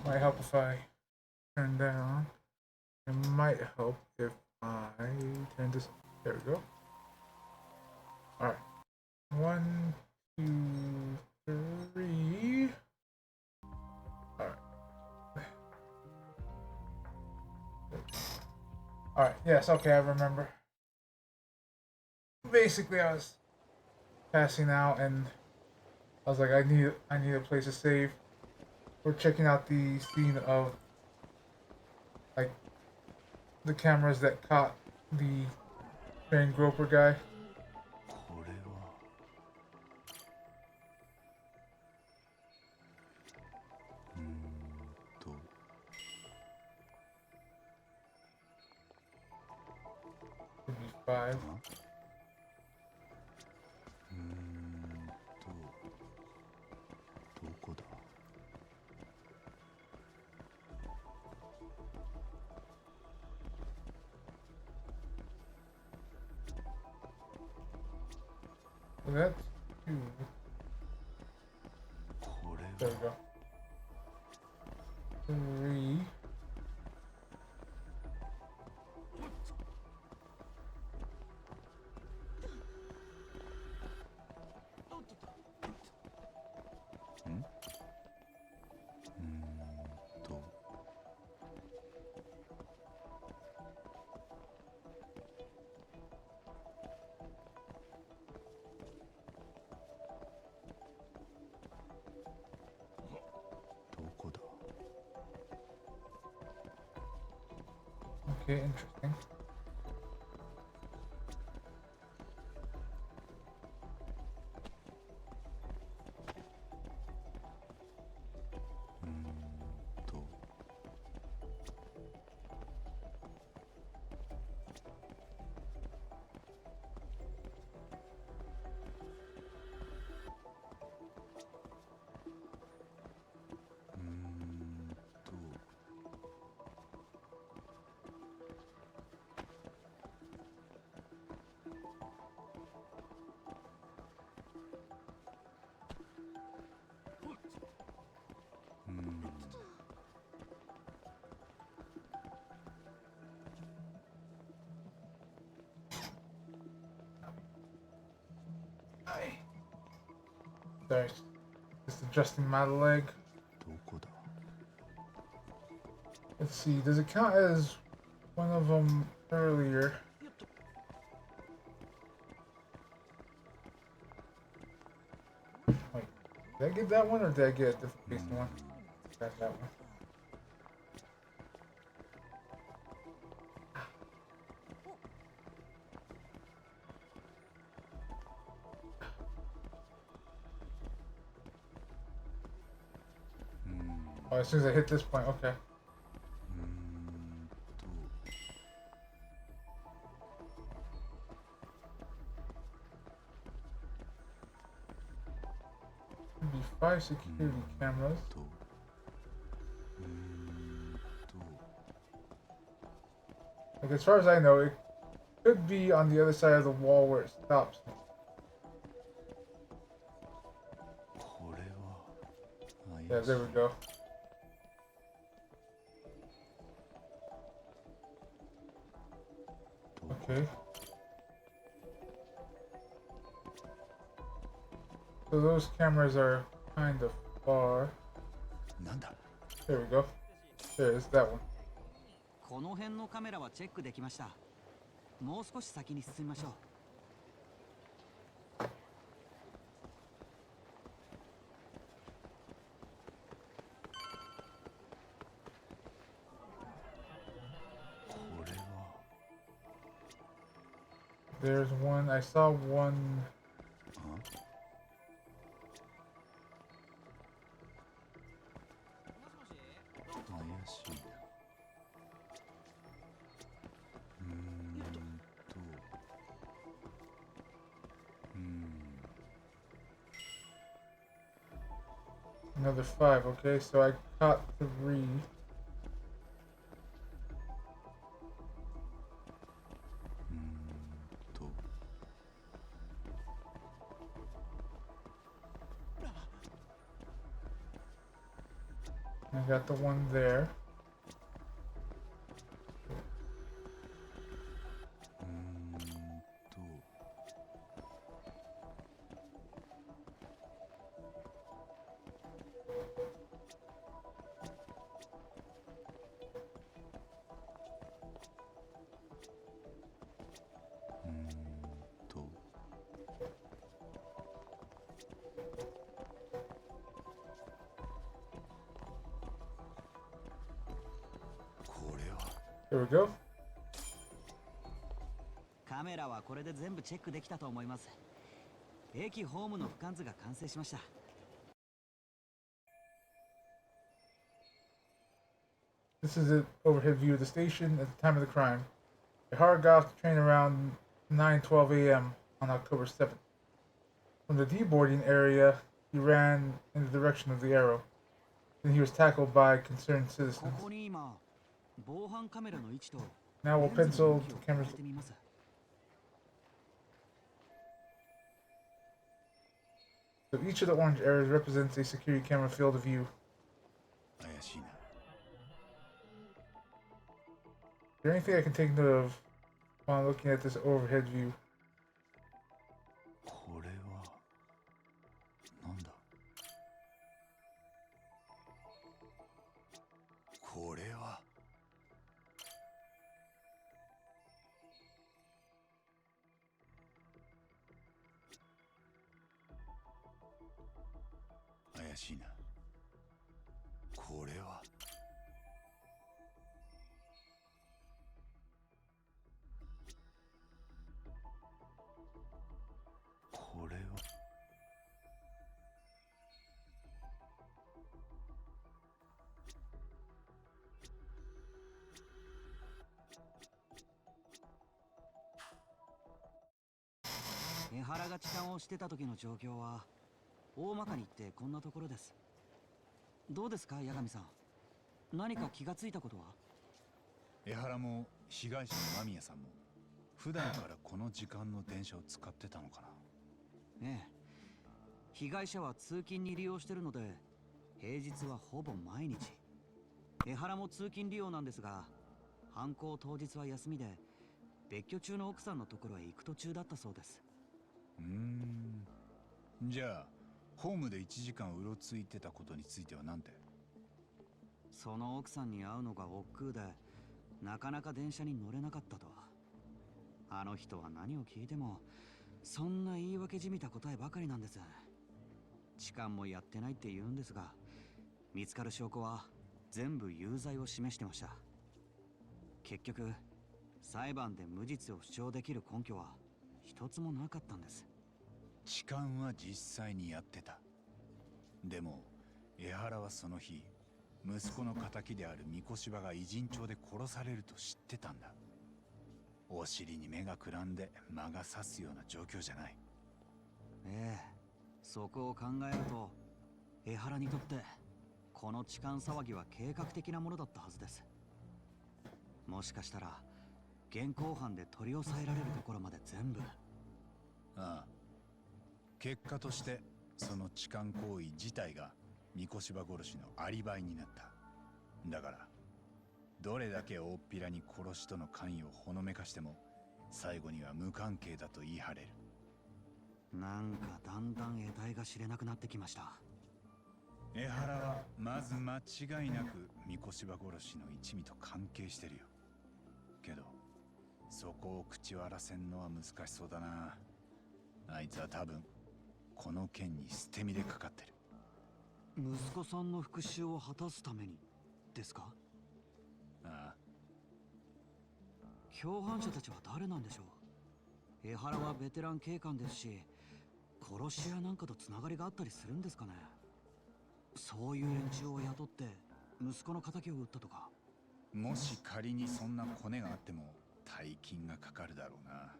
Might help if I turn that on. It might help if I turn this. There we go. All right. 1, 2, 3. All right. All right. Yes. Okay. I remember. Basically, I was passing out, and I was like, I need a place to save. We're checking out the scene of like the cameras that caught the train groper guy. これはと Could be 5. どこだ So that's 2. これ There we go. 3. と どこだ Okay, interesting. Sorry, just adjusting my leg. どこだ Let's see, does it count as one of them earlier? Wait, did I get that one or did I get a different piece one? Got that one. Oh, as soon as I hit this point, okay. Could be 5 security cameras. Like, as far as I know, it could be on the other side of the wall where it stops. これは Yeah, there we go. Okay. So those cameras are kind of far. なんだ There we go. There's that one. この辺のカメラはチェックできました。もう少し先に進みましょう。これは There's one. I saw one. 怪しいな Another 5. Okay, so I caught 3. I got the one there. うーんとうーんとこれは There we go. カメラはこれで全部チェックできたと思います。駅ホームの俯瞰図が完成しました。 This is an overhead view of the station at the time of the crime. Ihara got off the train around 9:12 a.m. on October 7th. From the deboarding area, he ran in the direction of the arrow. Then he was tackled by concerned こ citizens. こに今防犯カメラの位置と Now レ we'll ンズの pencil 向き the を camera's. 変えてみます。 So each of the orange arrows represents a security camera field of view. 怪しいな。 Is there anything I can take note of while looking at this overhead view? これはなんだ。これは怪しいな。これはこれは江原が痴漢をしてた時の状況は大まかに言ってこんなところです。どうですか、八神さん。何か気がついたことは？江原も被害者の間宮さんも普段からこの時間の電車を使ってたのかな。ええ、被害者は通勤に利用してるので平日はほぼ毎日。江原も通勤利用なんですが、犯行当日は休みで別居中の奥さんのところへ行く途中だったそうです。じゃあホームで1時間うろついてたことについては何て？その奥さんに会うのが億劫でなかなか電車に乗れなかったと。あの人は何を聞いてもそんな言い訳じみた答えばかりなんです。痴漢もやってないって言うんですが、見つかる証拠は全部有罪を示してました。結局裁判で無実を主張できる根拠は一つもなかったんです。痴漢は実際にやってた。でも江原はその日息子の仇である三越場が偉人帳で殺されると知ってたんだ。お尻に目がくらんで魔が差すような状況じゃない。ええ、そこを考えると江原にとってこの痴漢騒ぎは計画的なものだったはずです。もしかしたら現行犯で取り押さえられるところまで全部。ああ、結果としてその痴漢行為自体が三越場殺しのアリバイになった。だからどれだけ大っぴらに殺しとの関与をほのめかしても最後には無関係だと言い張れる。なんかだんだん得体が知れなくなってきました。江原はまず間違いなく三越場殺しの一味と関係してるよ。けどそこを口割らせんのは難しそうだな。あいつは多分この件に捨て身でかかってる。息子さんの復讐を果たすためにですか？ああ、共犯者たちは誰なんでしょう？江原はベテラン警官ですし、殺し屋なんかとつながりがあったりするんですかね。そういう連中を雇って息子の仇を撃ったとか。もし仮にそんなコネがあっても大金がかかるだろうな。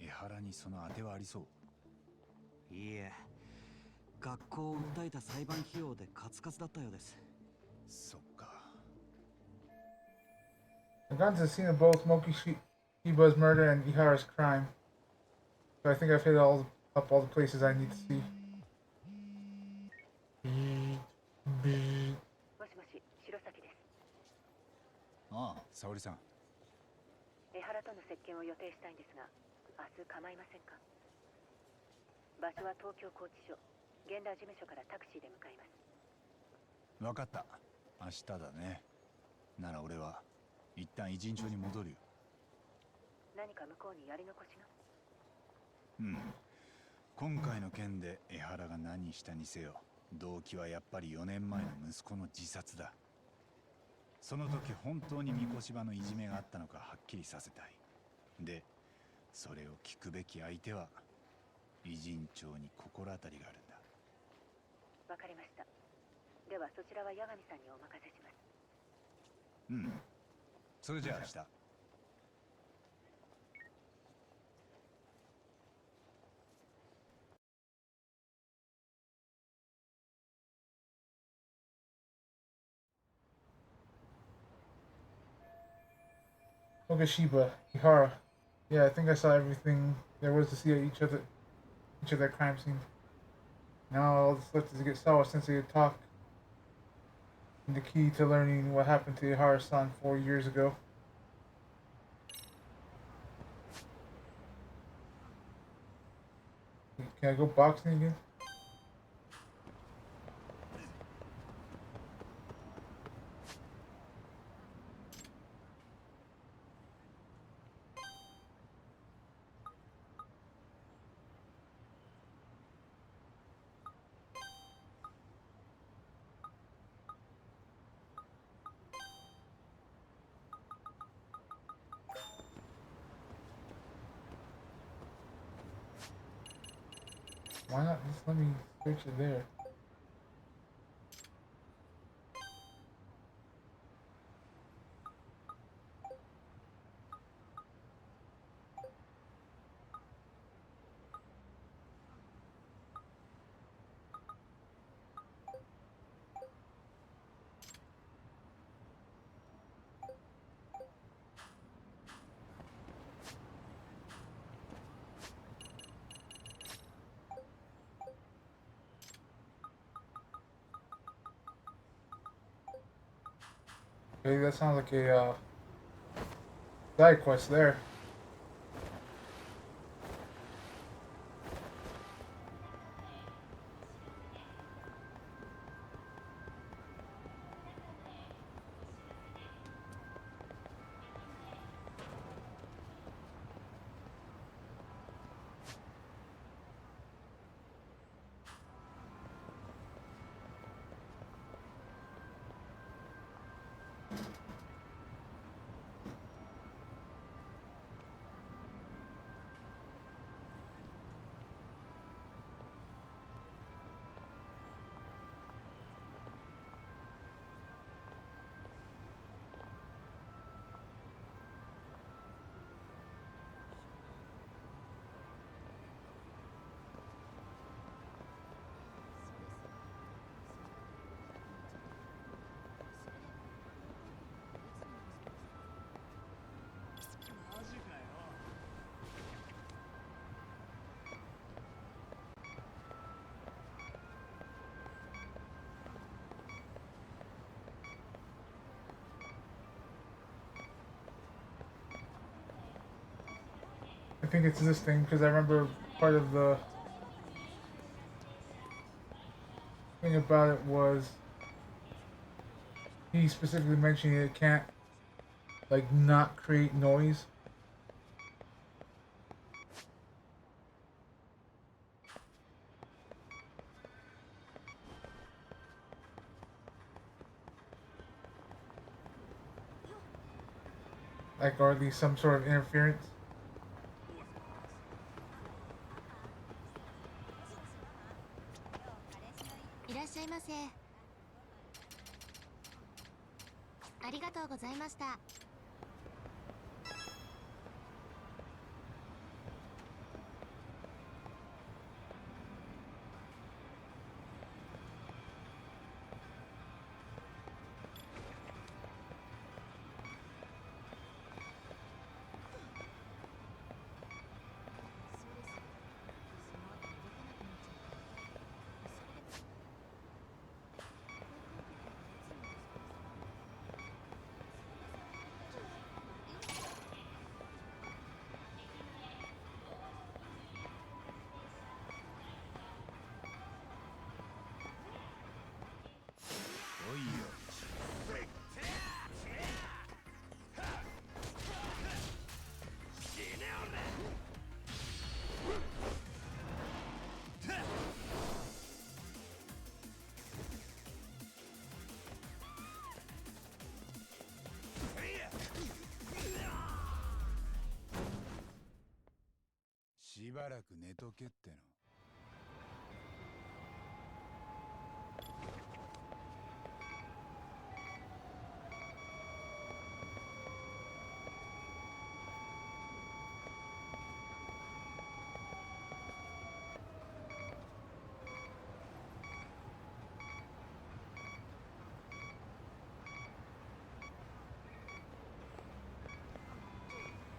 江原にその当てはありそう？いいえ、学校を訴えた裁判費用でカツカツだったようです。そっか。 I've gone to the scene of both Moki Shiba's murder and Ihara's crime, so I think I've hit up all the places I need to see. ごああ、沙織さん。江原との接見を予定したいんですが、明日構いませんか？場所は東京拘置所。現場事務所からタクシーで向かいます。わかった。明日だね。なら俺は一旦偉人町に戻るよ。何か向こうにやり残しが？うん。今回の件で江原が何したにせよ、動機はやっぱり4年前の息子の自殺だ。その時本当に三越場のいじめがあったのかはっきりさせたい。で、それを聞くべき相手は偉人町に心当たりがあるんだ。わかりました。ではそちらは八神さんにお任せします。うん。それじゃあ明日。Okashiba, Ihara. Yeah, I think I saw everything there was to see at each of their crime scene. Now all that's left is to get Sawa Sensei to talk. And the key to learning what happened to Ihara-san 4 years ago. Can I go boxing again? Why not just let me search it there? Okay, that sounds like a side quest there. I think it's this thing because I remember part of the thing about it was he specifically mentioned it can't like not create noise. Like or at least some sort of interference. いらっしゃいませ。ありがとうございました。ばらく寝とけっての。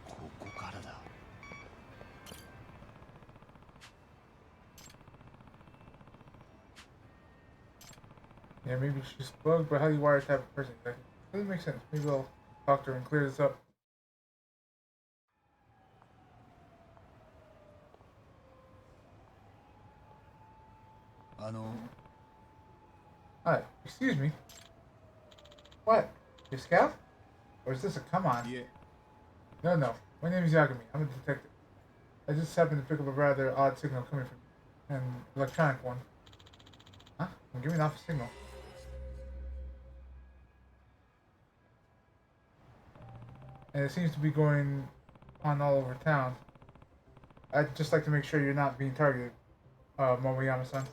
ここからだ。Yeah, maybe she's bugged, but how do you wiretap a person? That doesn't make sense. Maybe I'll talk to her and clear this up. Hi, excuse me. What? You scout? Or is this a come on? Yeah. No, no. My name is Yagami. I'm a detective. I just happened to pick up a rather odd signal coming from an electronic one. Huh? I'm giving off a signal. And it seems to be going on all over town. I'd just like to make sure you're not being targeted, Momoyama-san.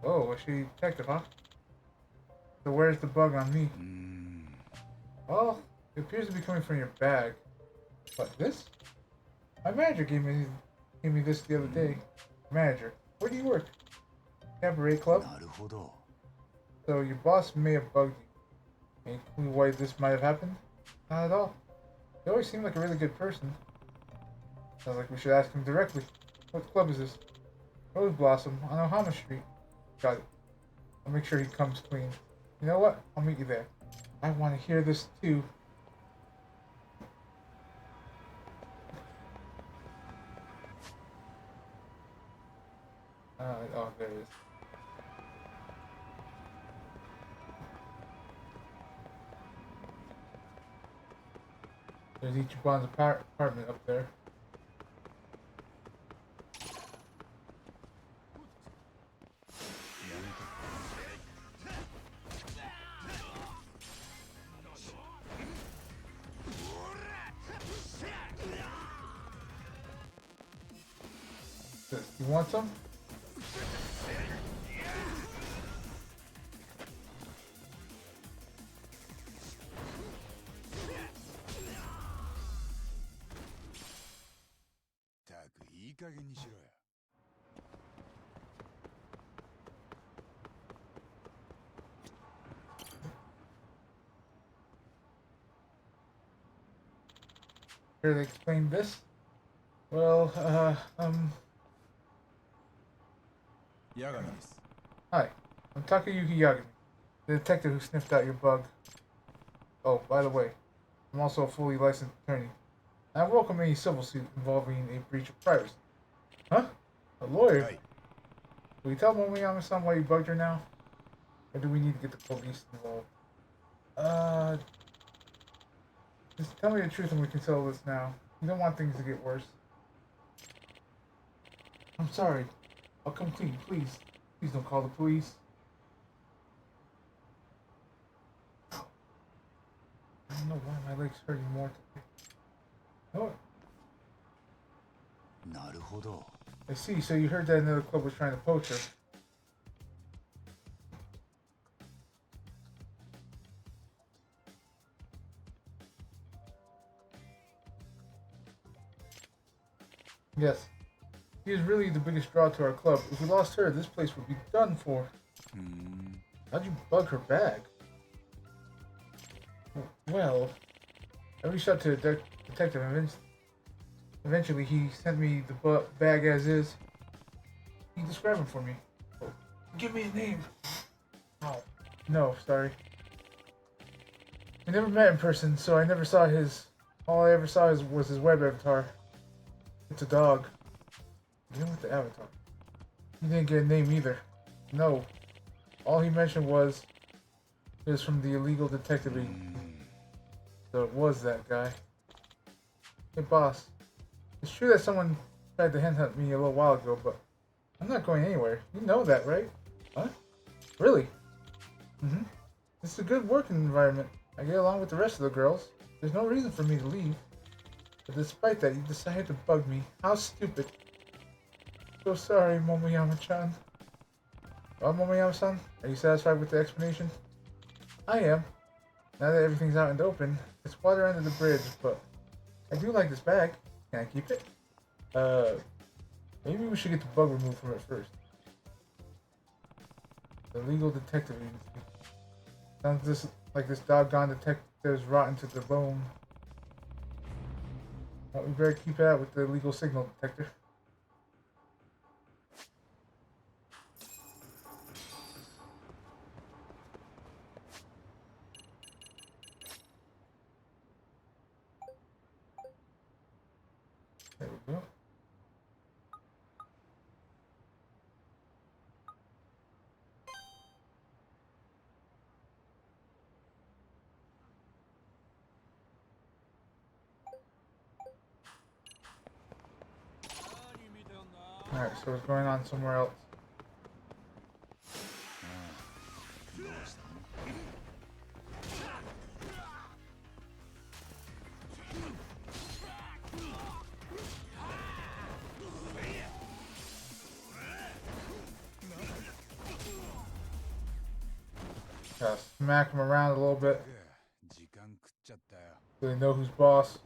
Whoa, a shady detective, huh? So where's the bug on me? Well, it appears to be coming from your bag. What, this? My manager gave me this the other day. Manager, where do you work? Cabaret club? なるほど。 So your boss may have bugged you. Any clue why this might have happened? Not at all. He always seemed like a really good person. Sounds like we should ask him directly. What club is this? Rose Blossom on Ohama Street. Got it. I'll make sure he comes clean. You know what? I'll meet you there. I want to hear this too. Oh, there it is. There's Ichiban's apartment up there. You want some? Here they explain this. Well, Yagami です。 Hi, I'm Takayuki Yagami, the detective who sniffed out your bug. Oh, by the way, I'm also a fully licensed attorney. I welcome any civil suit involving a breach of privacy. Huh? A lawyer? Right. Will you tell Momoyama-san why you bugged her now? Or do we need to get the police involved? Just tell me the truth and we can settle this now. You don't want things to get worse. I'm sorry. I'll come clean, please. Please don't call the police. I don't know why my leg's hurting more today. Oh, なるほど。 I see. So you heard that another club was trying to poach her. Yes. She is really the biggest draw to our club. If we lost her, this place would be done for. How'd you bug her bag? Well, I reached out to a detective and eventually he sent me the bag as is. He described him for me. Oh, give me a name. Oh. No, sorry. We never met in person, so I never saw his... All I ever saw was his web avatar. It's a dog. Deal with the avatar. He didn't get a name either. No. All he mentioned was it was from the illegal detective agency. So it was that guy. Hey boss. It's true that someone tried to headhunt me a little while ago, but I'm not going anywhere. You know that, right? What? Really? Mm-hmm. It's a good working environment. I get along with the rest of the girls. There's no reason for me to leave. But despite that, you decided to bug me. How stupid. So sorry, Momoyama-chan. Well, Momoyama-san, are you satisfied with the explanation? I am. Now that everything's out in the open, it's water under the bridge, but I do like this bag. Can I keep it? Maybe we should get the bug removed from it first. The legal detective agency. Sounds just like this doggone detective's rotten to the bone. Well, we better keep it out with the legal signal detector. There we go. Alright, so it's going on somewhere else. どうしたの Gotta smack him around a little bit 時間食っちゃったよ so they know who's boss.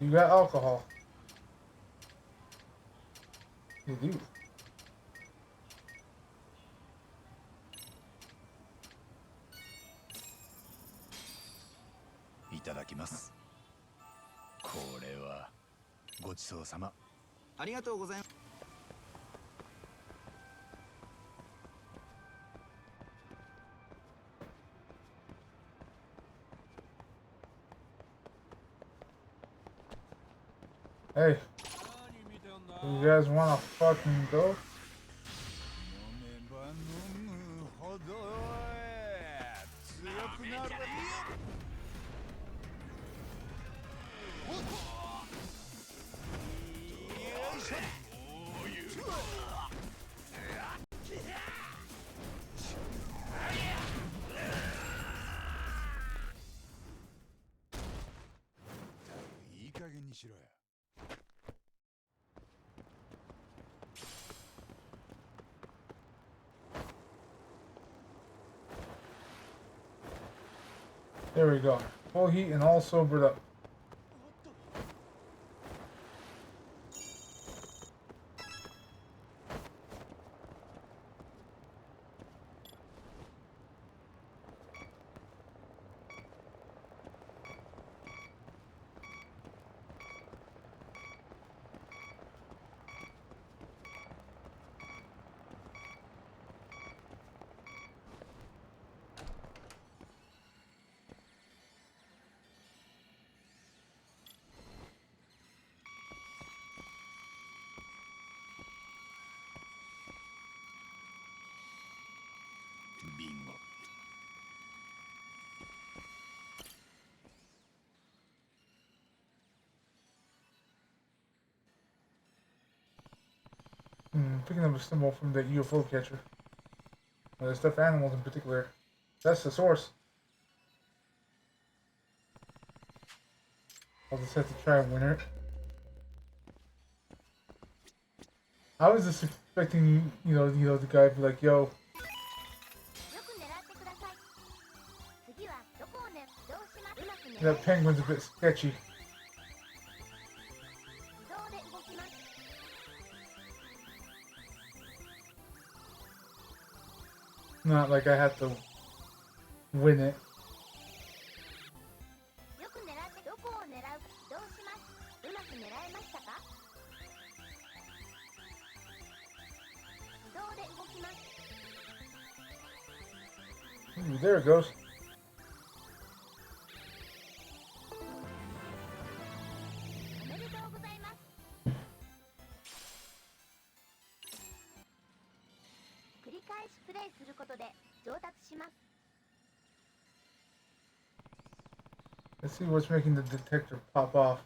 You got alcohol. You do. いただきますこれはごちそうさまありがとうございます。 Hey, you guys wanna fucking go? 飲めば飲むほど強くなるよ いい加減にしろよ There we go. Full heat and all sobered up. Bingo. Picking up a symbol from the UFO catcher. The stuffed animals in particular. That's the source. I'll just have to try and win it. I was just expecting, you know, the guy to be like, yo, that penguin's a bit sketchy. Not like I have to win it. Ooh, there it goes. Let's see what's making the detector pop off.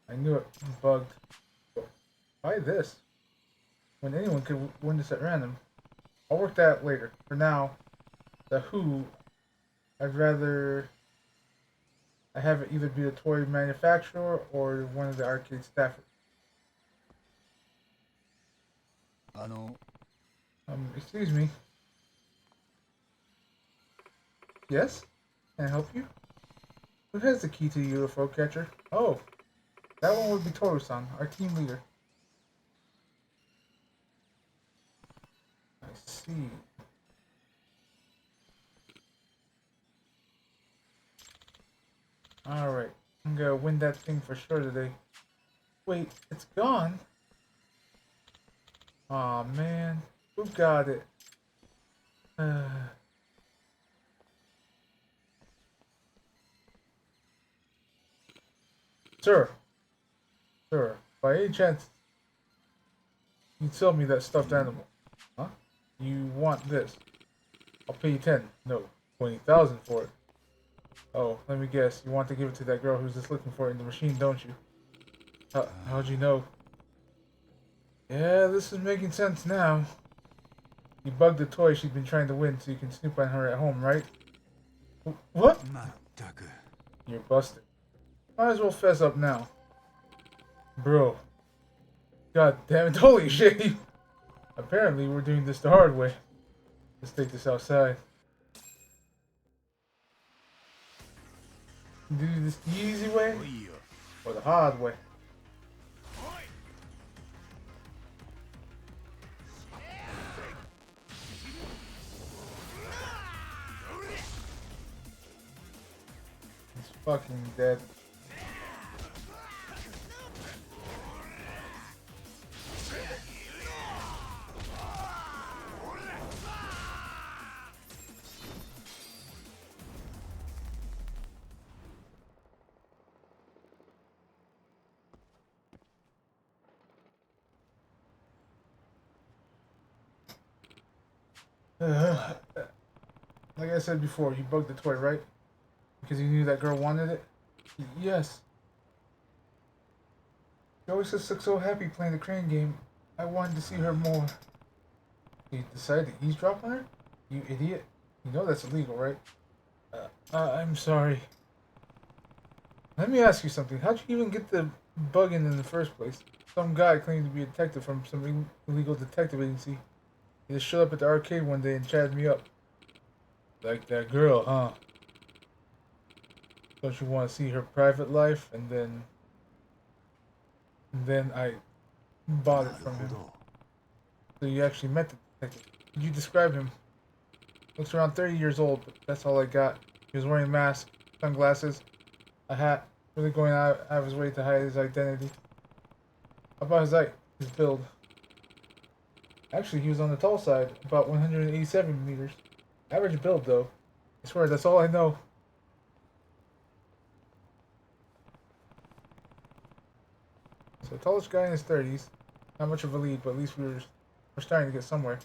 I knew it bugged. Why this? When anyone could win this at random. I'll work that out later. For now, the Who, I'd rather I have it either be a toy manufacturer or one of the arcade staffers. あの Excuse me. Yes? Can I help you? Who has the key to the UFO catcher? Oh, that one would be Toru-san, our team leader. I see. Alright, I'm gonna win that thing for sure today. Wait, it's gone? Aw, man. Who got it? Sir, sir, by any chance, you sell me that stuffed animal? Huh? You want this? I'll pay you 10. No, 20,000 for it. Oh, let me guess. You want to give it to that girl who's just looking for it in the machine, don't you? How'd you know? Yeah, this is making sense now. You bugged the toy she'd been trying to win so you can snoop on her at home, right? What? まったく You're busted. Might as well fess up now. Bro. God damn it, holy shit! Apparently we're doing this the hard way. Let's take this outside. Do this the easy way 来いよ or the hard way? He's fucking dead. Like I said before, you bugged the toy, right? Because you knew that girl wanted it? Yes. She always just looked so happy playing the crane game. I wanted to see her more. You decided to eavesdrop on her? You idiot. You know that's illegal, right? I'm sorry. Let me ask you something. How'd you even get the bug in the first place? Some guy claimed to be a detective from some illegal detective agency. He just showed up at the arcade one day and chatted me up. Like that girl, huh? Don't you want to see her private life? And then I bought it なる from ほ him. ど So you actually met the detective. Could you describe him? Looks around 30 years old, but that's all I got. He was wearing a mask, sunglasses, a hat, really going out of his way to hide his identity. How about his height? His build? Actually, he was on the tall side, about 187 meters. Average build, though. I swear, that's all I know. So, tallest guy in his 30s. Not much of a lead, but at least we're starting to get somewhere.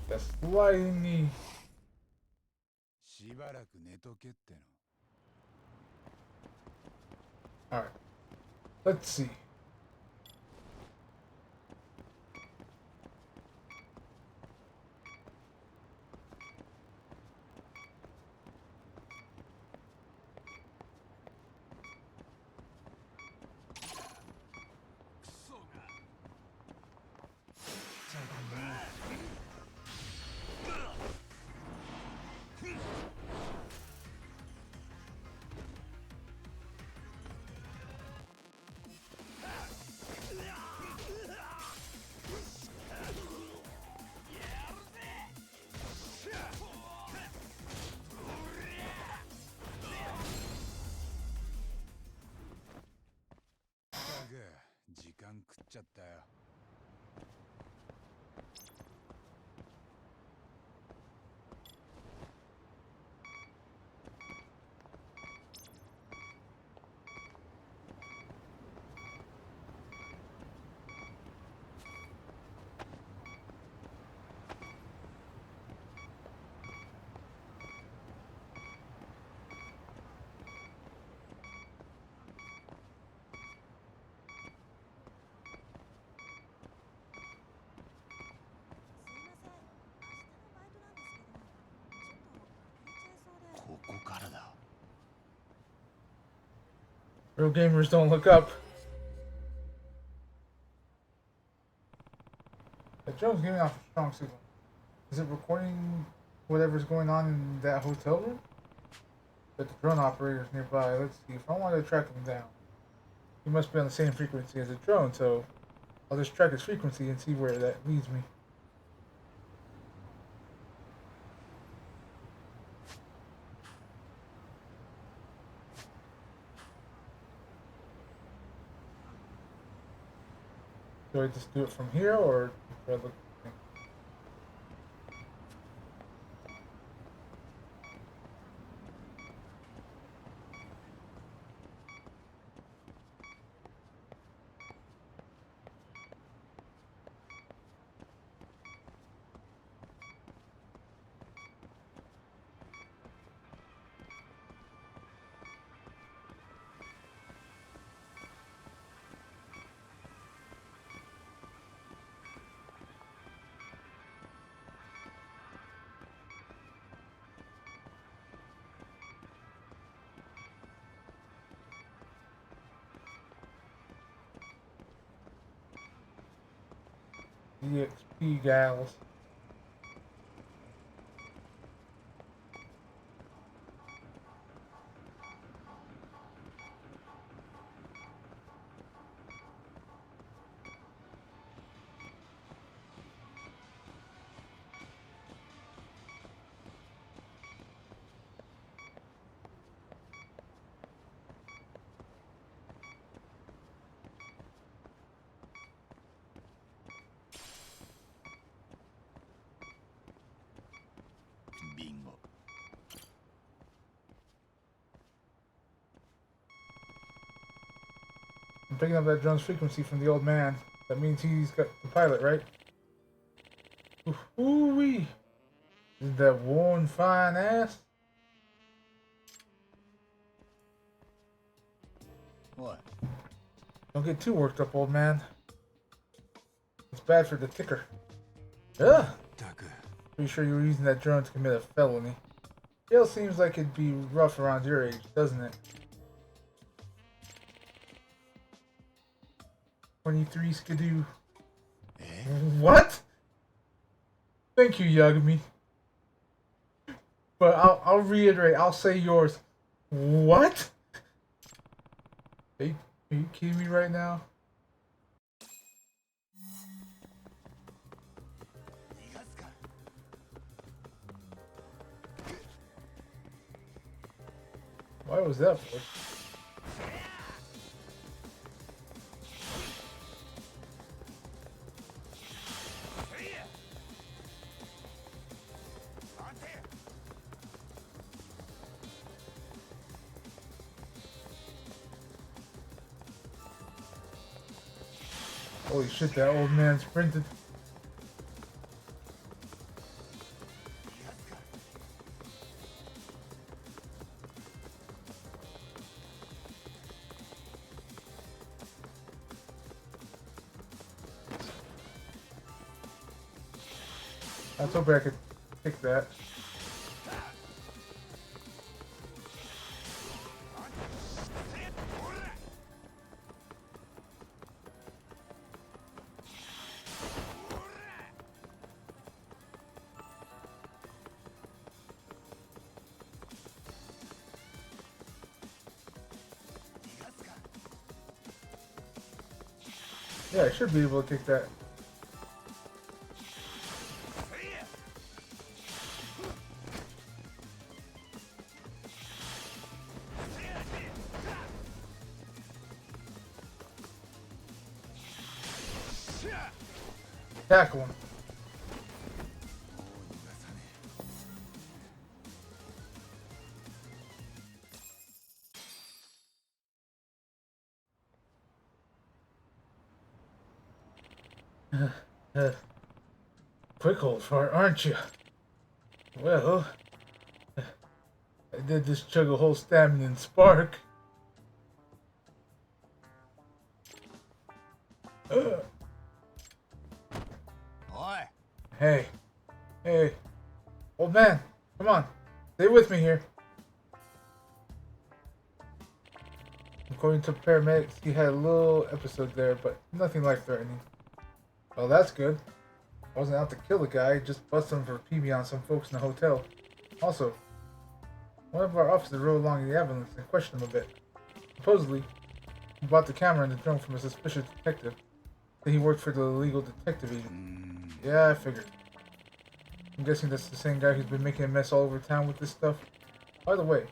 That's sliding me. しばらく寝とけっての Alright. Let's see. 時間食っちゃったよ。ここからだ。 Real gamers don't look up. The drone's giving off a strong signal. Is it recording whatever's going on in that hotel room? But the drone operator's nearby. Let's see. If I want to track him down, he must be on the same frequency as the drone, so I'll just track his frequency and see where that leads me. Do I just do it from here, or do I look? EXP gals. Bingo. I'm picking up that drone's frequency from the old man. That means he's got the pilot, right? Ooh-wee! Is that one fine ass? What? Don't get too worked up, old man. It's bad for the ticker. Ugh! Pretty sure you were using that drone to commit a felony. Jail seems like it'd be rough around your age, doesn't it? 23 skidoo. Eh? What? Thank you, Yagami. But I'll reiterate, I'll say yours. What? Are you kidding me right now? Why was that for? Holy shit, that old man sprinted. I was hoping I could pick that. Yeah, I should be able to kick that. tackle him. Quick old fart, aren't you? Well, I did just chug a whole stamina and spark. Oi! Hey, hey, old man, come on, stay with me here. According to paramedics, he had a little episode there, but nothing life-threatening. Well, that's good. I wasn't out to kill the guy, just busted him for PB on some folks in the hotel. Also, one of our officers rode along in the ambulance and questioned him a bit. Supposedly, he bought the camera and the drone from a suspicious detective. That he worked for the legal detective agent. Yeah, I figured. I'm guessing that's the same guy who's been making a mess all over town with this stuff. By the way,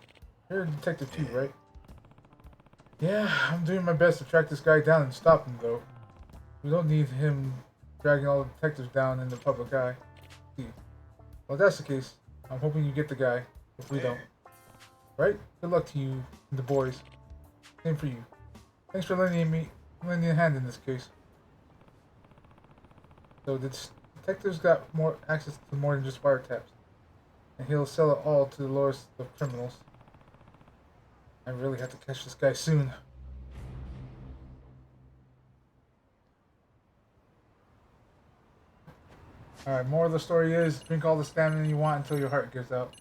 you're a detective too, right? Yeah, I'm doing my best to track this guy down and stop him, though. We don't need him dragging all the detectives down in the public eye. See, well, if that's the case, I'm hoping you get the guy, if we don't. Right? Good luck to you and the boys. Same for you. Thanks for lending a hand in this case. So the detective's got more access to more than just wiretaps. And he'll sell it all to the lowest of criminals. I really have to catch this guy soon. Alright, more of the story is, drink all the stamina you want until your heart gives out.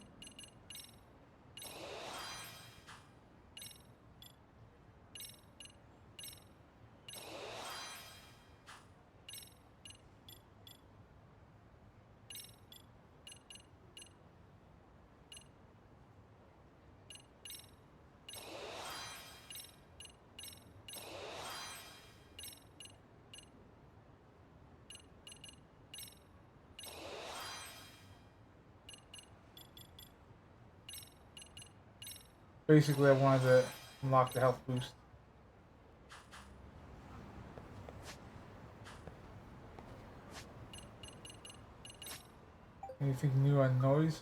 Basically, I wanted to unlock the health boost. Anything new on noise?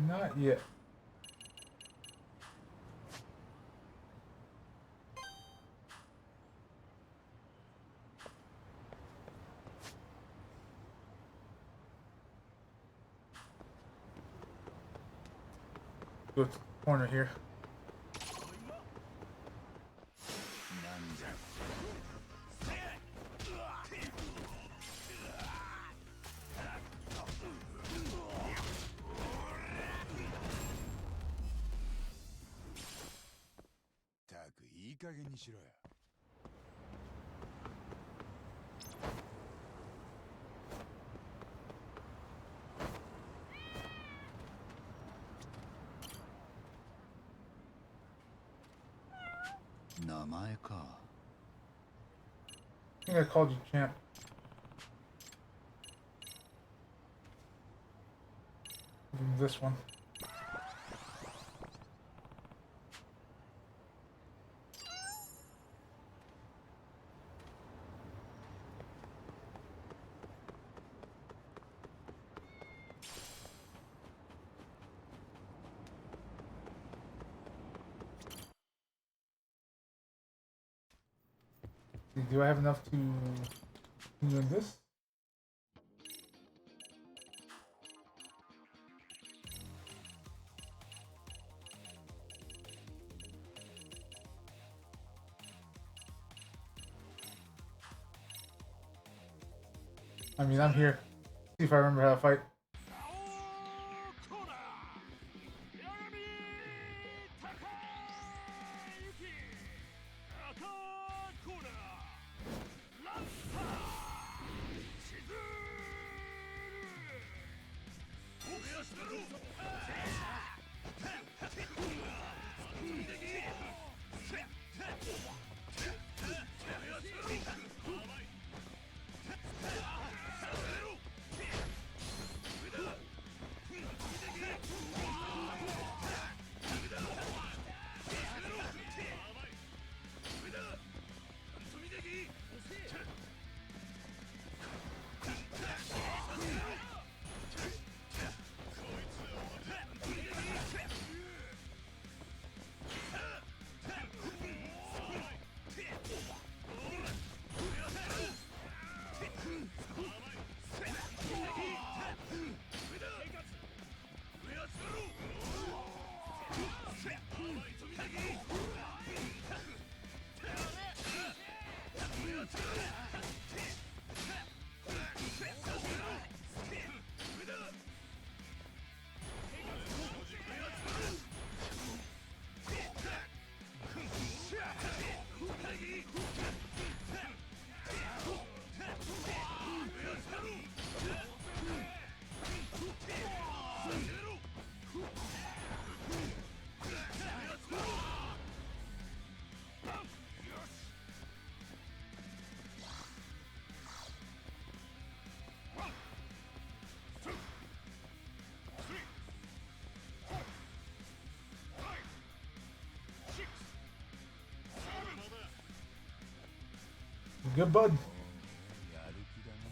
Not yet. Go to the corner here. Tak, いい加減にしろよ。名前か。I think I called you champ. This one. Do I have enough to do this? I mean, I'm here. See if I remember how to fight. Good bud. やる気だね。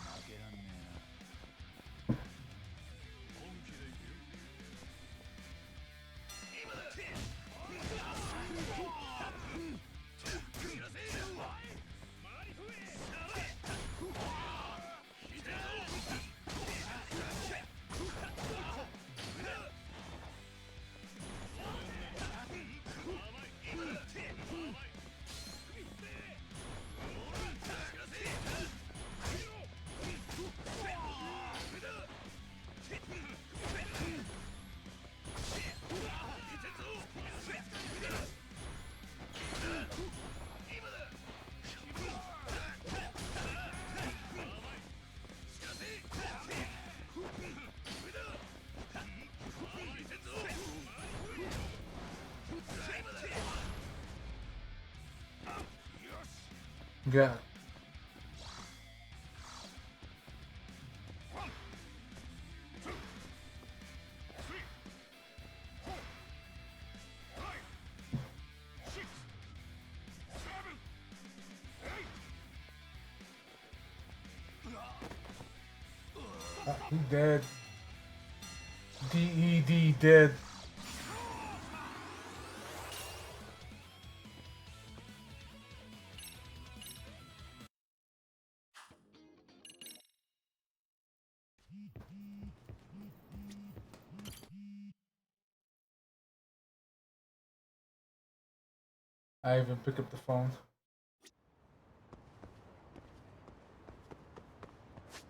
負けらんねえな。本気でいくよ。Yeah. He dead. DED dead. I even pick up the phone.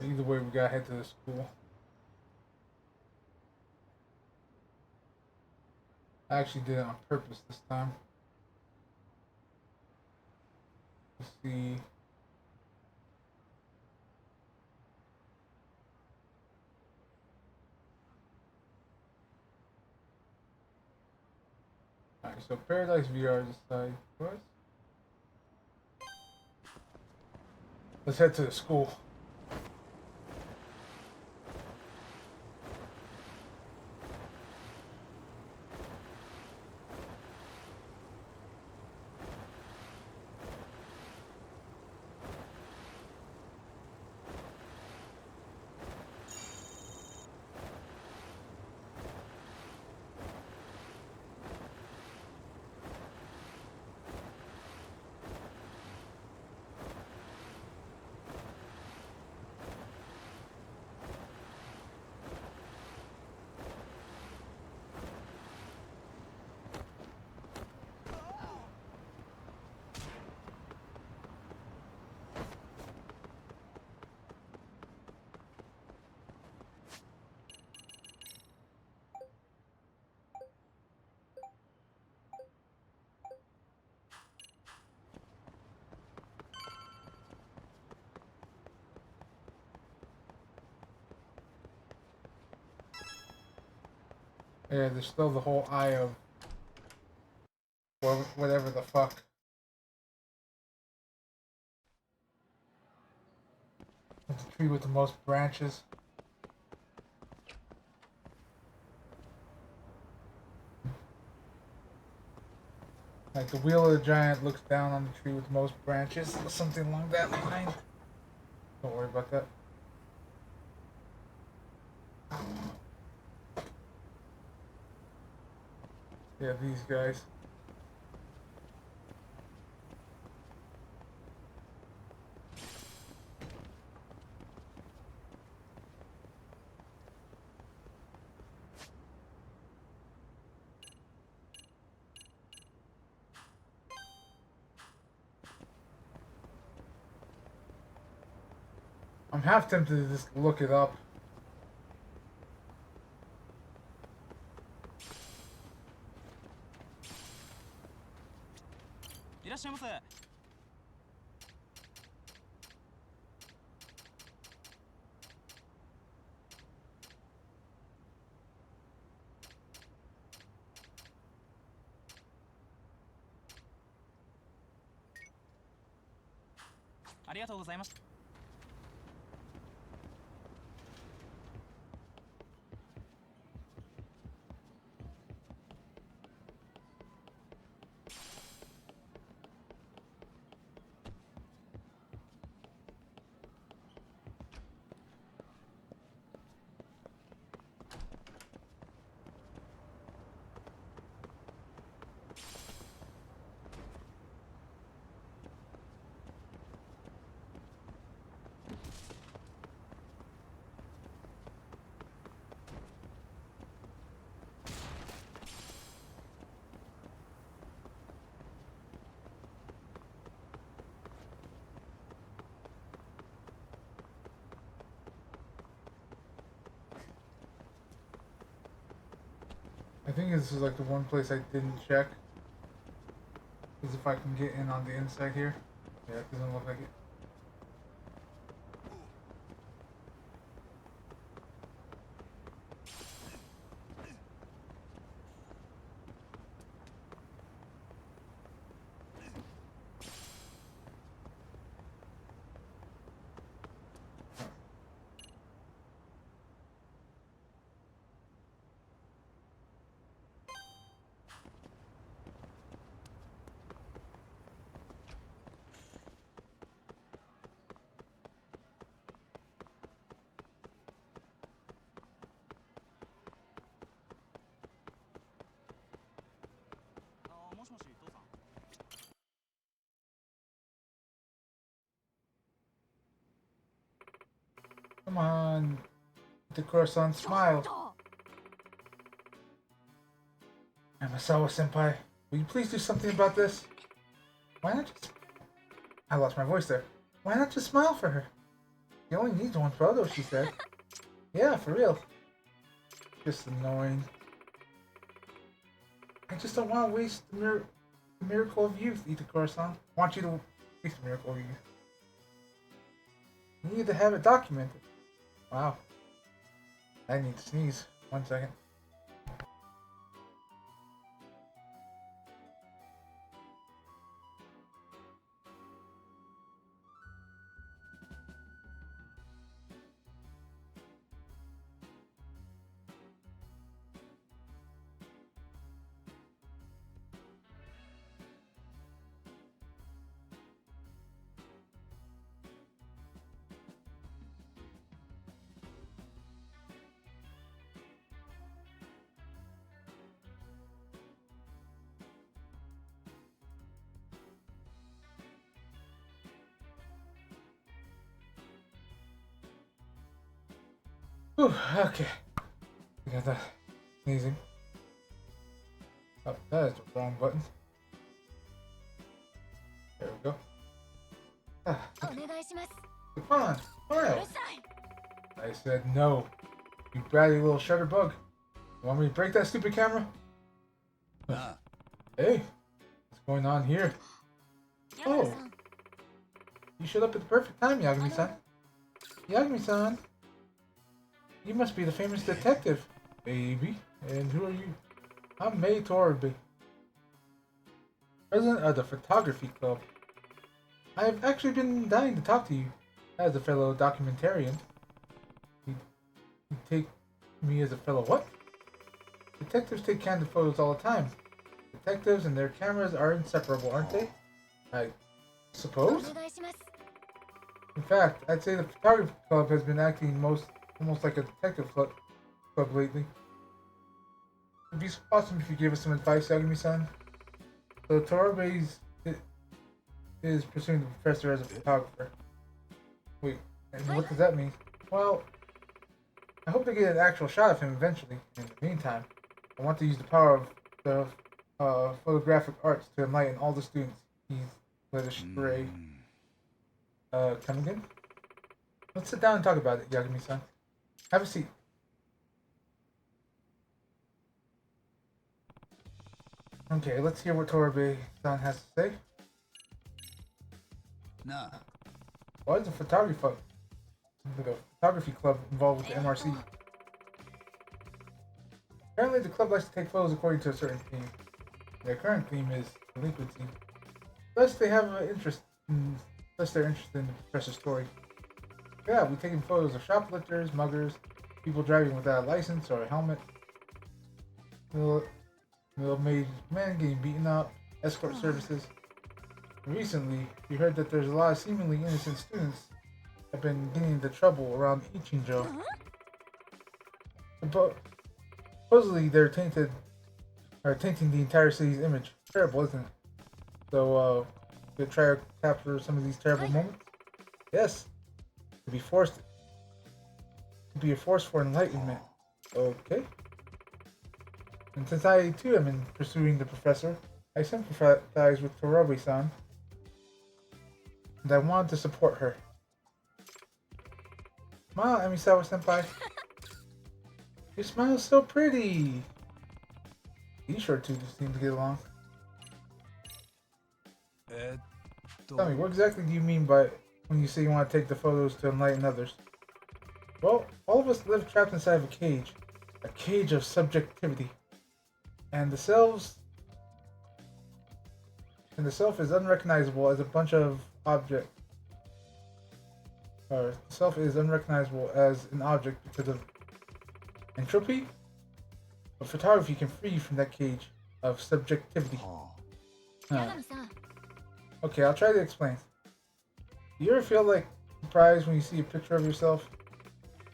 Either way, we gotta head to the school. I actually did it on purpose this time. Let's see. Alright, so Paradise VR decided what? Let's head to the school. Yeah, there's still the whole eye of whatever the fuck. The tree with the most branches. Like the wheel of the giant looks down on the tree with the most branches, something along that line. Don't worry about that. Yeah, these guys. I'm half tempted to just look it up. I think this is like the one place I didn't check. Is if I can get in on the inside here. Yeah, it doesn't look like it. Come on. The croissant smile. Amasawa senpai, will you please do something about this? Why not just... I lost my voice there. Why not just smile for her? She only needs one photo, she said. Yeah, for real. Just annoying. I just don't want to waste the miracle of youth, Itakura-san. I want you to waste the miracle of youth. You need to have it documented. Wow. I need to sneeze. 1 second. Whew, okay. We got that sneezing. Oh, that is the wrong button. There we go. Ah, come on, smile. I said no. You bratty little shutter bug. You want me to break that stupid camera? Hey, what's going on here? Oh, you showed up at the perfect time, Yagami-san. Yagami-san, you must be the famous detective, baby. And who are you? I'm May Torby, president of the Photography Club. I've actually been dying to talk to you. As a fellow documentarian, you take me as a fellow what? Detectives take candid photos all the time. Detectives and their cameras are inseparable, aren't they? I suppose? In fact, I'd say the photography club has been acting almost like a detective club lately. It'd be awesome if you gave us some advice, Yagami-san. So Torobe is pursuing the professor as a photographer. Wait, and what does that mean? Well, I hope to get an actual shot of him eventually. In the meantime, I want to use the power of the photographic arts to enlighten all the students. He's led astray. Come again? Let's sit down and talk about it, Yagami-san. Have a seat. Okay, let's hear what Torobe-san has to say. Nah. Why is the photography club involved with the MRC? Apparently, the club likes to take photos according to a certain theme. Their current theme is delinquency. Thus, they're interested in the professor's story. Yeah, we've taken photos of shoplifters, muggers, people driving without a license or a helmet, middle-aged men getting beaten up, escort services. Recently, we heard that there's a lot of seemingly innocent students have been getting into trouble around Ichinjo. Supposedly, they're tainting the entire city's image. Terrible, isn't it? So, to try to capture some of these terrible moments? Yes. To be a force for enlightenment. Okay. And since I too am in pursuing the professor, I sympathize with Torobe-san. And I wanted to support her. Smile, Emisawa-senpai. Your smile is so pretty. You sure two seem to get along. Tell me, what exactly do you mean by when you say you want to take the photos to enlighten others? Well, all of us live trapped inside of a cage of subjectivity. And the self is unrecognizable as a bunch of object. Or the self is unrecognizable as an object because of entropy. But photography can free you from that cage of subjectivity. Okay, I'll try to explain. Do you ever feel like surprised when you see a picture of yourself?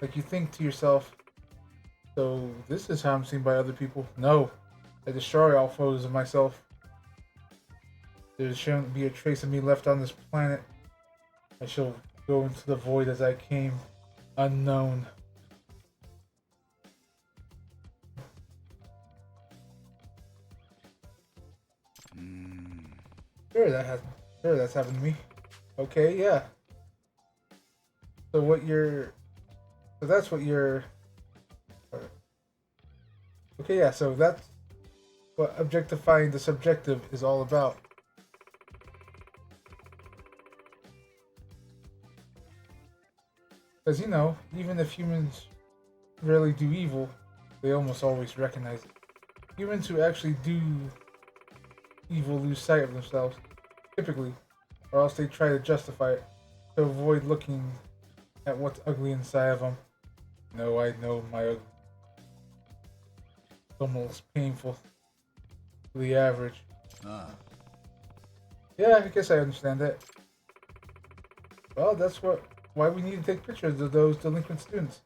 Like you think to yourself, so this is how I'm seen by other people? No, I destroy all photos of myself. There shouldn't be a trace of me left on this planet. I shall go into the void as I came, unknown. Sure, that's happened to me. Okay, yeah. So that's what you're. Okay, yeah. So that's what objectifying the subjective is all about. Because even if humans rarely do evil, they almost always recognize it. Humans who actually do evil lose sight of themselves, typically, or else they try to justify it to avoid looking at what's ugly inside of them. No, I know my ugly. It's almost painful for the average. Yeah, I guess I understand that. Well, that's why we need to take pictures of those delinquent students.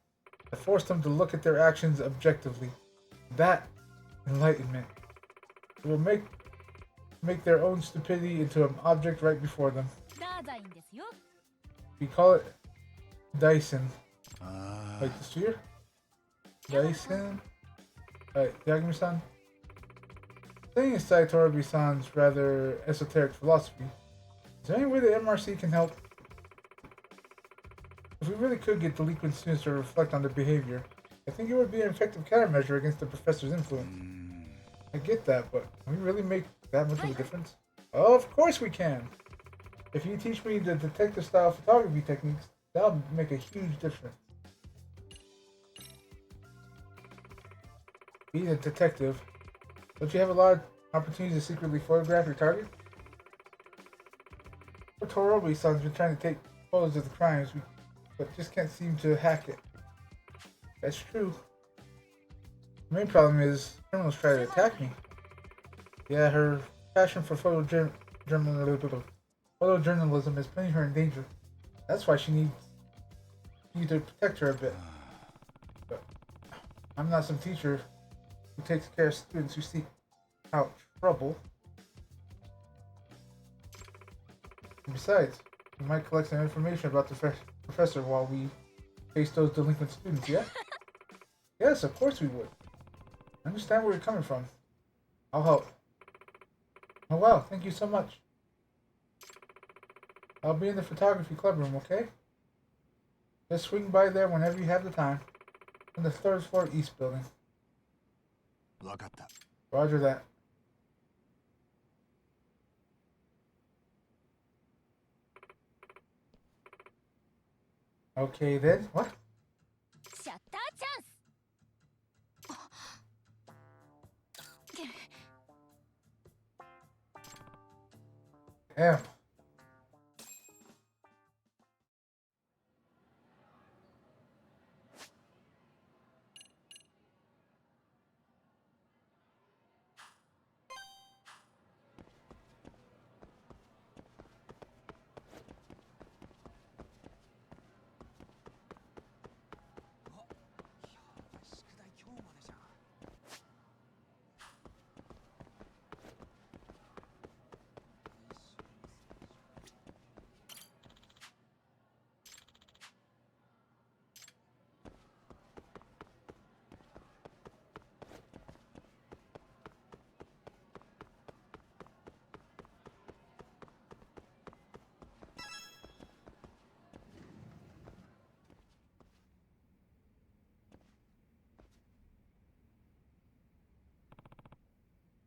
To force them to look at their actions objectively. That enlightenment. It will make their own stupidity into an object right before them. We call it Dyson. Like the sphere? Dyson? Yagami-san? Staying aside Torobe-san's rather esoteric philosophy, is there any way the MRC can help? If we really could get delinquent students to reflect on their behavior, I think it would be an effective countermeasure against the professor's influence. I get that, but can we really make that much of a difference? Oh, of course we can! If you teach me the detective-style photography techniques, that'll make a huge difference. Being a detective, don't you have a lot of opportunities to secretly photograph your target? Torobi-san's been trying to take photos of the crimes, but just can't seem to hack it. That's true. The main problem is criminals try to attack me. Yeah, her passion for photojournalism is putting her in danger. That's why she needs you to protect her a bit. But I'm not some teacher who takes care of students who seek out trouble. And besides, we might collect some information about the professor while we face those delinquent students, yeah? Yes, of course we would. I understand where you're coming from. I'll help. Oh wow, thank you so much. I'll be in the photography club room, okay? Just swing by there whenever you have the time. In the third floor east building. わかった。 Roger that. Okay then, what? シャッターチャンス。 Damn.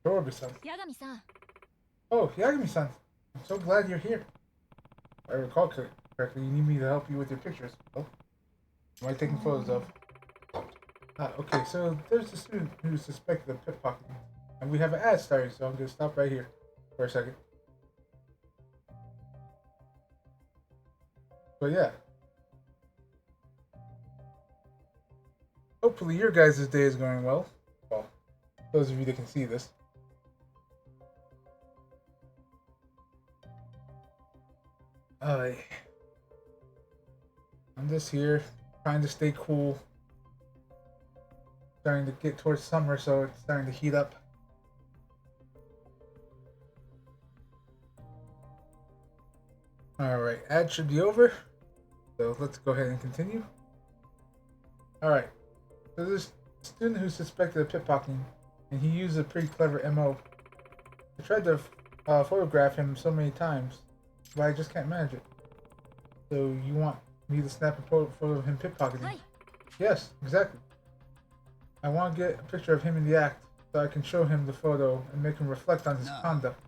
Torobi-san. 八神さん、 Oh, Yagami-san. I'm so glad you're here. If I recall correctly, you need me to help you with your pictures. Oh, am I taking photos of? Ah, okay, so there's a student who's suspected of pickpocketing. And we have an ad starting, so I'm going to stop right here for a second. But yeah. Hopefully your guys' day is going well. Well, those of you that can see this. I'm just here, trying to stay cool. Starting to get towards summer, so it's starting to heat up. Alright, ad should be over. So let's go ahead and continue. Alright, so this student who's suspected of pickpocketing, and he used a pretty clever MO. I tried to photograph him so many times, but I just can't manage it. So you want me to snap a photo of him pickpocketing? Hi. Yes, exactly. I want to get a picture of him in the act so I can show him the photo and make him reflect on his conduct.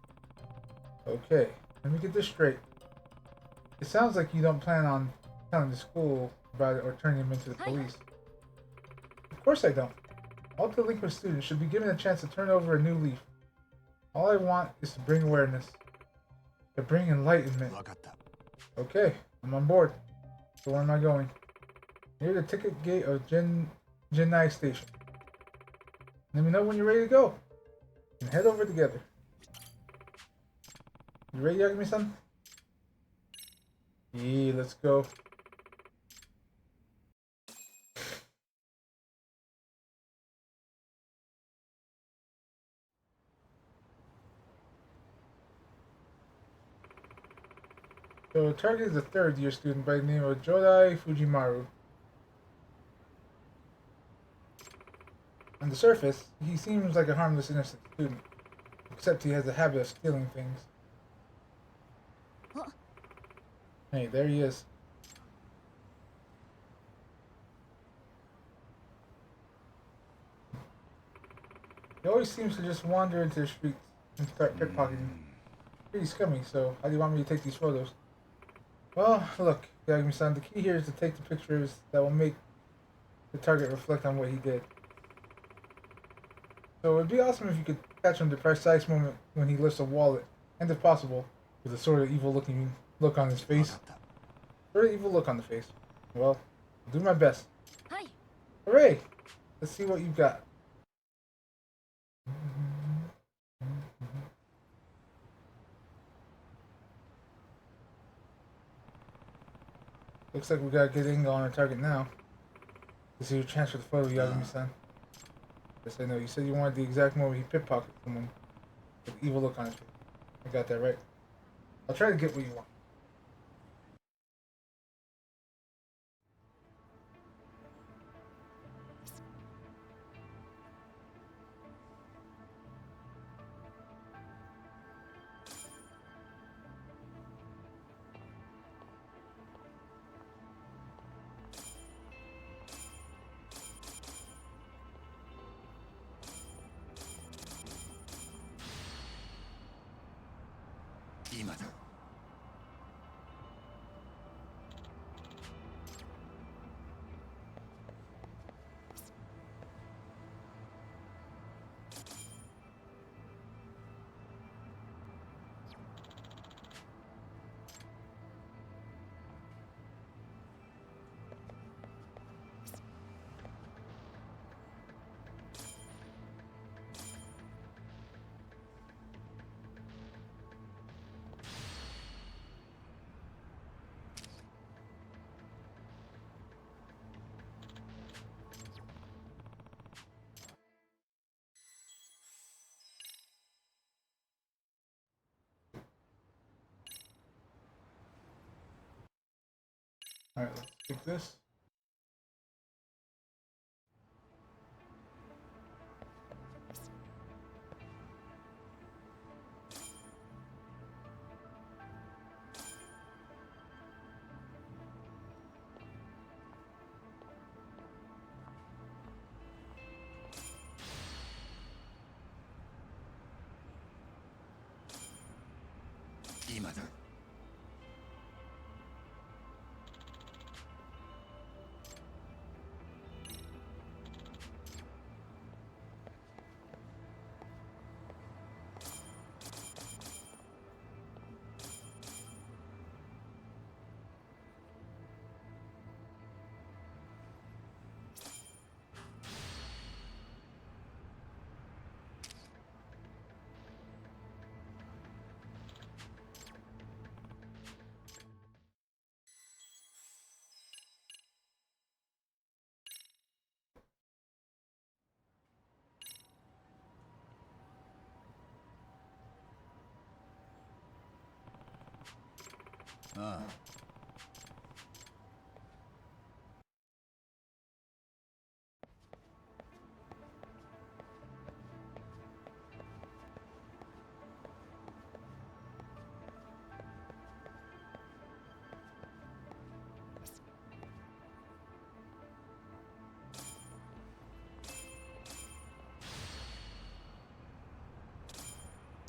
Okay, let me get this straight. It sounds like you don't plan on telling the school about it or turning him into the police. Of course I don't. All delinquent students should be given a chance to turn over a new leaf. All I want is to bring awareness. To bring enlightenment. わかった。 Okay, I'm on board. So where am I going? Near the ticket gate of Jinnai Station. Let me know when you're ready to go. And head over together. You ready, Yagami-san? Yeah, let's go. So target is a third-year student by the name of Jodai Fujimaru. On the surface, he seems like a harmless, innocent student, except he has a habit of stealing things. Huh? Hey, there he is. He always seems to just wander into the streets and start pickpocketing. Pretty scummy, so how do you want me to take these photos? Well, look, Yagami-san, the key here is to take the pictures that will make the target reflect on what he did. So it'd be awesome if you could catch him the precise moment when he lifts a wallet, and if possible, with a sort of evil looking look on his 分 face. かった Sort of evil look on the face. Well, I'll do my best. はい Hooray! Let's see what you've got. Looks like we got a good angle on our target now. This is your chance for the photo you got me, son. Yes, I know. You said you wanted the exact moment he pickpocketed someone with an evil look on his face. I got that right. I'll try to get what you want.今だ Alright, let's pick this. Ah.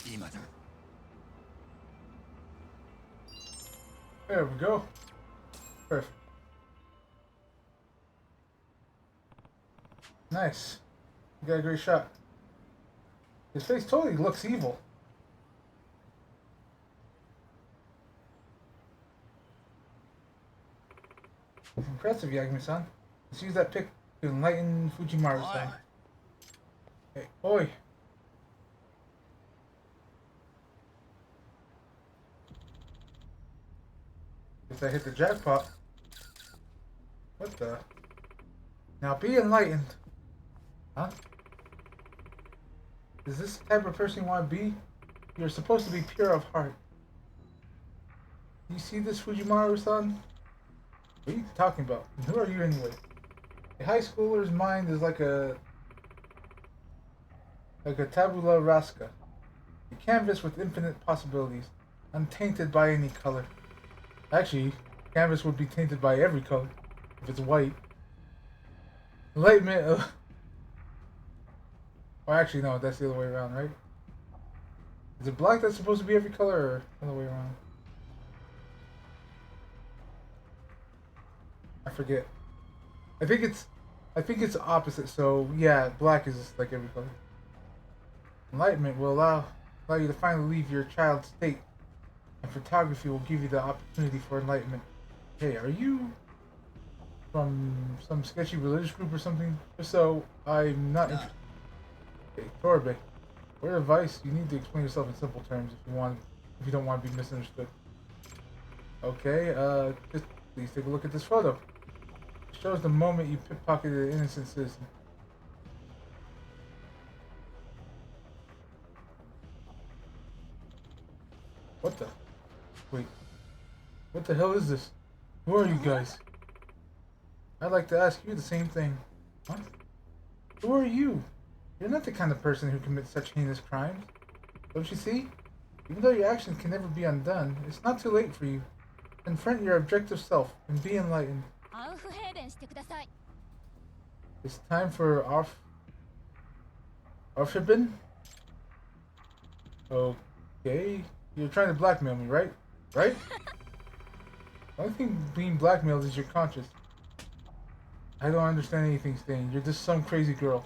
今だ There we go. Perfect. Nice. You got a great shot. His face totally looks evil. It's impressive, Yagami-san. Let's use that pick to enlighten Fujimaru-san. Hey, oi! Guess I hit the jackpot. What the? Now be enlightened. Huh? Is this the type of person you want to be? You're supposed to be pure of heart. You see this, Fujimaru-san? What are you talking about? And who are you anyway? A high schooler's mind is like a tabula rasa, a canvas with infinite possibilities, untainted by any color. Actually, canvas would be tainted by every color if it's white. Enlightenment of... Well, actually, no, that's the other way around, right? Is it black that's supposed to be every color, or the other way around? I forget. I think it's opposite. So yeah, black is like every color. Enlightenment will allow you to finally leave your child state, and photography will give you the opportunity for enlightenment. Hey, are you from some sketchy religious group or something? If so, I'm not Nah. interested. Hey, Torbe, word of advice, you need to explain yourself in simple terms if you don't want to be misunderstood. Okay, just please take a look at this photo. It shows the moment you pickpocketed an innocent citizen. What the? Wait, what the hell is this? Who are you guys? I'd like to ask you the same thing. What? Who are you? You're not the kind of person who commits such heinous crimes. Don't you see? Even though your actions can never be undone, it's not too late for you. Confront your objective self and be enlightened. アウフヘーベンしてください。 It's time for Arfibin? Okay. You're trying to blackmail me, right? Right? The only thing being blackmailed is your conscience. I don't understand anything, Stain. You're just some crazy girl.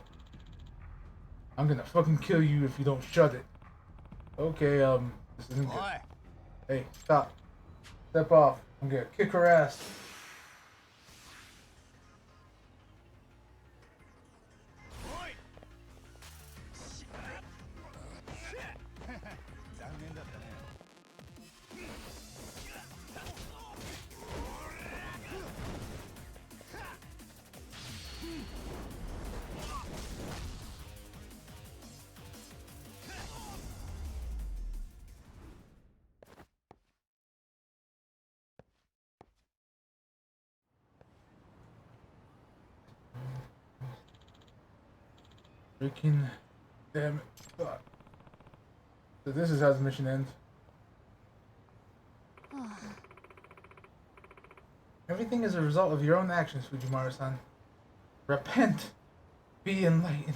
I'm gonna fucking kill you if you don't shut it. Okay, this isn't good. おい Hey, stop. Step off. I'm gonna kick her ass. おい残念だったね。Freaking damn it. Fuck. So this is how the mission ends. Everything is a result of your own actions, Fujimaru-san. Repent. Be enlightened.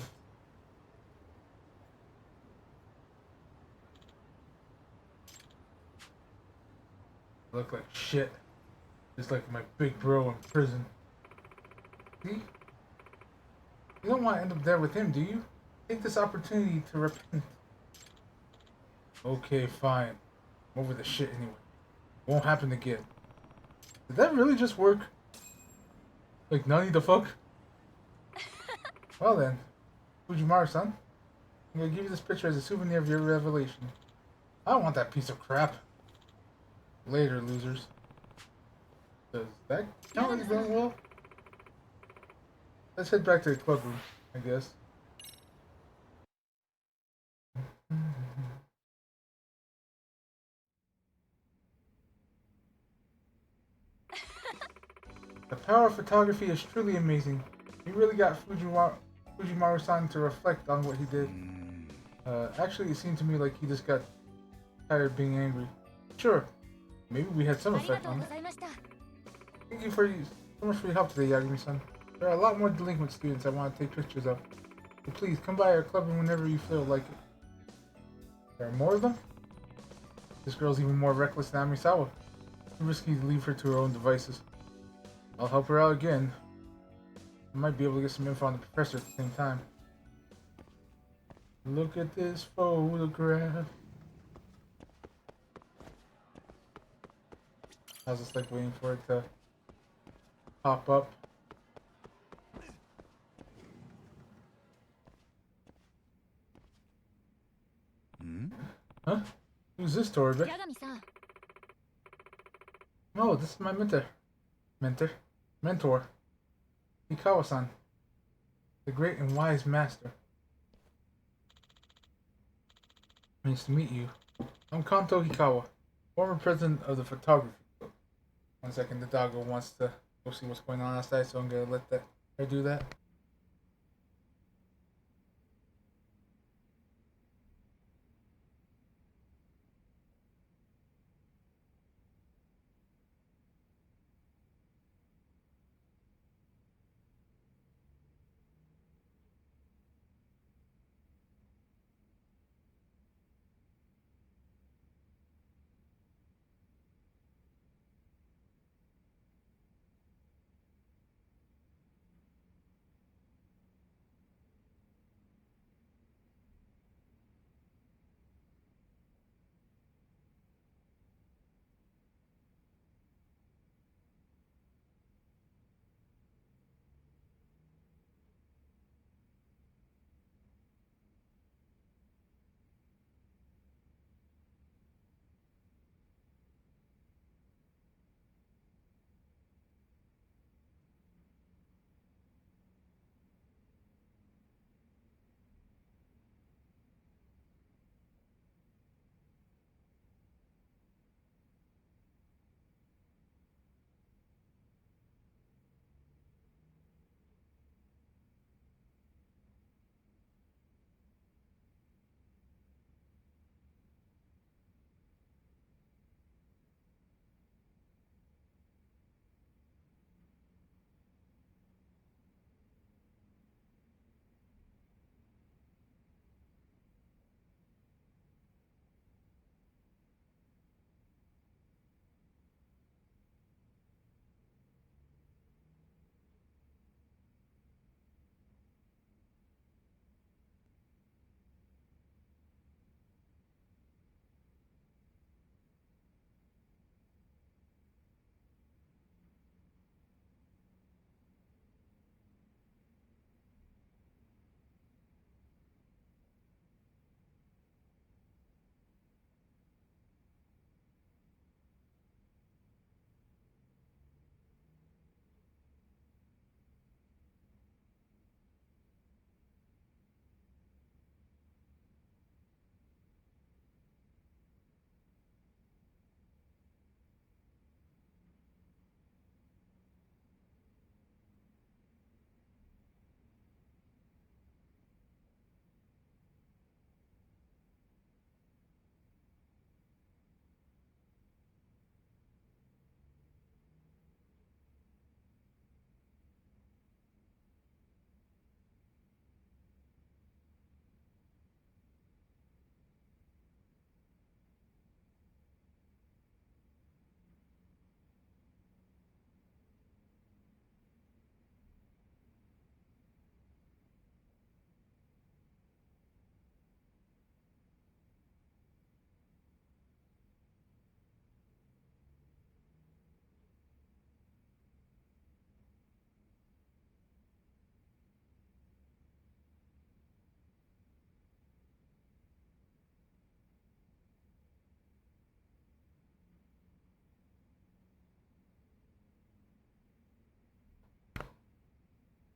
Look like shit. Just like my big bro in prison. See? You don't want to end up there with him, do you? Take this opportunity to repent. Okay, fine. I'm over the shit anyway. Won't happen again. Did that really just work? Like, nani the fuck? Well then, Fujimaru-san, I'm gonna give you this picture as a souvenir of your revelation. I don't want that piece of crap. Later, losers. Does that count as going well? Let's head back to the club room, I guess. The power of photography is truly amazing. You really got Fujimaru-san to reflect on what he did. Actually, it seemed to me like he just got tired of being angry. Sure, maybe we had some ありが effect とう on ご it. ざいました。 Thank you so much for your help today, Yagami-san. There are a lot more delinquent students I want to take pictures of. So please, come by our club room whenever you feel like it. There are more of them? This girl's even more reckless than Amisawa. Too risky to leave her to her own devices. I'll help her out again. I might be able to get some info on the professor at the same time. Look at this photograph. I was just like waiting for it to pop up. Huh? Who's this, Torbe? 八神さん、 Oh, this is my mentor. Hikawa-san. The great and wise master. Nice to meet you. I'm Kanto Hikawa, former president of the photography club. 1 second, the doggo wants to go see what's going on outside, so I'm gonna let her do that.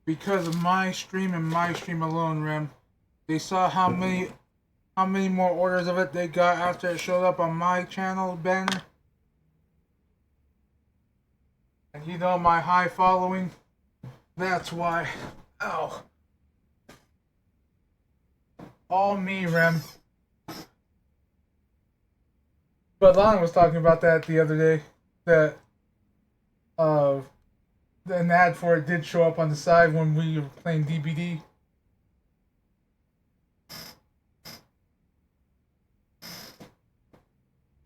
because of my stream and my stream alone, Rem. They saw how many more orders of it they got after it showed up on my channel banner. And you know my high following. That's why. Ow. All me, Rem. But Lana was talking about that the other day. That an ad for it did show up on the side when we were playing DBD.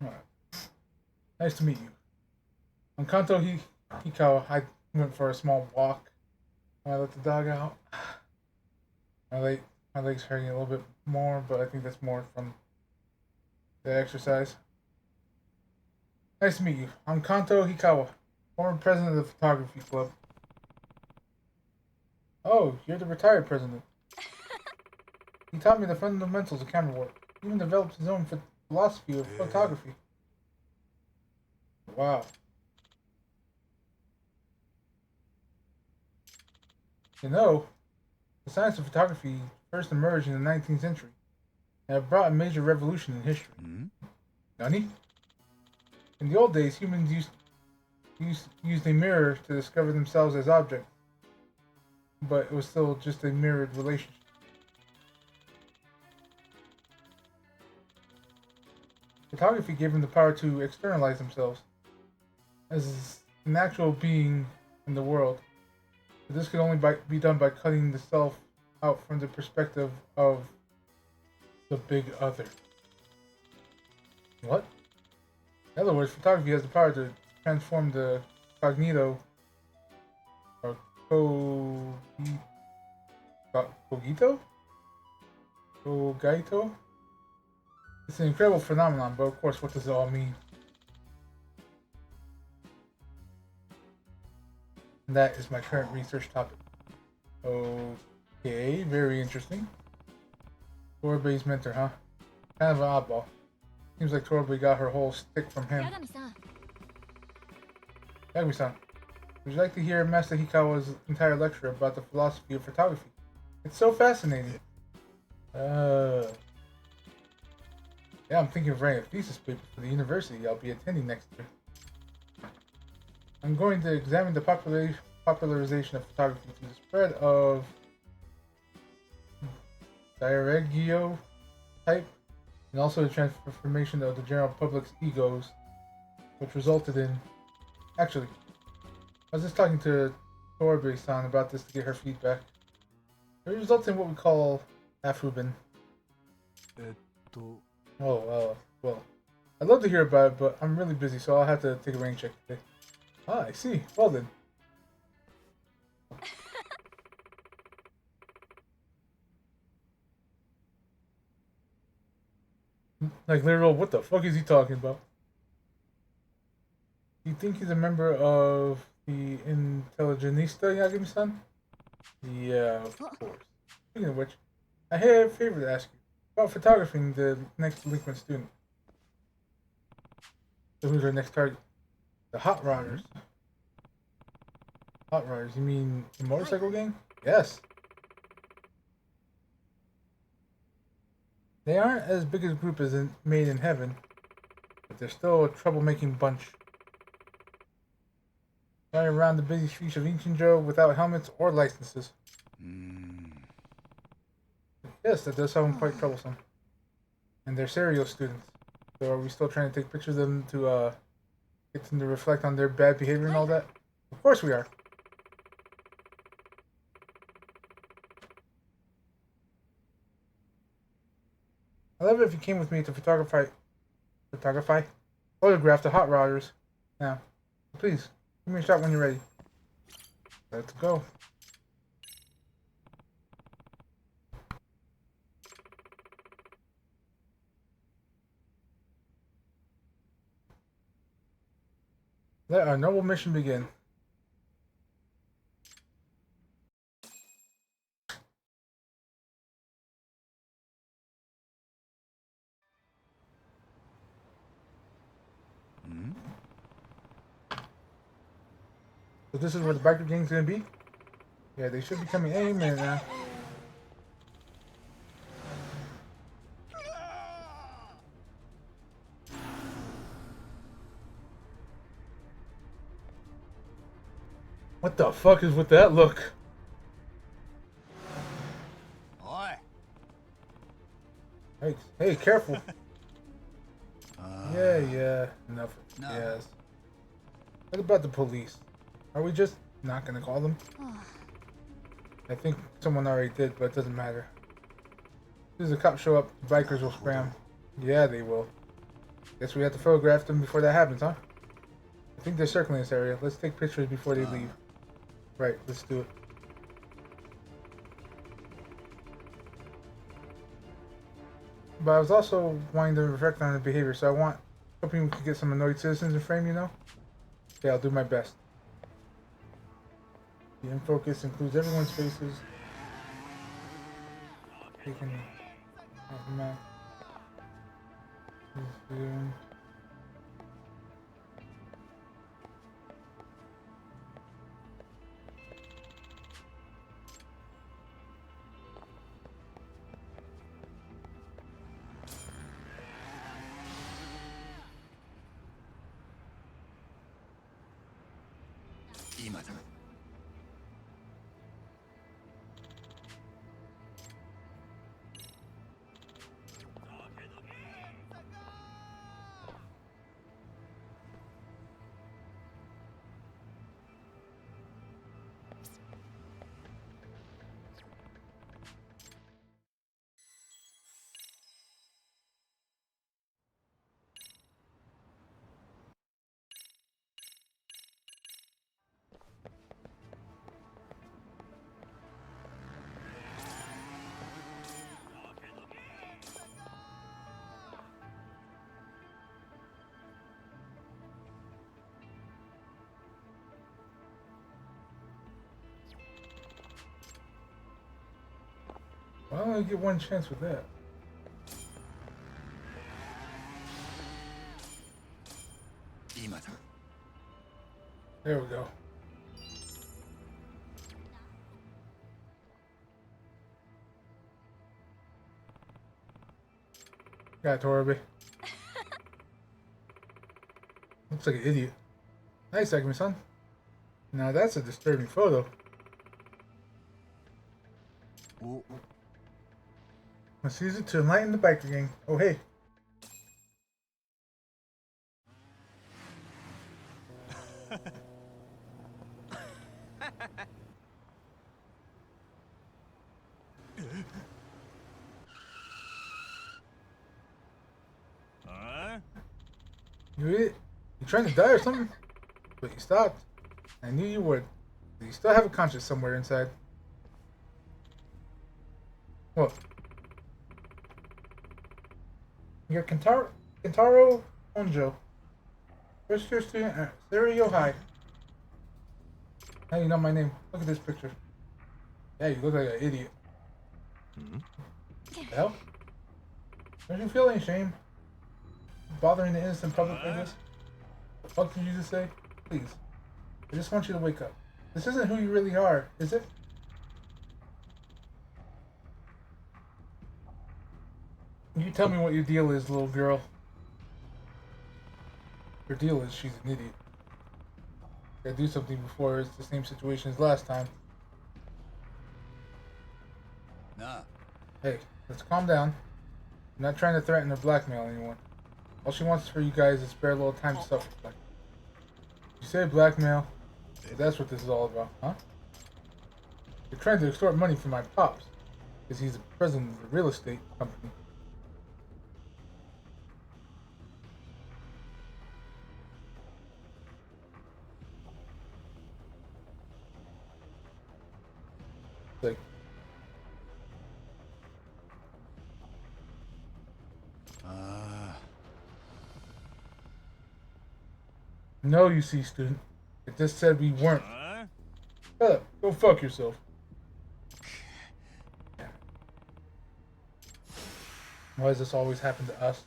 Alright. Nice to meet you. On Kanto Hikawa, I went for a small walk. I let the dog out. My legs hurting a little bit more, but I think that's more from the exercise. Nice to meet you. I'm Kanto Hikawa, former president of the photography club. Oh, you're the retired president. He taught me the fundamentals of camera work. He even developed his own philosophy of photography. Wow. You know, the science of photography first emerged in the 19th century, and it brought a major revolution in history. Nani? In the old days, humans used a mirror to discover themselves as objects, but it was still just a mirrored relationship. Photography gave them the power to externalize themselves as an actual being in the world. But this could only be done by cutting the self out from the perspective of the big other. What? In other words, photography has the power to transform the cognito or cogito? It's an incredible phenomenon, but of course, what does it all mean? And that is my current research topic. Okay, very interesting. Torbei's mentor, huh? Kind of an oddball. Seems like Torbei got her whole stick from him. Yagami-san, would you like to hear Master Hikawa's entire lecture about the philosophy of photography? It's so fascinating. Yeah, I'm thinking of writing a thesis paper for the university I'll be attending next year. I'm going to examine the popularization of photography through the spread of Diaregio type, and also the transformation of the general public's egos, which resulted in... Actually, I was just talking to Torbei-san about this to get her feedback. It results in what we call Afubin. Oh, well, I'd love to hear about it, but I'm really busy, so I'll have to take a rain check today. Ah, I see. Well then. Like, literal, what the fuck is he talking about? Do you think he's a member of the Intelligentista, Yagami-san? Yeah, of course. Speaking of which, I have a favor to ask you about photographing the next delinquent student. So who's our next target? The Hot Rodders. Hot Rodders? You mean the motorcycle gang? Yes. They aren't as big a group as in Made in Heaven, but they're still a troublemaking bunch. Driving around the busy streets of Inchinjo without helmets or licenses. Yes, that does sound quite troublesome. And they're serial students. So are we still trying to take pictures of them to get them to reflect on their bad behavior and all that? Of course we are. I'd love it if you came with me to photograph the Hot Rodders. Now, please, give me a shot when you're ready. Let's go. Let our noble mission begin. So this is where the biker gang's gonna be? Yeah, they should be coming any minute now. What the fuck is with that look? Oi! Hey, careful. Yeah, enough. No. Yes. What about the police? Are we just not gonna call them? I think someone already did, but it doesn't matter. As soon as the cops show up, the bikers will scram. Yeah, they will. Guess we have to photograph them before that happens, huh? I think they're circling this area. Let's take pictures before they leave. Right, let's do it. But I was also wanting to reflect on the behavior, so hoping we can get some annoyed citizens in frame, you know? Okay, I'll do my best. The in focus includes everyone's faces. Taking off the map. Zoom. Ima da. Well, I only get one chance with that. Ima da. There we go. Got it, Torby. Looks like an idiot. Nice segment, son. Now that's a disturbing photo. Oh. Let's use it to enlighten the biker gang. Oh, hey. You idiot. You trying to die or something? But you stopped. I knew you would. You still have a conscience somewhere inside. What? You're Kentaro Onjo. First year student at Serio High. Now you know my name. Look at this picture. Yeah, you look like an idiot. The hell? Don't you feel any shame? Bothering the innocent public like this? The fuck did you just say? Please. I just want you to wake up. This isn't who you really are, is it? You tell me what your deal is, little girl. Her deal is she's an idiot. Gotta do something before it's the same situation as last time. Nah. Hey, let's calm down. I'm not trying to threaten or blackmail anyone. All she wants for you guys is spare a little time to self-reflect. You say blackmail, but that's what this is all about, huh? You're trying to extort money from my pops, because he's the president of a real estate company. Like, no, you see, student. It just said we weren't. Shut up. Go fuck yourself. Why does this always happen to us?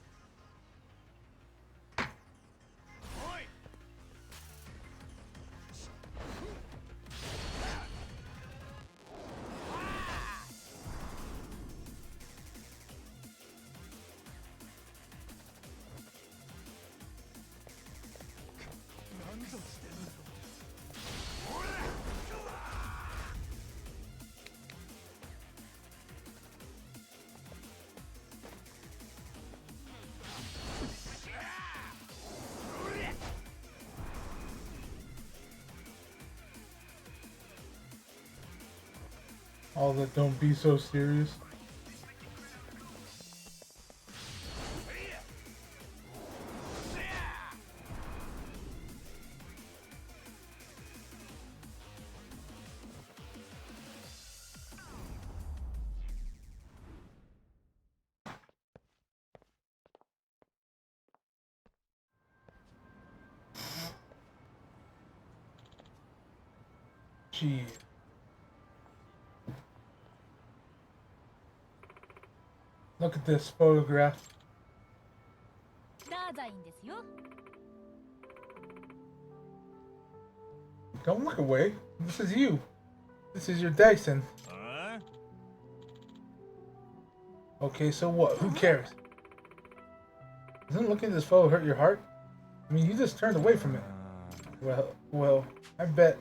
All that don't be so serious. Gee. Look at this photograph. ダーザインですよ。 Don't look away. This is you. This is your Dyson. Okay, so what? Who cares? Doesn't looking at this photo hurt your heart? I mean, you just turned away from it. Well, I bet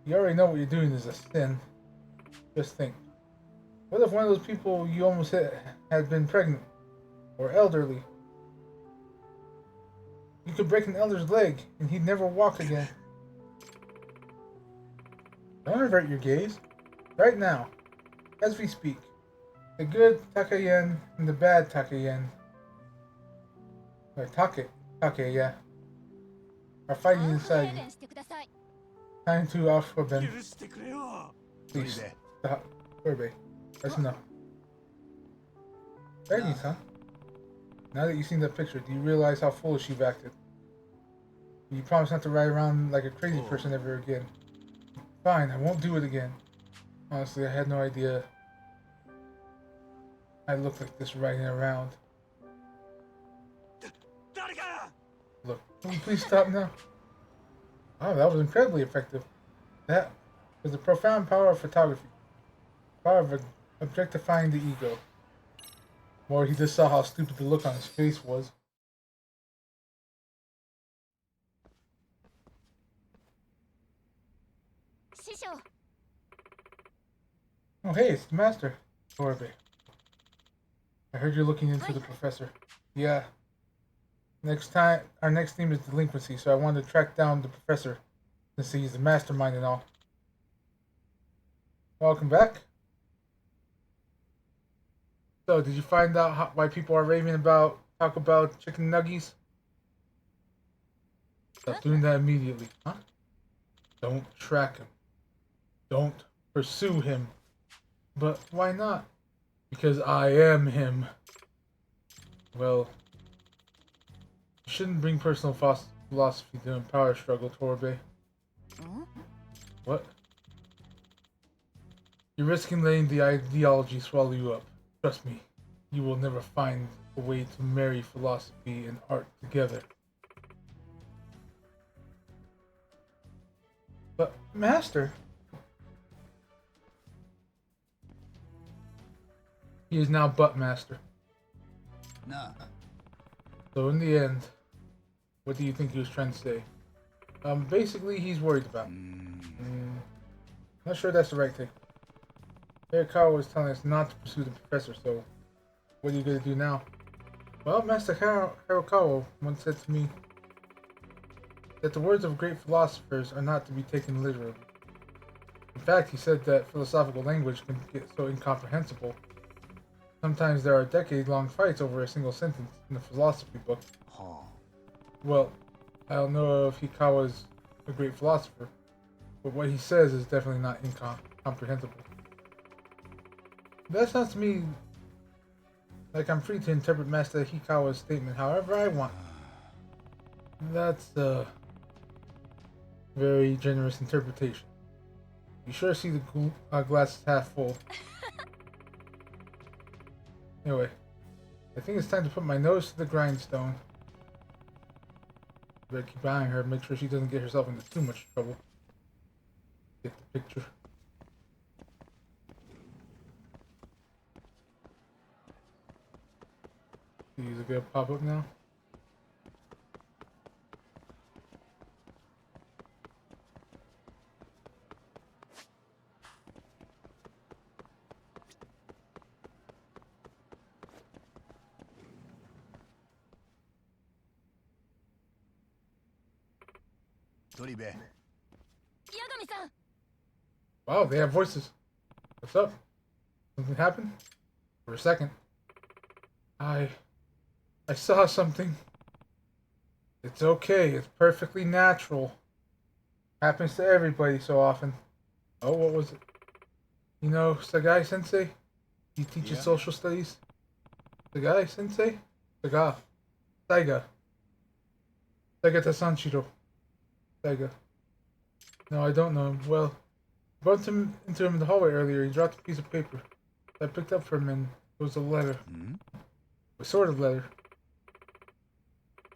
you already know what you're doing is a sin. Just think. What if one of those people you almost hit had been pregnant? Or elderly? You could break an elder's leg, and he'd never walk again. Don't avert your gaze. Right now, as we speak, the good Takayen and the bad Takayen, or Take, yeah, are fighting ハーフヘ inside イ you. デンしてください。 Time to offer 許 them. してくれよ。 Please stop. Urbe, that's enough. Agnes, huh? Now that you've seen that picture, do you realize how foolish you've acted? You promised not to ride around like a crazy person ever again. Fine, I won't do it again. Honestly, I had no idea I looked like this riding around. Look, can we please stop now? Oh, that was incredibly effective. That was the profound power of photography. Power of objectifying the ego. Or he just saw how stupid the look on his face was. Oh, hey, it's the master. Orbe. I heard you're looking into the professor. Yeah. Our next theme is delinquency, so I wanted to track down the professor, since he's the mastermind and all. Welcome back. So, did you find out why people are raving about Taco Bell chicken nuggies? Stop doing that immediately, huh? Don't track him. Don't pursue him. But why not? Because I am him. Well, you shouldn't bring personal philosophy to a power struggle, Torbe. What? You're risking letting the ideology swallow you up. Trust me, you will never find a way to marry philosophy and art together. But, Master... He is now Butt Master. Nah. So in the end, what do you think he was trying to say? Basically, he's worried about. Not sure that's the right thing. Hirakawa was telling us not to pursue the professor, so what are you going to do now? Well, Master Hirakawa once said to me that the words of great philosophers are not to be taken literally. In fact, he said that philosophical language can get so incomprehensible. Sometimes there are decade-long fights over a single sentence in a philosophy book. Well, I don't know if Hikawa's a great philosopher, but what he says is definitely not incomprehensible. That sounds to me like I'm free to interpret Master Hikawa's statement however I want. That's a very generous interpretation. You sure see the glass is half full. Anyway, I think it's time to put my nose to the grindstone. Better keep eyeing her, make sure she doesn't get herself into too much trouble. Get the picture. These are gonna pop up now. Wow, they have voices. What's up? Something happened? For a second. I I saw something. It's okay. It's perfectly natural. Happens to everybody so often. Oh, what was it? You know Sagai Sensei? He teaches Yeah? social studies. Sagai Sensei? Saga. Saiga. Saiga Tasanshiro. Saiga. No, I don't know him. Well, I bumped him into him in the hallway earlier. He dropped a piece of paper. I picked up from him and it was a letter. Hmm? A sort of letter.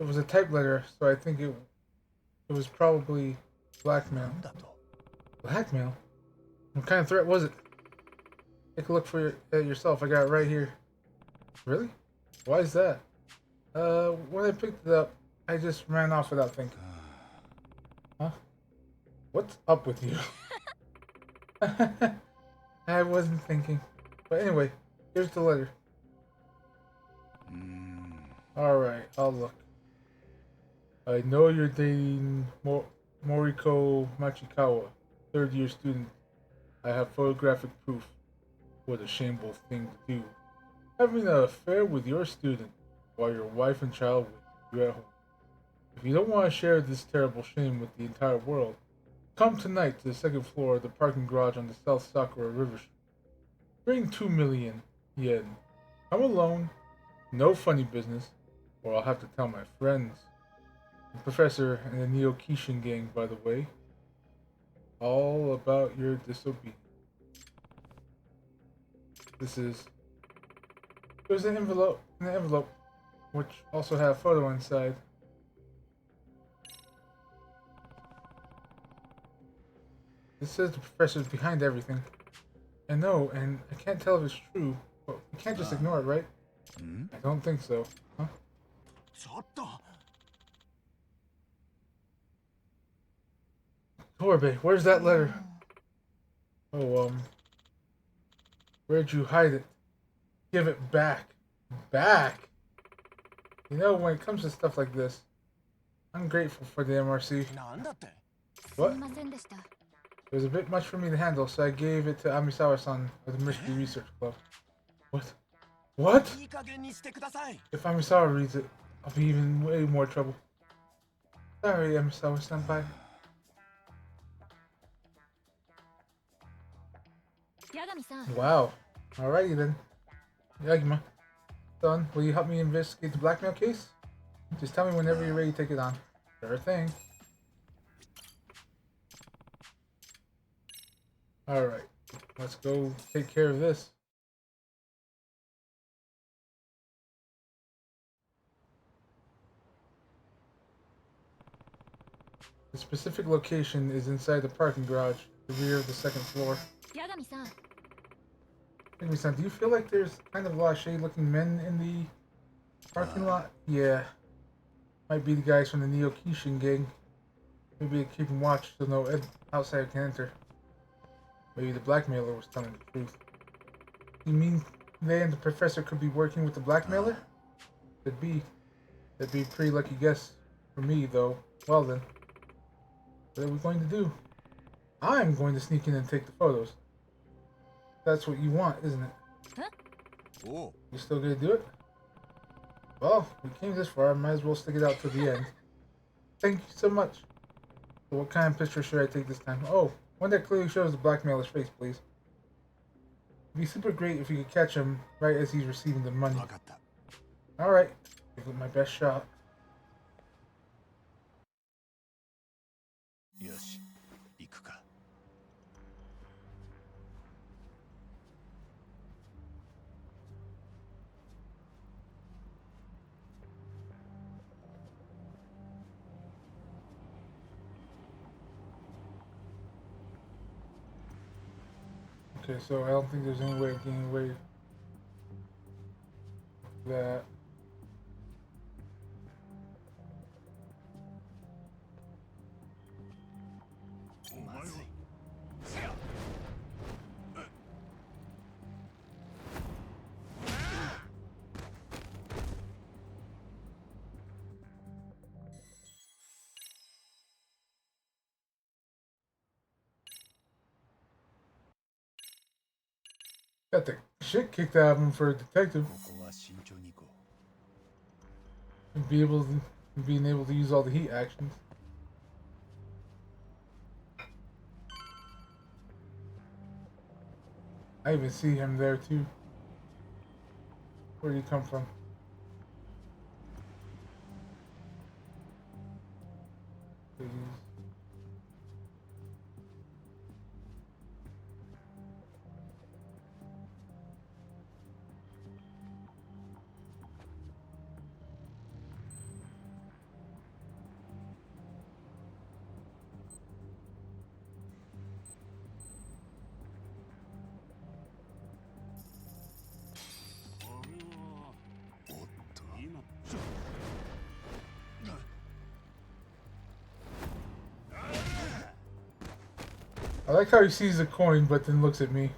It was a typed letter, so I think it was probably blackmail. なんだと Blackmail? What kind of threat was it? Take a look at yourself. I got it right here. Really? Why is that? When I picked it up, I just ran off without thinking. Huh? What's up with you? I wasn't thinking. But anyway, here's the letter. Alright, I'll look. I know you're dating Moriko Machikawa, third year student. I have photographic proof. What a shameful thing to do. Having an affair with your student while your wife and child with you at home. If you don't want to share this terrible shame with the entire world, come tonight to the second floor of the parking garage on the South Sakura River. Bring 2 million yen. Come alone, no funny business, or I'll have to tell my friends. The professor and the Neo Kishin gang, by the way. All about your disobedience. There's an envelope, which also had a photo inside. This says the professor's behind everything. I know, and I can't tell if it's true, but we can't just ignore it, right? I don't think so. Huh? ちょっと Torbe, where's that letter? Oh, where'd you hide it? Give it back. Back? You know, when it comes to stuff like this, I'm grateful for the MRC. なんだって What? すみませんでした。 It was a bit much for me to handle, so I gave it to Amisawa-san of the Mystery Research Club. What? What? いい加減にしてください If Amisawa reads it, I'll be even way more trouble. Sorry, Amisawa-senpai. 八神さん、 Wow. Alrighty then. Yagima. Son, will you help me investigate the blackmail case? Just tell me whenever you're ready to take it on. Sure thing. Alright. Let's go take care of this. The specific location is inside the parking garage, the rear of the second floor. 八神さん、 Yagami-san, do you feel like there's kind of a lot of shady-looking men in the parking lot? Yeah. Might be the guys from the Neo Kishin gang. Maybe they keep watch so no outsider can enter. Maybe the blackmailer was telling the truth. You mean they and the professor could be working with the blackmailer? Could be. That'd be a pretty lucky guess for me, though. Well then. What are we going to do? I'm going to sneak in and take the photos. That's what you want, isn't it? おう You still gonna do it? Well, we came this far, might as well stick it out to the end. Thank you so much. So what kind of picture should I take this time? Oh, one that clearly shows the blackmailer's face, please. It'd be super great if you could catch him right as he's receiving the money. 分かった Alright, give it my best shot. よし行くか Okay, so I don't think there's any way of getting away with that. Got the shit kicked out of him for a detective. ここは慎重に行こ Being able to use all the heat actions. I even see him there too. Where did he come from? Please. I like how he sees the coin but then looks at me.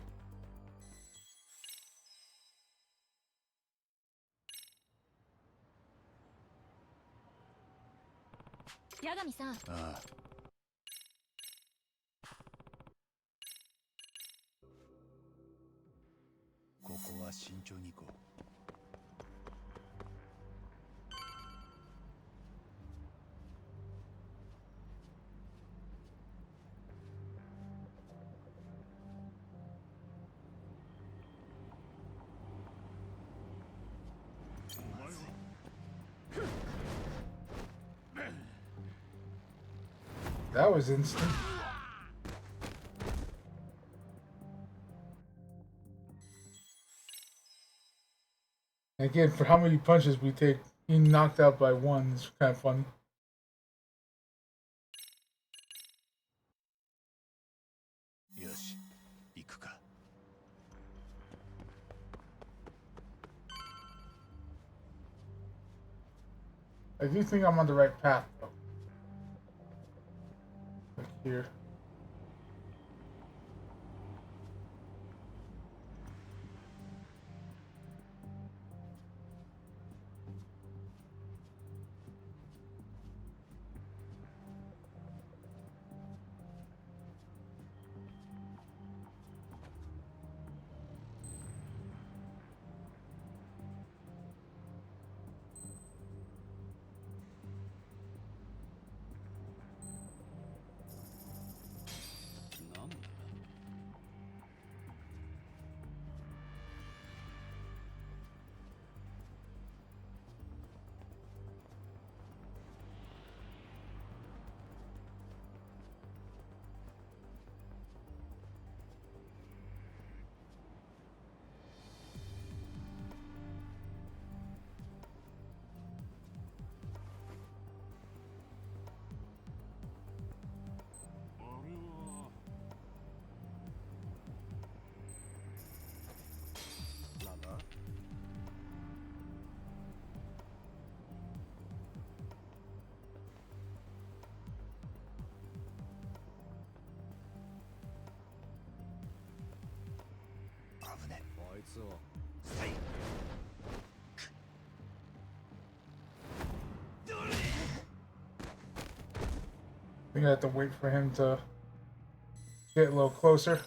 八神さん、う。ああ。ここは慎重に行こう。That was instant. And again, for how many punches we take, being knocked out by one is kind of funny. Yoshi, 行くか。I do think I'm on the right path, though. Like here. I think I have to wait for him to get a little closer.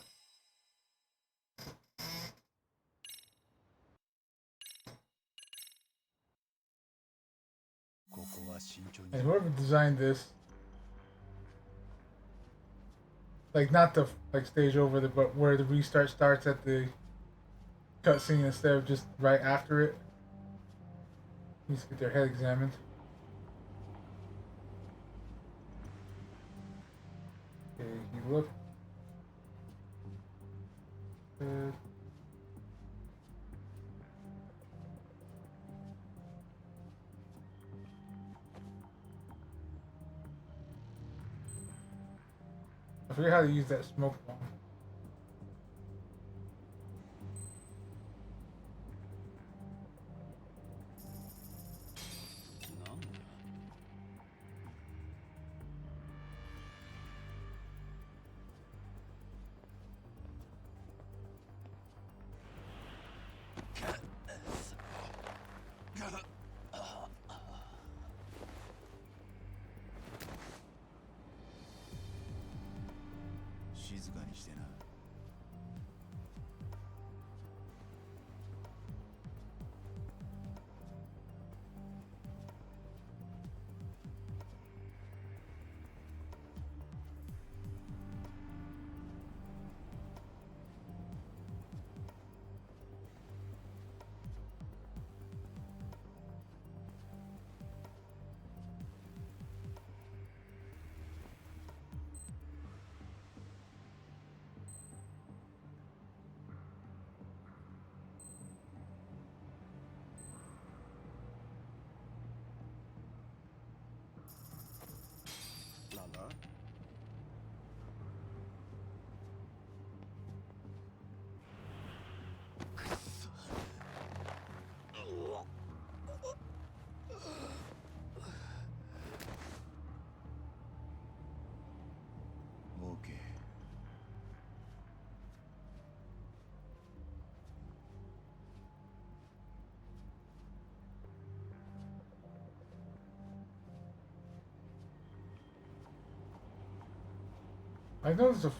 And whoever designed this, like not the like stage over the, but where the restart starts at the cutscene instead of just right after it, needs to get their head examined. Okay, he looked good. I forget how to use that smoke bomb. I know there's a.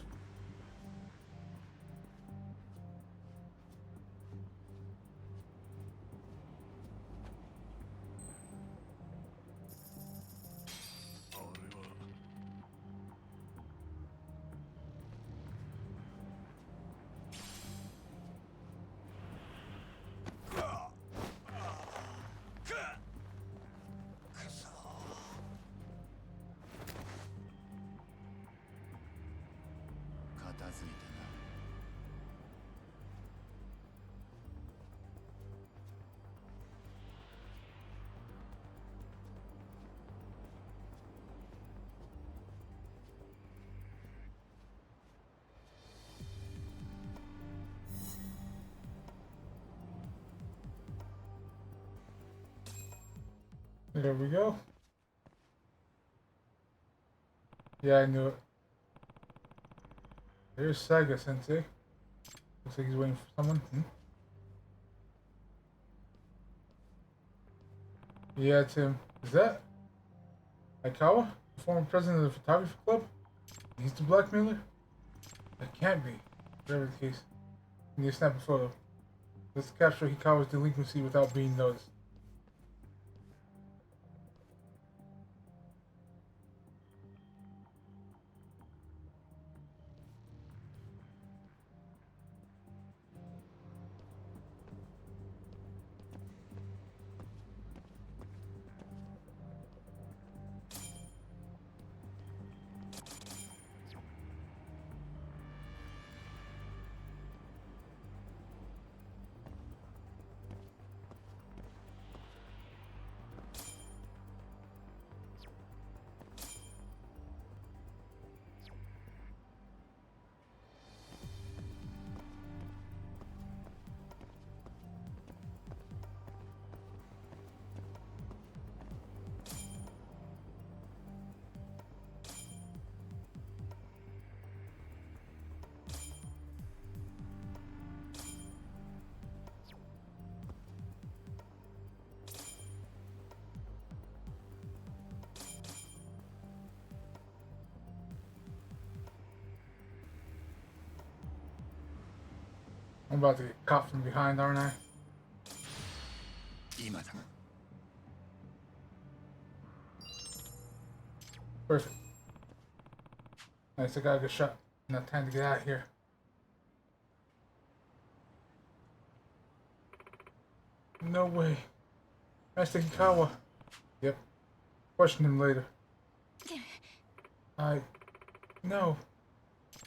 There we go. Yeah, I knew it. There's Saga Sensei. Looks like he's waiting for someone. Yeah, it's him. Is that Aikawa, the former president of the photography club? He's the blackmailer? That can't be. Whatever the case. We need to snap a photo. Let's capture Hikawa's delinquency without being noticed. I'm about to get caught from behind, aren't I? Perfect. Nice, I got a good shot. Enough time to get out of here. No way. Master Hikawa. Yep. Question him later. No.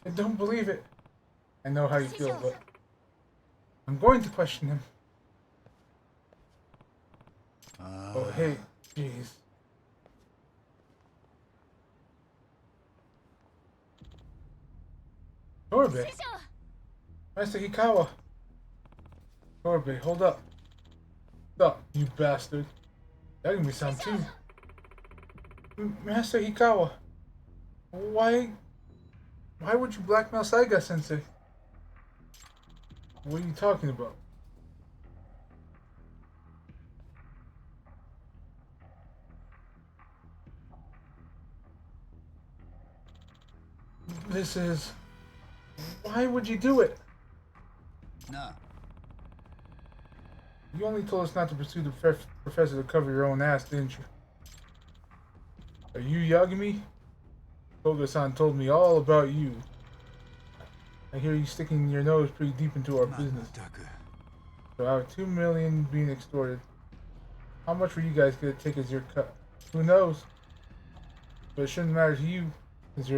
I don't believe it. I know how you feel, but I'm going to question him. Oh, hey. Jeez. Torbe. Master Hikawa. Torbe, hold up. Stop, you bastard. That can be some too. Master Hikawa. Why would you blackmail Saiga Sensei? What are you talking about? This is... Why would you do it? Nah. You only told us not to pursue the professor to cover your own ass, didn't you? Are you Yagami? Toga-san told me all about you. I hear you sticking your nose pretty deep into our business. So out of 2 million being extorted, how much were you guys gonna take as your cut? Who knows? But it shouldn't matter to you, since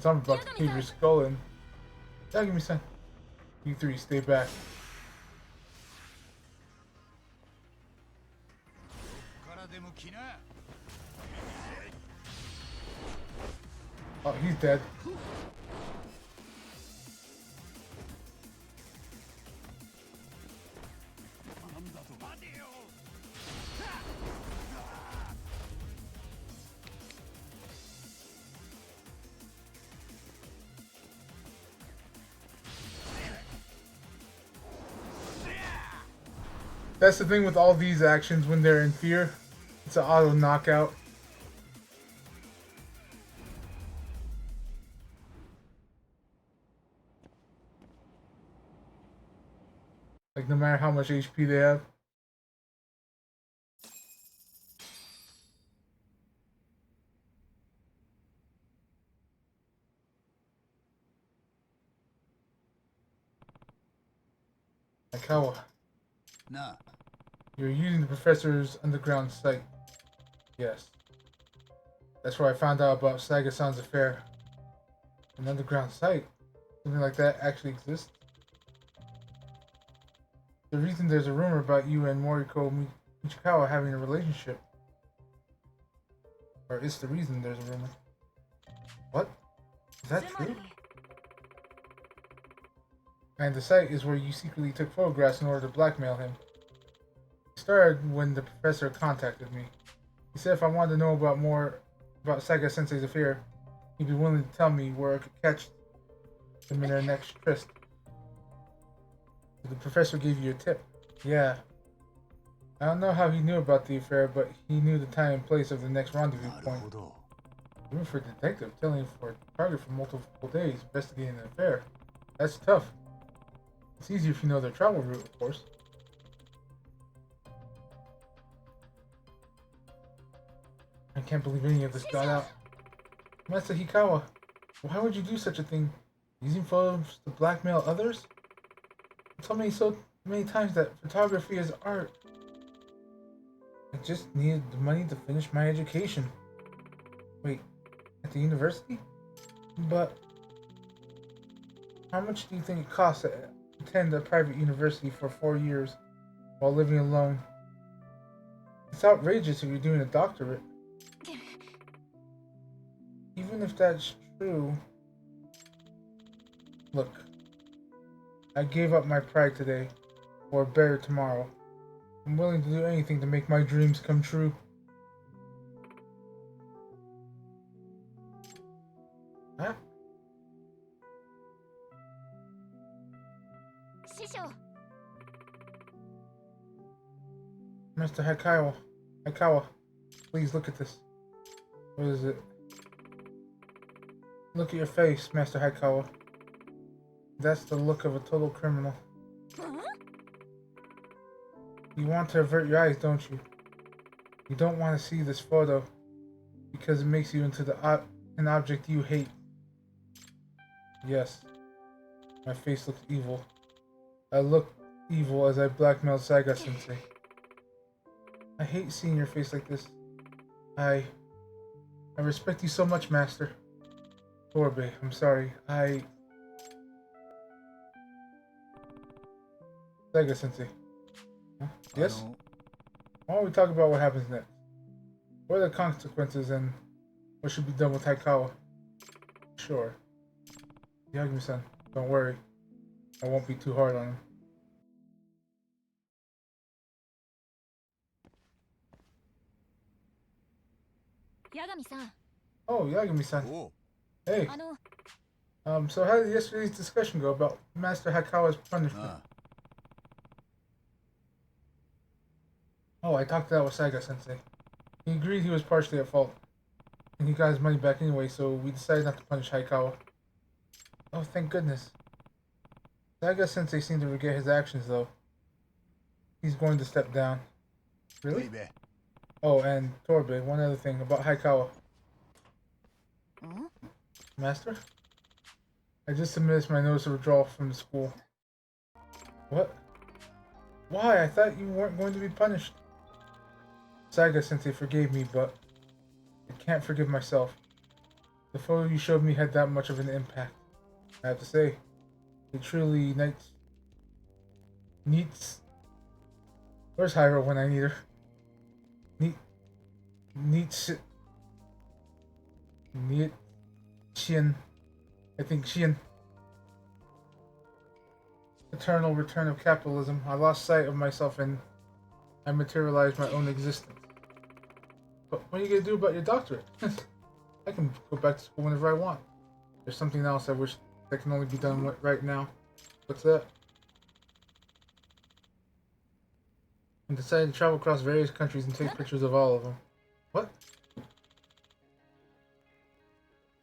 I'm about to cleave your skull in. Yagami-san, you three stay back. Oh, he's dead. That's the thing with all these actions when they're in fear. It's an auto knockout. Like, no matter how much HP they have. Aikawa, なあ、 you're using the professor's underground site. Yes. That's where I found out about Saga-san's affair. An underground site? Something like that actually exists? The reason there's a rumor about you and Moriko Michikawa having a relationship. Or it's the reason there's a rumor. What? Is that true? And the site is where you secretly took photographs in order to blackmail him. It started when the professor contacted me. He said if I wanted to know more about Saga-sensei's affair, he'd be willing to tell me where I could catch them in their next tryst. The professor gave you a tip. Yeah. I don't know how he knew about the affair, but he knew the time and place of the next rendezvous なる point. ほど。 Even for a detective, telling for a target for multiple days, investigating an affair. That's tough. It's easier if you know their travel route, of course. I can't believe any of this got out. Master Hikawa, why would you do such a thing? Using photos to blackmail others? You told me so many times that photography is art. I just needed the money to finish my education. Wait, at the university? But how much do you think it costs to attend a private university for 4 years while living alone? It's outrageous if you're doing a doctorate. Even if that's true... Look, I gave up my pride today for a better tomorrow. I'm willing to do anything to make my dreams come true. Huh? 師匠 Mr. Hikawa, please look at this. What is it? Look at your face, Master Hikawa. That's the look of a total criminal. You want to avert your eyes, don't you? You don't want to see this photo because it makes you into an object you hate. Yes, my face looks evil. I look evil as I blackmailed Saga-sensei. I hate seeing your face like this. I respect you so much, Master. Torbe, I'm sorry. Saga-sensei. Huh? Yes? Why don't we talk about what happens next? What are the consequences and what should be done with Taikawa? Sure. Yagami-san, don't worry. I won't be too hard on him. Yagami-san Oh, Yagami-san. おう Hey. あの So how did yesterday's discussion go about Master Hikawa's punishment? あ Oh, I talked that with Saga-sensei. He agreed he was partially at fault. And he got his money back anyway, so we decided not to punish Hikawa. Oh, thank goodness. Saga-sensei seemed to regret his actions, though. He's going to step down. あ。 Really? いいべ。 Oh, and Torbe, one other thing about Hikawa. ん Master? I just submitted my notice of withdrawal from the school. What? Why? I thought you weren't going to be punished. Saga-sensei forgave me, but I can't forgive myself. The photo you showed me had that much of an impact. I have to say, it truly needs. Where's Hyro when I need her? Shien. I think Shien. Eternal return of capitalism. I lost sight of myself and I materialized my own existence. But what are you gonna do about your doctorate? I can go back to school whenever I want. There's something else I wish that can only be done right now. What's that? I decided to travel across various countries and take pictures of all of them. What?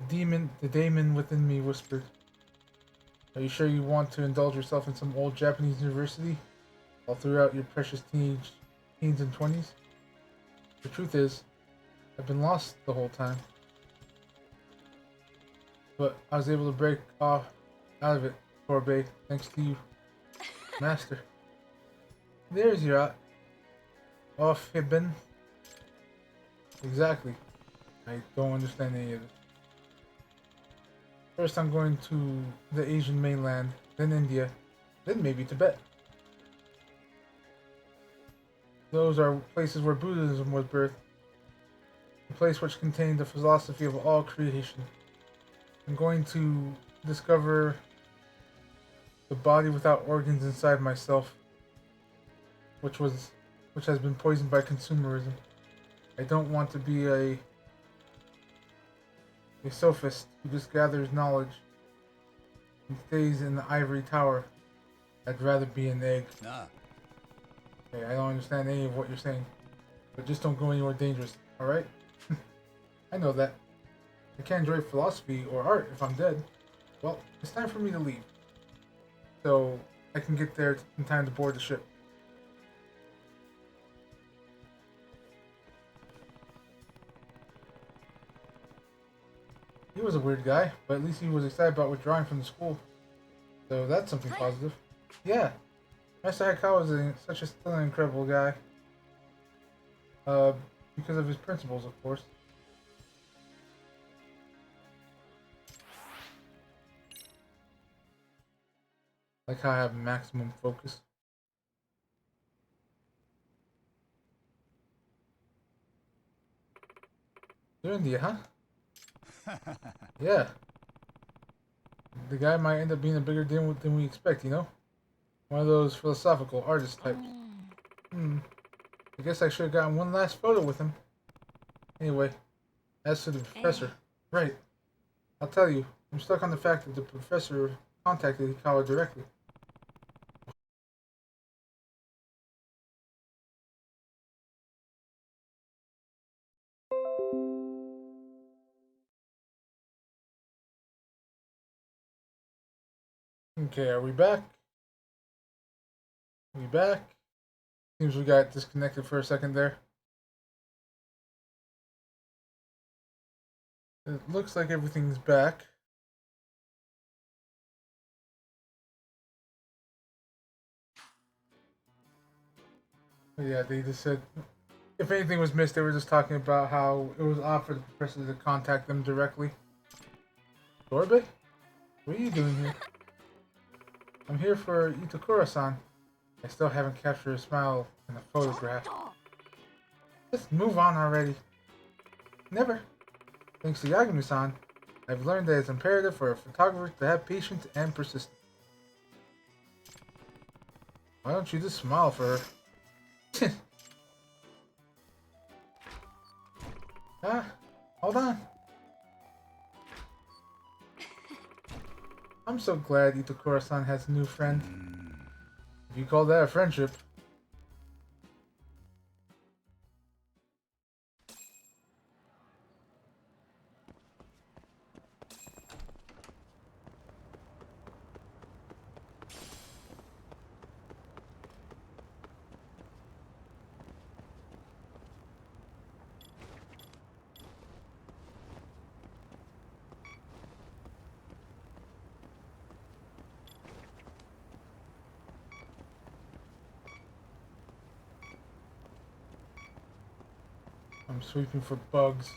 The daemon within me whispered. Are you sure you want to indulge yourself in some old Japanese university all throughout your precious teens and 20s? The truth is, I've been lost the whole time. But I was able to break off out of it, Torbay, thanks to you, Master. There's your off Hibben. Exactly. I don't understand any of it. First I'm going to the Asian mainland, then India, then maybe Tibet. Those are places where Buddhism was birthed. A place which contained the philosophy of all creation. I'm going to discover the body without organs inside myself, which has been poisoned by consumerism. I don't want to be a sophist who just gathers knowledge and stays in the ivory tower. I'd rather be an egg.なあ、 Okay, I don't understand any of what you're saying, but just don't go anywhere dangerous, alright? I know that. I can't enjoy philosophy or art if I'm dead. Well, it's time for me to leave, so I can get there in time to board the ship. He was a weird guy, but at least he was excited about withdrawing from the school. So that's something positive. Yeah, Master Hayakawa is still an incredible guy. Because of his principles, of course. Like how I have maximum focus. You're India, huh? Yeah. The guy might end up being a bigger deal than we expect, you know? One of those philosophical artist types. I guess I should have gotten one last photo with him. Anyway, as to the professor. Right. I'll tell you, I'm stuck on the fact that the professor contacted Hikawa directly. Okay, are we back? We back? Seems we got disconnected for a second there. It looks like everything's back. But yeah, they just said if anything was missed, they were just talking about how it was odd for the professor to contact them directly. Dorbe? What are you doing here? I'm here for Itakura-san. I still haven't captured a smile in a photograph. Just move on already. Never. Thanks to Yagami-san, I've learned that it's imperative for a photographer to have patience and persistence. Why don't you just smile for her? Ah, hold on. I'm so glad Itakura-san has a new friend. If you call that a friendship. I'm sweeping for bugs.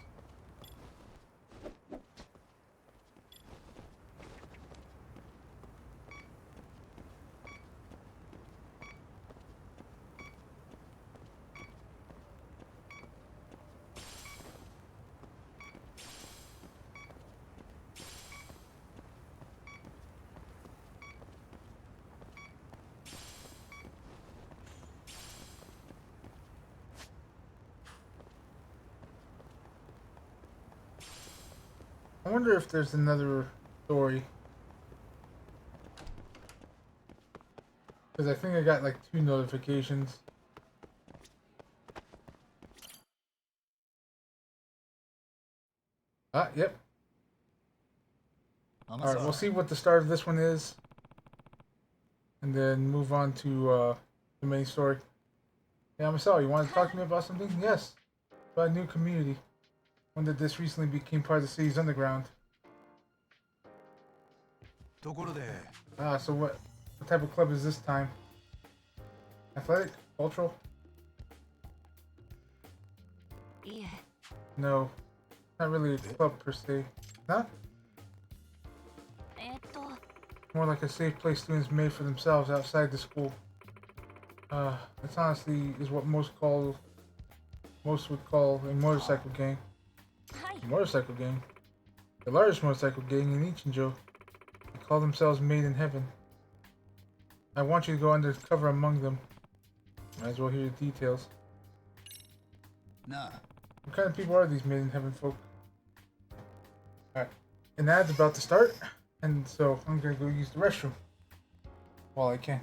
I wonder if there's another story. Because I think I got like 2 notifications. Ah, yep. Alright, we'll see what the start of this one is. And then move on to the main story. Yeah, Marcel, you want to talk to me about something? Yes, about a new community. One that just recently became part of the city's underground. ところで Ah, so what type of club is this time? Athletic? Cultural? いえ No, not really a club per se. Not? えっと More like a safe place students made for themselves outside the school. This honestly is what most would call a motorcycle gang. はい A motorcycle gang? The largest motorcycle gang in Ichinjo. They call themselves Made in Heaven. I want you to go undercover among them. Might as well hear the details. なあ What kind of people are these Made in Heaven folk? Alright. An ad's about to start, and so I'm gonna go use the restroom while I can.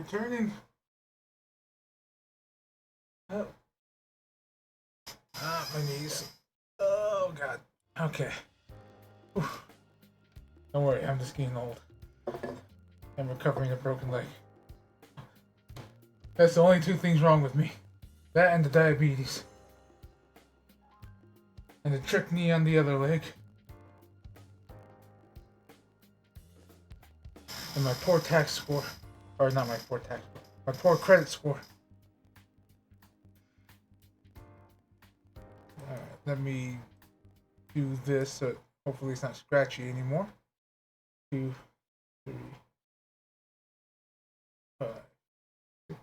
returning. Oh. Ah, my knees. Oh, God. Okay. Whew. Don't worry, I'm just getting old. I'm recovering a broken leg. That's the only two things wrong with me. That and the diabetes. And the trick knee on the other leg. And my poor tax score. Or not my poor tax score. My poor credit score. Alright, let me do this so hopefully it's not scratchy anymore. 2, 3, 5, 6.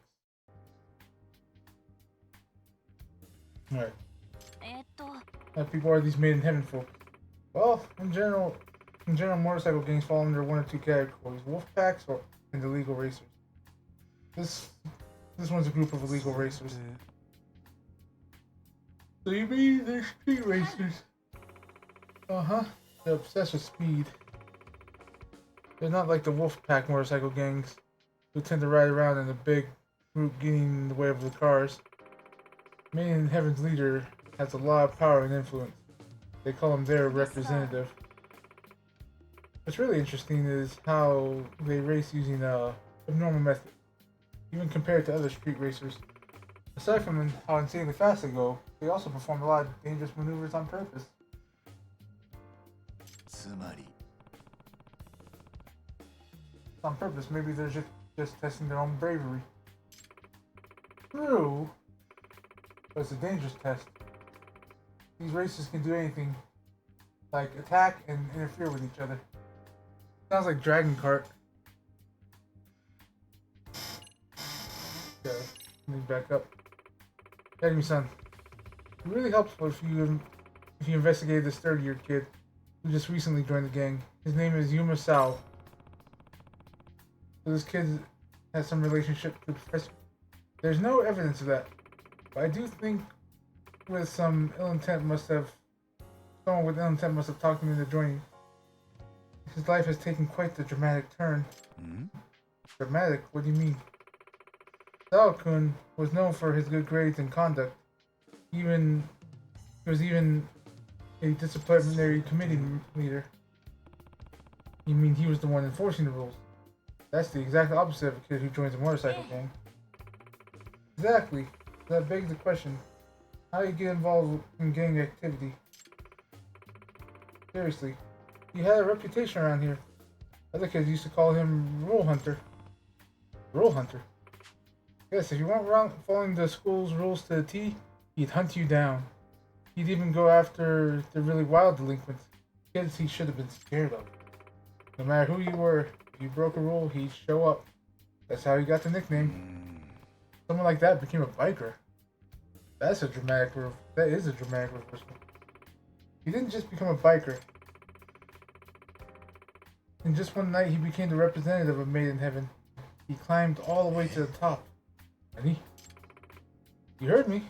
Alright. What people are these made in heaven folk? Well, in general, motorcycle gangs fall under one or two categories: wolf packs or and illegal racers. This one's a group of illegal racers. So you mean they're street racers? Uh-huh. They're obsessed with speed. They're not like the wolf pack motorcycle gangs, who tend to ride around in a big group getting in the way of the cars. Made in Heaven's leader has a lot of power and influence. They call him their representative. What's really interesting is how they race using a abnormal method, even compared to other street racers. Aside from how insanely fast they go, they also perform a lot of dangerous maneuvers on purpose. On purpose, maybe they're just testing their own bravery. True, but it's a dangerous test. These racers can do anything, like attack and interfere with each other. Sounds like Dragon Kart. Okay, let me back up. Enemy-san, it really helps if you investigated this third-year kid who just recently joined the gang. His name is Yuma Sao. So this kid has some relationship to the professor. There's no evidence of that, but I do think with some ill intent someone with ill intent must have talked him into joining. His life has taken quite the dramatic turn. Dramatic? What do you mean? Sao-kun was known for his good grades and conduct. He was even a disciplinary committee leader. You mean he was the one enforcing the rules? That's the exact opposite of a kid who joins a motorcycle gang. Exactly. That begs the question: how do you get involved in gang activity? Seriously, he had a reputation around here. Other kids used to call him Rule Hunter. Rule Hunter? Yes, if you weren't around following the school's rules to the T, he'd hunt you down. He'd even go after the really wild delinquents, kids he should have been scared of. No matter who you were, if you broke a rule, he'd show up. That's how he got the nickname. Someone like that became a biker. That is a dramatic reversal. He didn't just become a biker. In just one night, he became the representative of Made in Heaven. He climbed all the way to the top. And you heard me.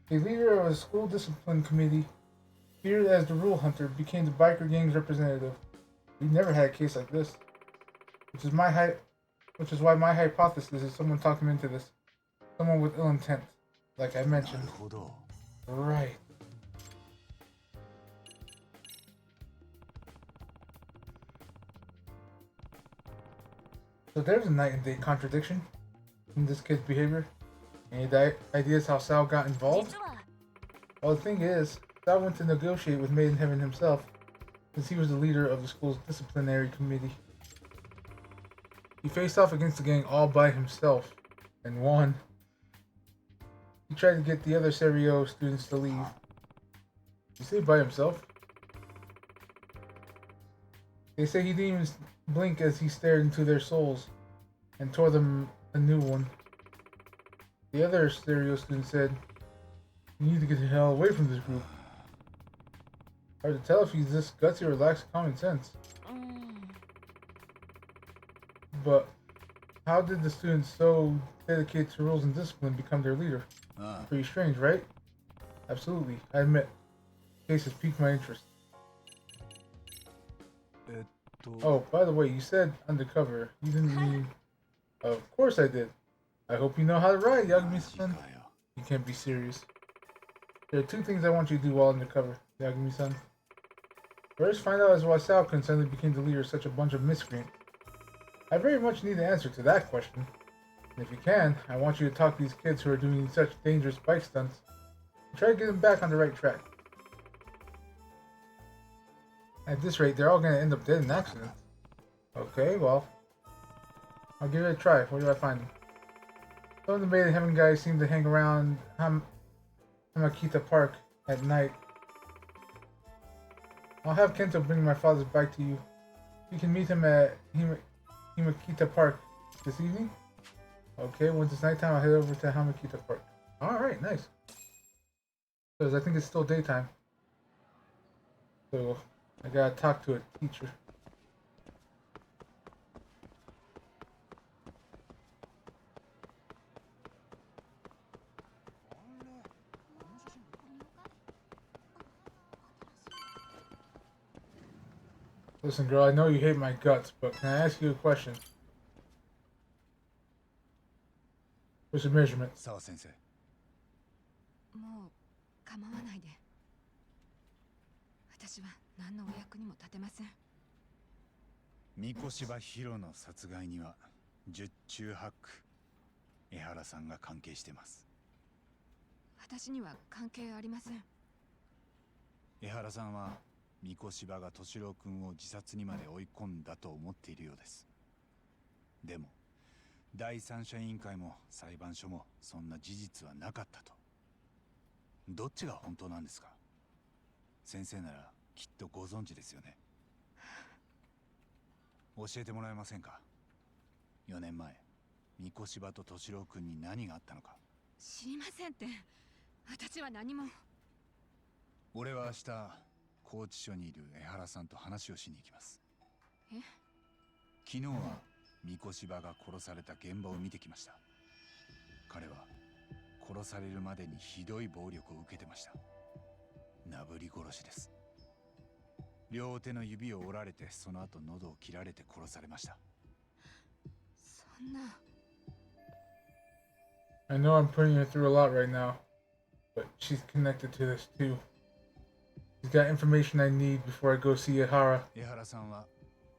The leader of a school discipline committee, feared as the rule hunter, became the biker gang's representative. We never had a case like this. Which is why my hypothesis is someone talked him into this. Someone with ill intent, like I mentioned. Right. So there's a night and day contradiction in this kid's behavior. Any ideas how Sal got involved? Well, the thing is, Sal went to negotiate with Made in Heaven himself, since he was the leader of the school's disciplinary committee. He faced off against the gang all by himself, and won. He tried to get the other Serio students to leave. You say by himself? They say he didn't even blink as he stared into their souls, and tore them a new one. The other Serio student said, "You need to get the hell away from this group." Hard to tell if he's this gutsy or lacks common sense. But how did the students so dedicated to rules and discipline become their leader? Pretty strange, right? Absolutely, I admit. The case has piqued my interest. Oh, by the way, you said undercover. You didn't mean Of course I did. I hope you know how to ride, マ Yagami-san. ジかよ。 You can't be serious. There are two things I want you to do while undercover, Yagami-san. First, find out as Wasao-kun suddenly became the leader of such a bunch of miscreants. I very much need the answer to that question. And if you can, I want you to talk to these kids who are doing such dangerous bike stunts and try to get them back on the right track. At this rate, they're all going to end up dead in accidents. Okay, well, I'll give it a try. Where do I find them? Some of the Maiden Heaven guys seem to hang around Hamakita Park at night. I'll have Kento bring my father's bike to you. You can meet him at Himakita Park this evening. Okay, once it's nighttime, I'll head over to Hamakita Park. Alright, nice. Because I think it's still daytime. So, I gotta talk to a teacher. Listen, girl, I know you hate my guts, but can I ask you a question? What's your measurement? 澤先生。もう構わないで。私は何のお役にも立てません。三越柴博の殺害には十中八九江原さんが関係してます。私には関係ありません。江原さんは三越柴が敏郎君を自殺にまで追い込んだと思っているようです。でも第三者委員会も裁判所もそんな事実はなかったと。どっちが本当なんですか？先生ならきっとご存知ですよね。教えてもらえませんか？4年前三越柴と敏郎君に何があったのか。知りませんって。私は何も。俺は明日拘置所にいる江原さんと話をしに行きます。え？昨日は三越柴が殺された現場を見てきました。彼は殺されるまでにひどい暴力を受けてました。なぶり殺しです。両手の指を折られて、その後喉を切られて殺されました。そんな。I know I'm putting her through a lot right now, but she's connected to this too. She's got information I need before I go see Ihara. 江原さんは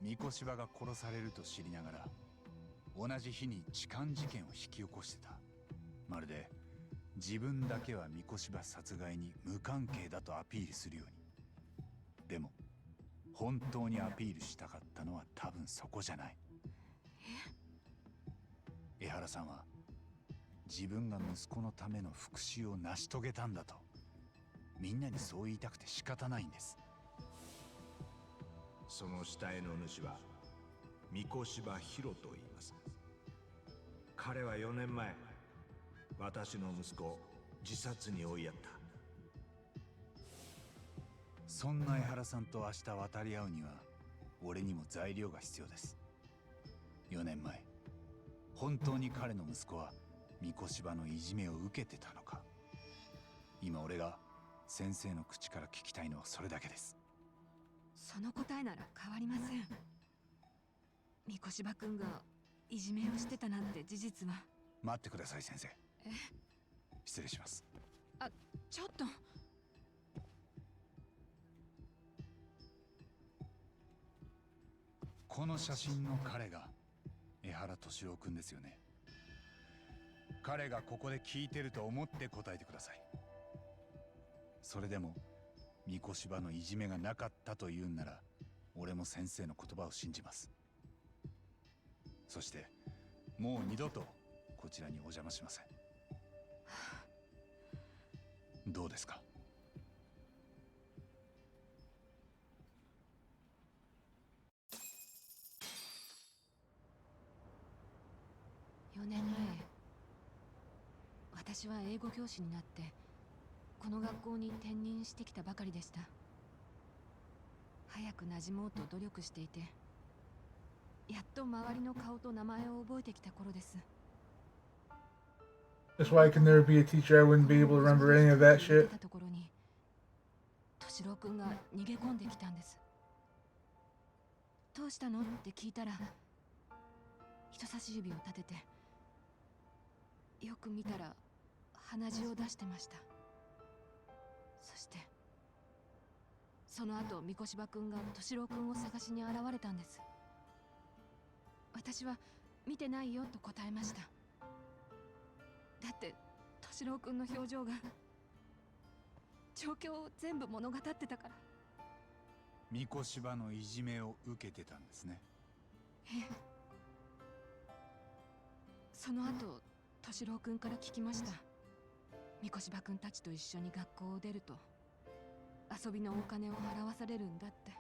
三越柴が殺されると知りながら、同じ日に痴漢事件を引き起こしてた。まるで自分だけは三越柴殺害に無関係だとアピールするように。でも本当にアピールしたかったのは多分そこじゃない。江原さんは自分が息子のための復讐を成し遂げたんだと、みんなにそう言いたくて仕方ないんです。その死体の主は三越柴博と言います。彼は4年前、私の息子を自殺に追いやった。そんな江原さんと明日渡り合うには、俺にも材料が必要です。4年前、本当に彼の息子は三越柴のいじめを受けてたのか。今俺が先生の口から聞きたいのはそれだけです。その答えなら変わりません。三越柴君がいじめをしてたなんて事実は。待ってください先生。え？失礼します。あ、ちょっと。この写真の彼が江原敏郎君ですよね。彼がここで聞いてると思って答えてください。それでも三越柴のいじめがなかったというんなら、俺も先生の言葉を信じます。そしてもう二度とこちらにお邪魔しません。どうですか？4年前、私は英語教師になってこの学校に転任してきたばかりでした。早く馴染もうと努力していて、やっと周りの顔と名前を覚えてきた頃です。That's why I could never be a teacher. I wouldn't be able to remember any of that shit. ところに敏郎君が逃げ込んできたんです。どうしたのって聞いたら、人差し指を立てて、よく見たら鼻血を出してました。そしてその後、三越場くんが敏郎くんを探しに現れたんです。私は見てないよと答えました。だって敏郎くんの表情が状況を全部物語ってたから。三越場のいじめを受けてたんですね。ええ。その後、敏郎くんから聞きました。三越場くんたちと一緒に学校を出ると遊びのお金を払わされるんだって。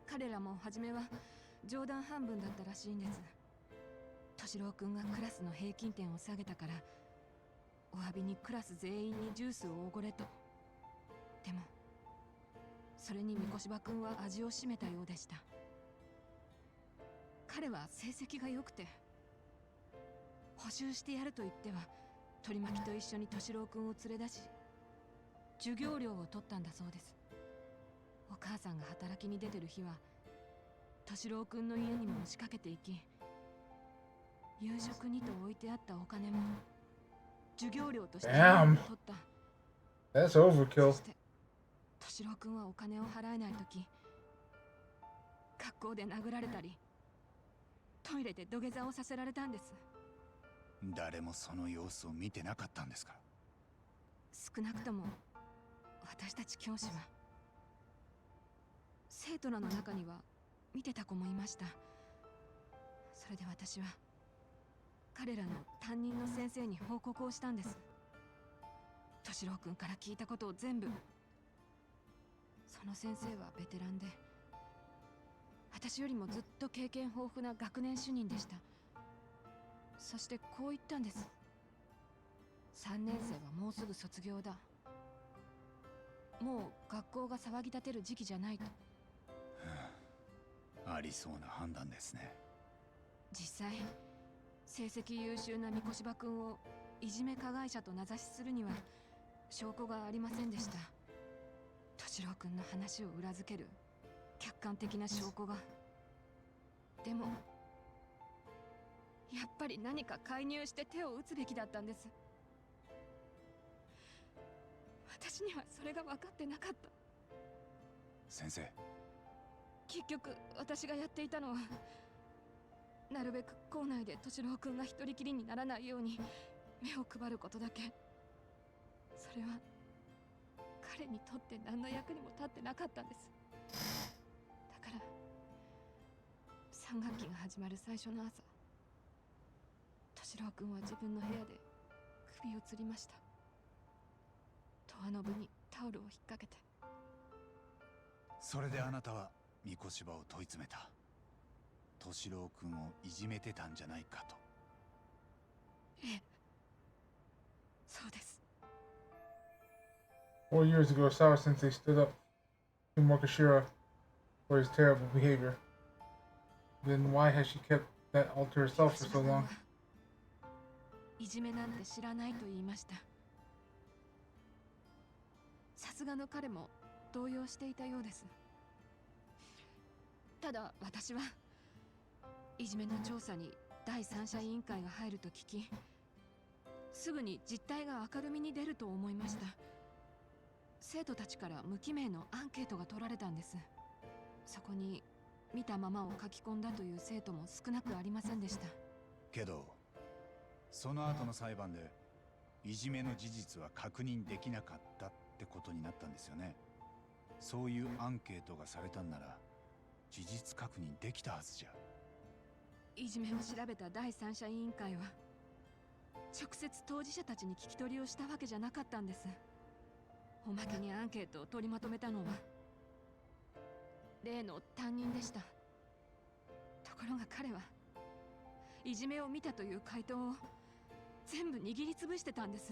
彼らも初めは冗談半分だったらしいんです。敏郎くんがクラスの平均点を下げたから、お詫びにクラス全員にジュースをおごれと。でもそれに三越場くんは味を占めたようでした。彼は成績が良くて、補習してやると言っては取り巻きと一緒に敏郎くんを連れ出し、授業料を取ったんだそうです。お母さんが働きに出てる日は敏郎くんの家にも押しかけていき、夕食にと置いてあったお金も授業料として取った。That's そ overkill. して敏郎くんはお金を払えないとき、学校で殴られたりトイレで土下座をさせられたんです。誰もその様子を見てなかったんですか？少なくとも私たち教師は。生徒らの中には見てた子もいました。それで私は彼らの担任の先生に報告をしたんです。敏郎くんから聞いたことを全部。その先生はベテランで、私よりもずっと経験豊富な学年主任でした。そしてこう言ったんです。3年生はもうすぐ卒業だ。もう学校が騒ぎ立てる時期じゃないと。ありそうな判断ですね。実際成績優秀な三越場くんをいじめ加害者と名指しするには証拠がありませんでした。敏郎くんの話を裏付ける客観的な証拠が。でもやっぱり何か介入して手を打つべきだったんです。私にはそれが分かってなかった。先生、結局私がやっていたのは、なるべく校内で敏郎くんが一人きりにならないように目を配ることだけ。それは彼にとって何の役にも立ってなかったんです。だから3学期が始まる最初の朝、敏郎くんは自分の部屋で首を吊りました。ドアノブにタオルを引っ掛けて。それであなたは三越場を問い詰めた。敏郎くんをいじめてたんじゃないかと。ええ、そうです。4 years ago, Sour Sensei stood up to Mokushira for his terrible behavior. Then why has she kept that all to herself for so long? いじめなんて知らないと言いました。さすがの彼も動揺していたようです。ただ私はいじめの調査に第三者委員会が入ると聞き、すぐに実態が明るみに出ると思いました。生徒たちから無記名のアンケートが取られたんです。そこに見たままを書き込んだという生徒も少なくありませんでした。けどその後の裁判でいじめの事実は確認できなかったってことになったんですよね。そういうアンケートがされたんなら事実確認できたはずじゃ。いじめを調べた第三者委員会は直接当事者たちに聞き取りをしたわけじゃなかったんです。おまけにアンケートを取りまとめたのは例の担任でした。ところが彼はいじめを見たという回答を全部握りつぶしてたんです。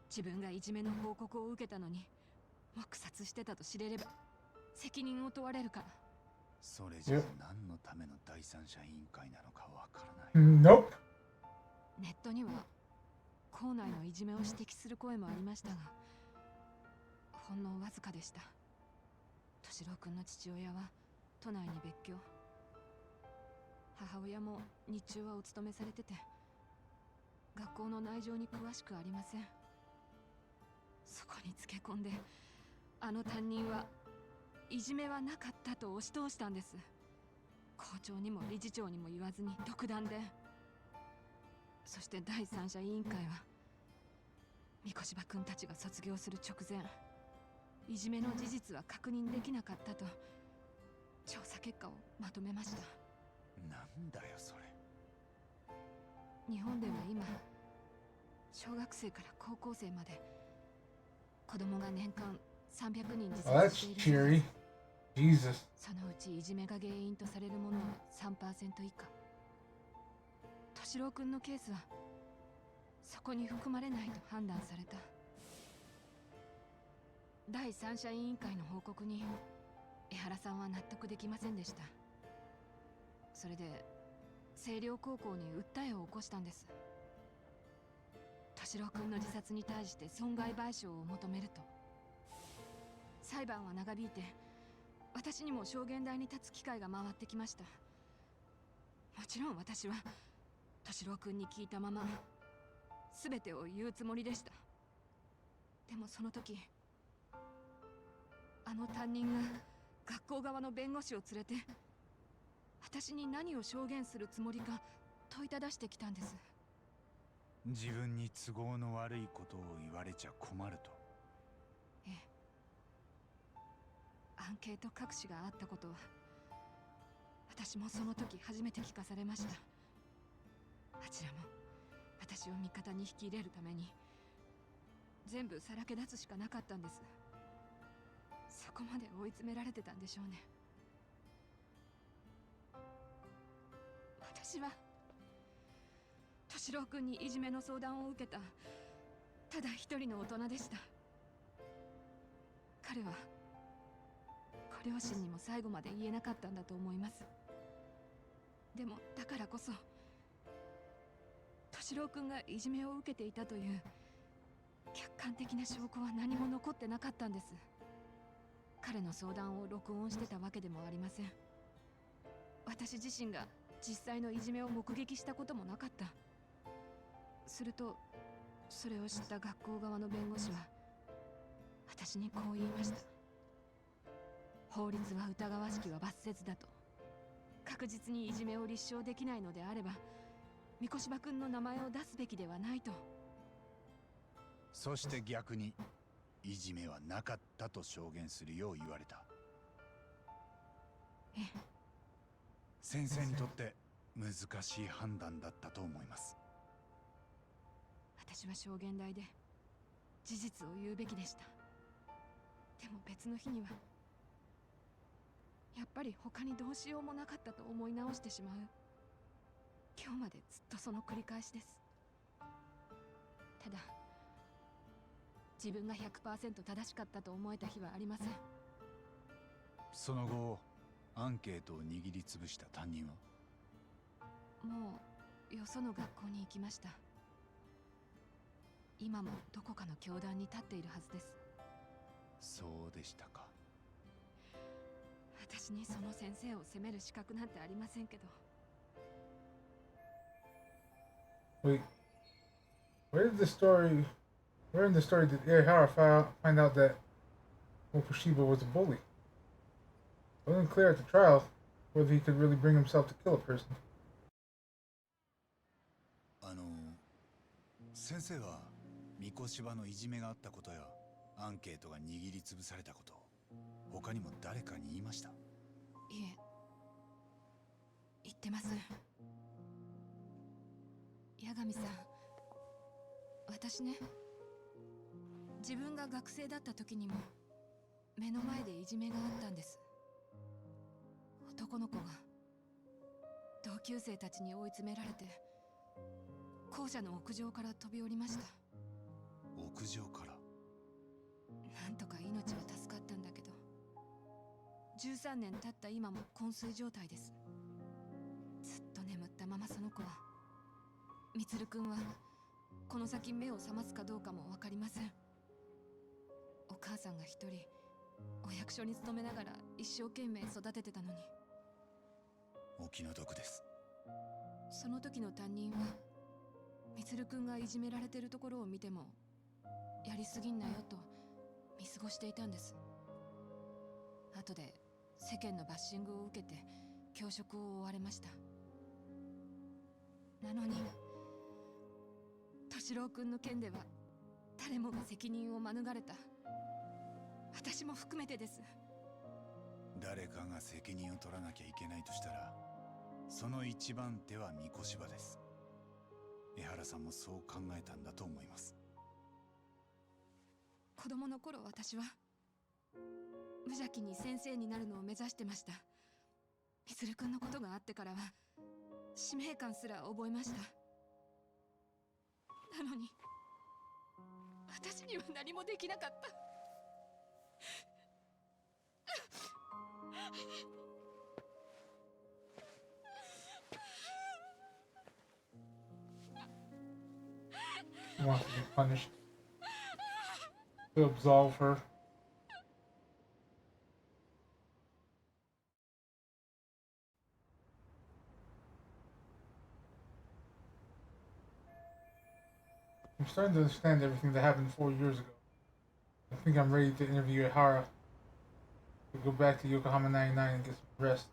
自分がいじめの報告を受けたのに黙殺してたと知れれば責任を問われるから。それじゃ何のための第三者委員会なのかわからない。Nope. ネットには校内のいじめを指摘する声もありましたが、ほんのわずかでした。敏郎くんの父親は都内に別居。母親も日中はお勤めされてて、学校の内情に詳しくありません。そこにつけ込んで、あの担任はいじめはなかったと押し通したんです。校長にも理事長にも言わずに独断で。そして第三者委員会は三越場君たちが卒業する直前、いじめの事実は確認できなかったと調査結果をまとめました。なんだよそれ。日本では今、小学生から高校生まで子供が年間300人自 Oh, 殺 that's しているそうで cheery. す。 Jesus. そのうちいじめが原因とされるものは 3% 以下。敏郎くんのケースはそこに含まれないと判断された。第三者委員会の報告に江原さんは納得できませんでした。それで星稜高校に訴えを起こしたんです。敏郎くんの自殺に対して損害賠償を求めると。裁判は長引いて、私にも証言台に立つ機会が回ってきました。もちろん私は敏郎くんに聞いたまま全てを言うつもりでした。でもその時、あの担任が学校側の弁護士を連れて私に何を証言するつもりか問いただしてきたんです。自分に都合の悪いことを言われちゃ困ると。ええ。アンケート隠しがあったことは私もその時初めて聞かされました。あちらも私を味方に引き入れるために全部さらけ出すしかなかったんです。そこまで追い詰められてたんでしょうね。私は敏郎君にいじめの相談を受けたただ一人の大人でした。彼はご両親にも最後まで言えなかったんだと思います。でもだからこそ敏郎君がいじめを受けていたという客観的な証拠は何も残ってなかったんです。彼の相談を録音してたわけでもありません。私自身が実際のいじめを目撃したこともなかった。するとそれを知った学校側の弁護士は私にこう言いました。法律は疑わしきは罰せずだと。確実にいじめを立証できないのであれば三越場君の名前を出すべきではないと。そして逆にいじめはなかったと証言するよう言われた。ええ。先生にとって難しい判断だったと思います。私は証言台で事実を言うべきでした。でも別の日にはやっぱり他にどうしようもなかったと思い直してしまう。今日までずっとその繰り返しです。ただ自分が 100% 正しかったと思えた日はありません。その後アンケートを握りつぶした担任はもうよその学校に行きました。今もどこかの教壇に立っているはずです。そうでしたか。私にその先生を責める資格なんてありませんけど。 Wait, where did the story? Where in the story did Eihara find out that Mokushiba was a bully? It wasn't clear at the trial whether he could really bring himself to kill a person. 先生は三越場のいじめがあったことやアンケートが握りつぶされたこと、他にも誰かに言いました？いえ、言ってません。八神さん、私ね、自分が学生だった時にも目の前でいじめがあったんです。男の子が同級生たちに追い詰められて校舎の屋上から飛び降りました。屋上から？なんとか命は助かったんだけど、13年経った今も昏睡状態です。ずっと眠ったままその子は、みつるくんはこの先目を覚ますかどうかも分かりません。お母さんが一人お役所に勤めながら一生懸命育ててたのに。お気の毒です。その時の担任はみつるくんがいじめられてるところを見てもやりすぎんなよと見過ごしていたんです。後で世間のバッシングを受けて教職を追われました。なのに敏郎くんの件では誰もが責任を免れた。私も含めてです。誰かが責任を取らなきゃいけないとしたら、その一番手は三越柴です。江原さんもそう考えたんだと思います。子供の頃私は無邪気に先生になるのを目指してました。みつるくんのことがあってからは使命感すら覚えました。なのに私には何もできなかった。She wants to be punished. To absolve her. I'm starting to understand everything that happened 4 years ago. I think I'm ready to interview Ihara. To go back to Yokohama 99 and get some rest.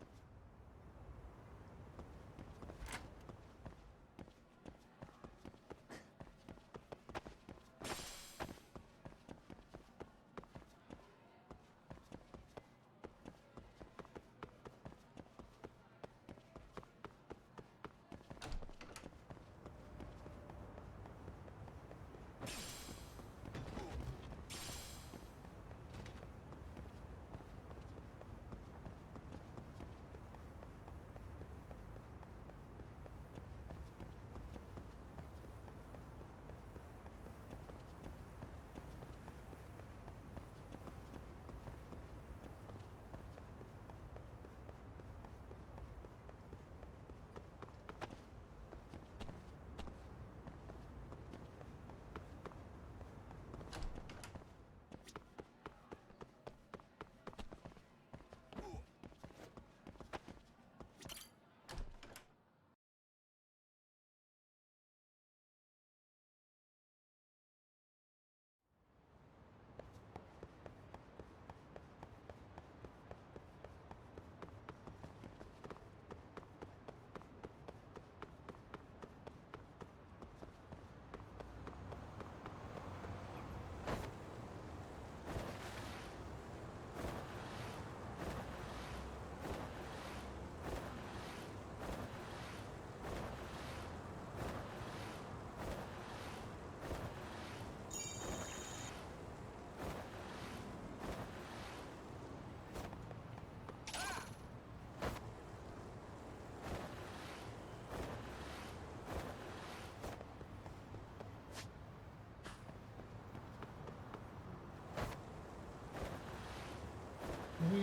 Whee.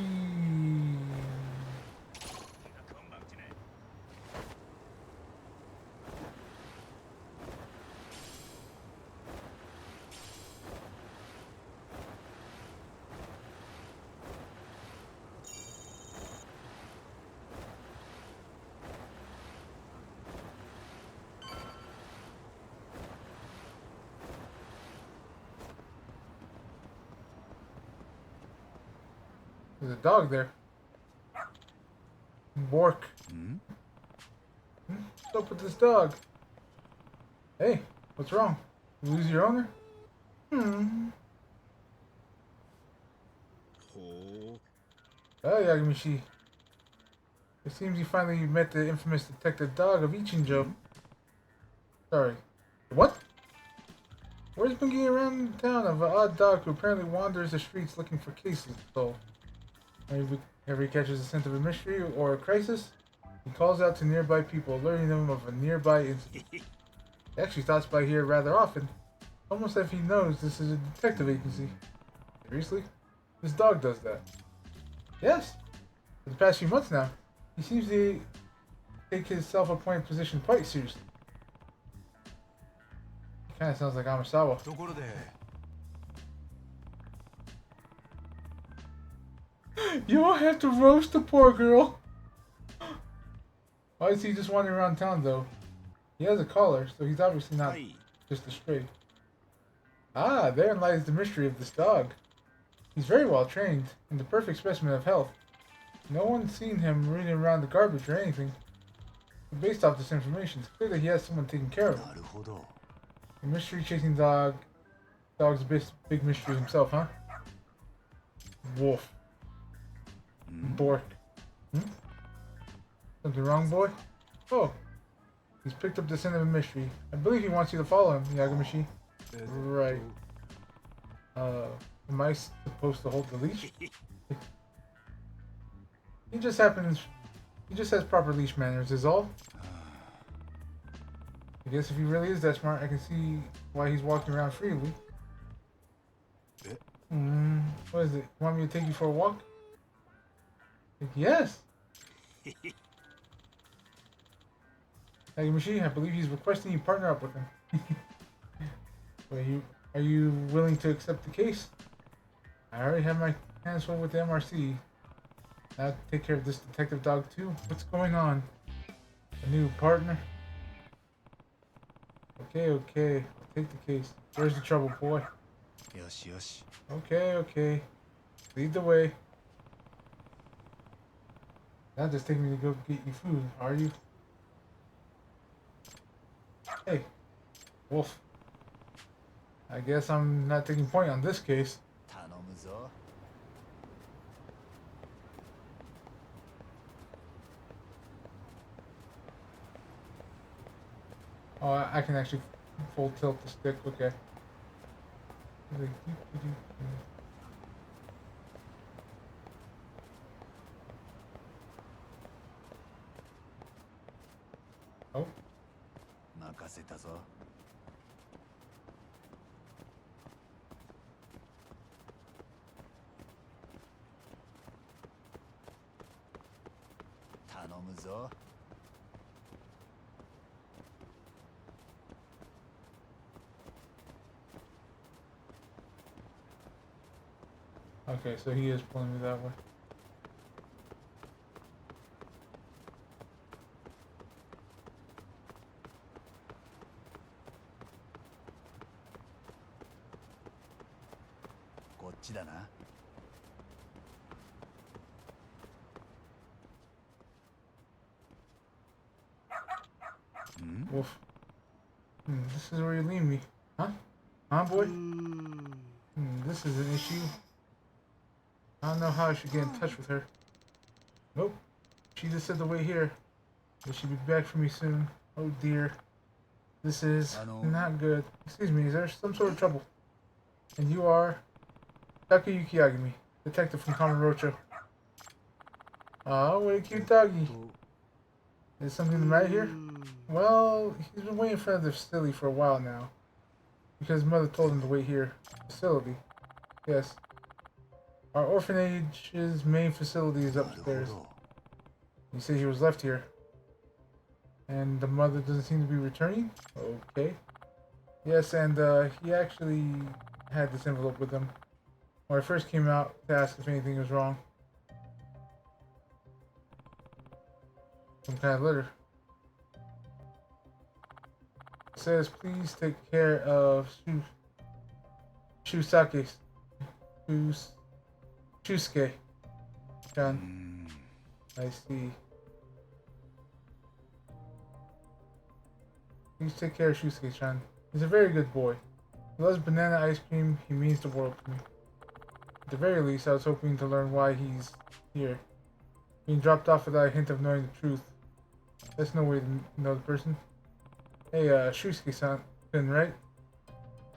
There's a dog there. Bork. What's up with this dog? Hey, what's wrong? You lose your owner? Oh, Yagamishi. It seems you finally met the infamous Detective Dog of Ichinjo. Sorry. What? Word's been getting around town of an odd dog who apparently wanders the streets looking for cases solved. Whenever he catches a scent of a mystery or a crisis, he calls out to nearby people, alerting them of a nearby incident. He actually stops by here rather often, almost as if he knows this is a detective agency. Seriously? This dog does that. Yes. For the past few months now, he seems to take his self-appointed position quite seriously. He kind of sounds like Amasawa. You don't have to roast the poor girl. Why is he just wandering around town, though? He has a collar, so he's obviously not はい。 just a stray. Ah, therein lies the mystery of this dog. He's very well trained, and the perfect specimen of health. No one's seen him running around the garbage or anything. But based off this information, it's clear that he has someone taking care of him. なるほど。 The mystery chasing dog's big mystery himself, huh? Wolf. ん Bork. Hmm? Something wrong, boy? Oh, he's picked up the scent of a mystery. I believe he wants you to follow him, Yagamishi. Right. Am I supposed to hold the leash? He just has proper leash manners, is all. I guess if he really is that smart, I can see why he's walking around freely. What is it? Want me to take you for a walk? Yes. Yagamishi, I believe he's requesting you partner up with him. Are you willing to accept the case? I already have my hands full with the MRC. Now take care of this detective dog too. What's going on? A new partner? Okay, I'll take the case. Where's the trouble, boy? よしよし。 Okay. Lead the way. Not just take me to go get you food, are you? Hey, Wolf. I guess I'm not taking point on this case. 頼むぞ。 Oh, I can actually full tilt the stick. Okay. Oh, 任せたぞ。 頼むぞ。 okay, so he is pulling me that way. Go こっちだな。Wolf. This is where you leave me. Huh? Huh, boy? This is an issue. I don't know how I should get in touch with her. Nope. She just said to wait here. But she'll be back for me soon. Oh dear. This is not good. Excuse me, is there some sort of trouble? And you are Takayuki Yagami, detective from Kamurocho. Oh, what a cute doggy. Is something the matter here? Well, he's been waiting in front of the facility for a while now. Because his mother told him to wait here. Facility? Yes. Our orphanage's main facility is upstairs. You say he was left here. And the mother doesn't seem to be returning? Okay. Yes, and he actually had this envelope with him when I first came out to ask if anything was wrong. Some kind of letter. It says, please take care of Shusuke. Shusuke-chan. I see. Please take care of Shusuke-chan. He's a very good boy. He loves banana ice cream. He means the world to me. At the very least, I was hoping to learn why he's here. Being dropped off without a hint of knowing the truth. That's no way to know the person. Hey, Shusuke-san, right?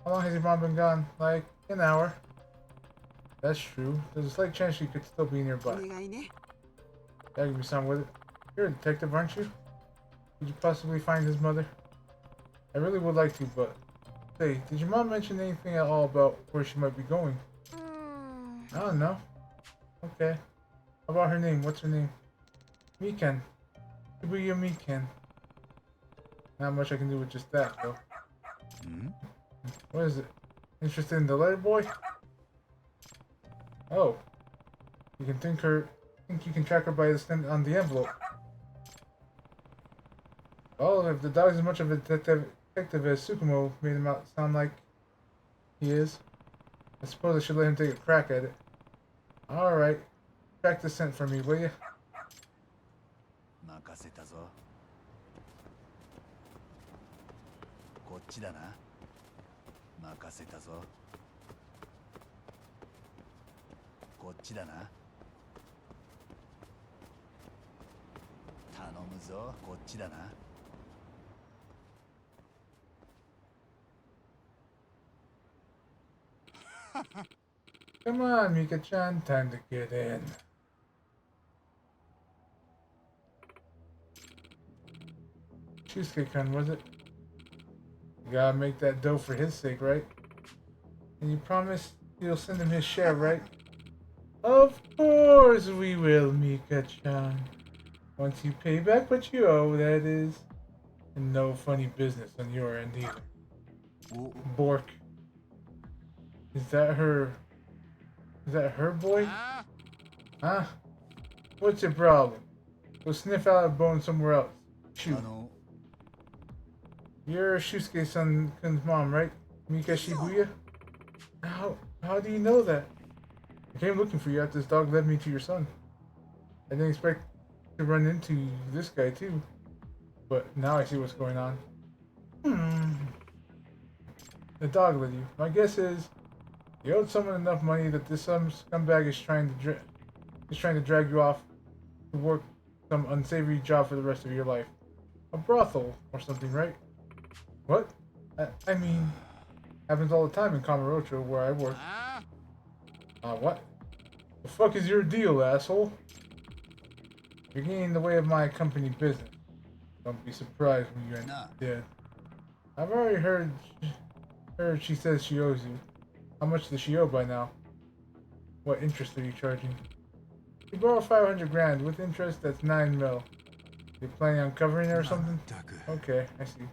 How long has your mom been gone? Like, an hour. That's true. There's a slight chance she could still be nearby. That give me some with it. You're a detective, aren't you? Could you possibly find his mother? I really would like to, but... Say, did your mom mention anything at all about where she might be going? I don't know. Okay. How about her name? What's her name? Mikan. Shibuya Mikan. Not much I can do with just that, though. What is it? Interested in the letter, boy? Oh. You can think you can track her by the stamp on the envelope. Well, if the dog's as much of a detective as Tsukumo made him out sound like he is, I suppose I should let him take a crack at it. Alright. Track the scent for me, will you? 任せたぞ。こっちだな。任せたぞ。こっちだな。頼むぞ。こっちだな。Come on, Mika-chan, time to get in. Shusuke-kun, was it? You gotta make that dough for his sake, right? And you promise you'll send him his share, right? Of course we will, Mika-chan. Once you pay back what you owe, that is. And no funny business on your end either. Bork. Is that her boy? Huh? What's your problem? Go sniff out a bone somewhere else. Shoot. You're Shusuke-san's mom, right? Mika Shibuya? How do you know that? I came looking for you after this dog led me to your son. I didn't expect to run into this guy too. But now I see what's going on. The dog led you. My guess is you owed someone enough money that this scumbag is trying to drag you off to work some unsavory job for the rest of your life. A brothel or something, right? What? I mean, happens all the time in Kamurocho where I work. What? The fuck is your deal, asshole? You're getting in the way of my company business. Don't be surprised when you end up dead. I've already heard she says she owes you. How much does she owe by now? What interest are you charging? You borrow 500 grand. With interest, that's 9 mil. You're planning on covering it or something? Okay, I see.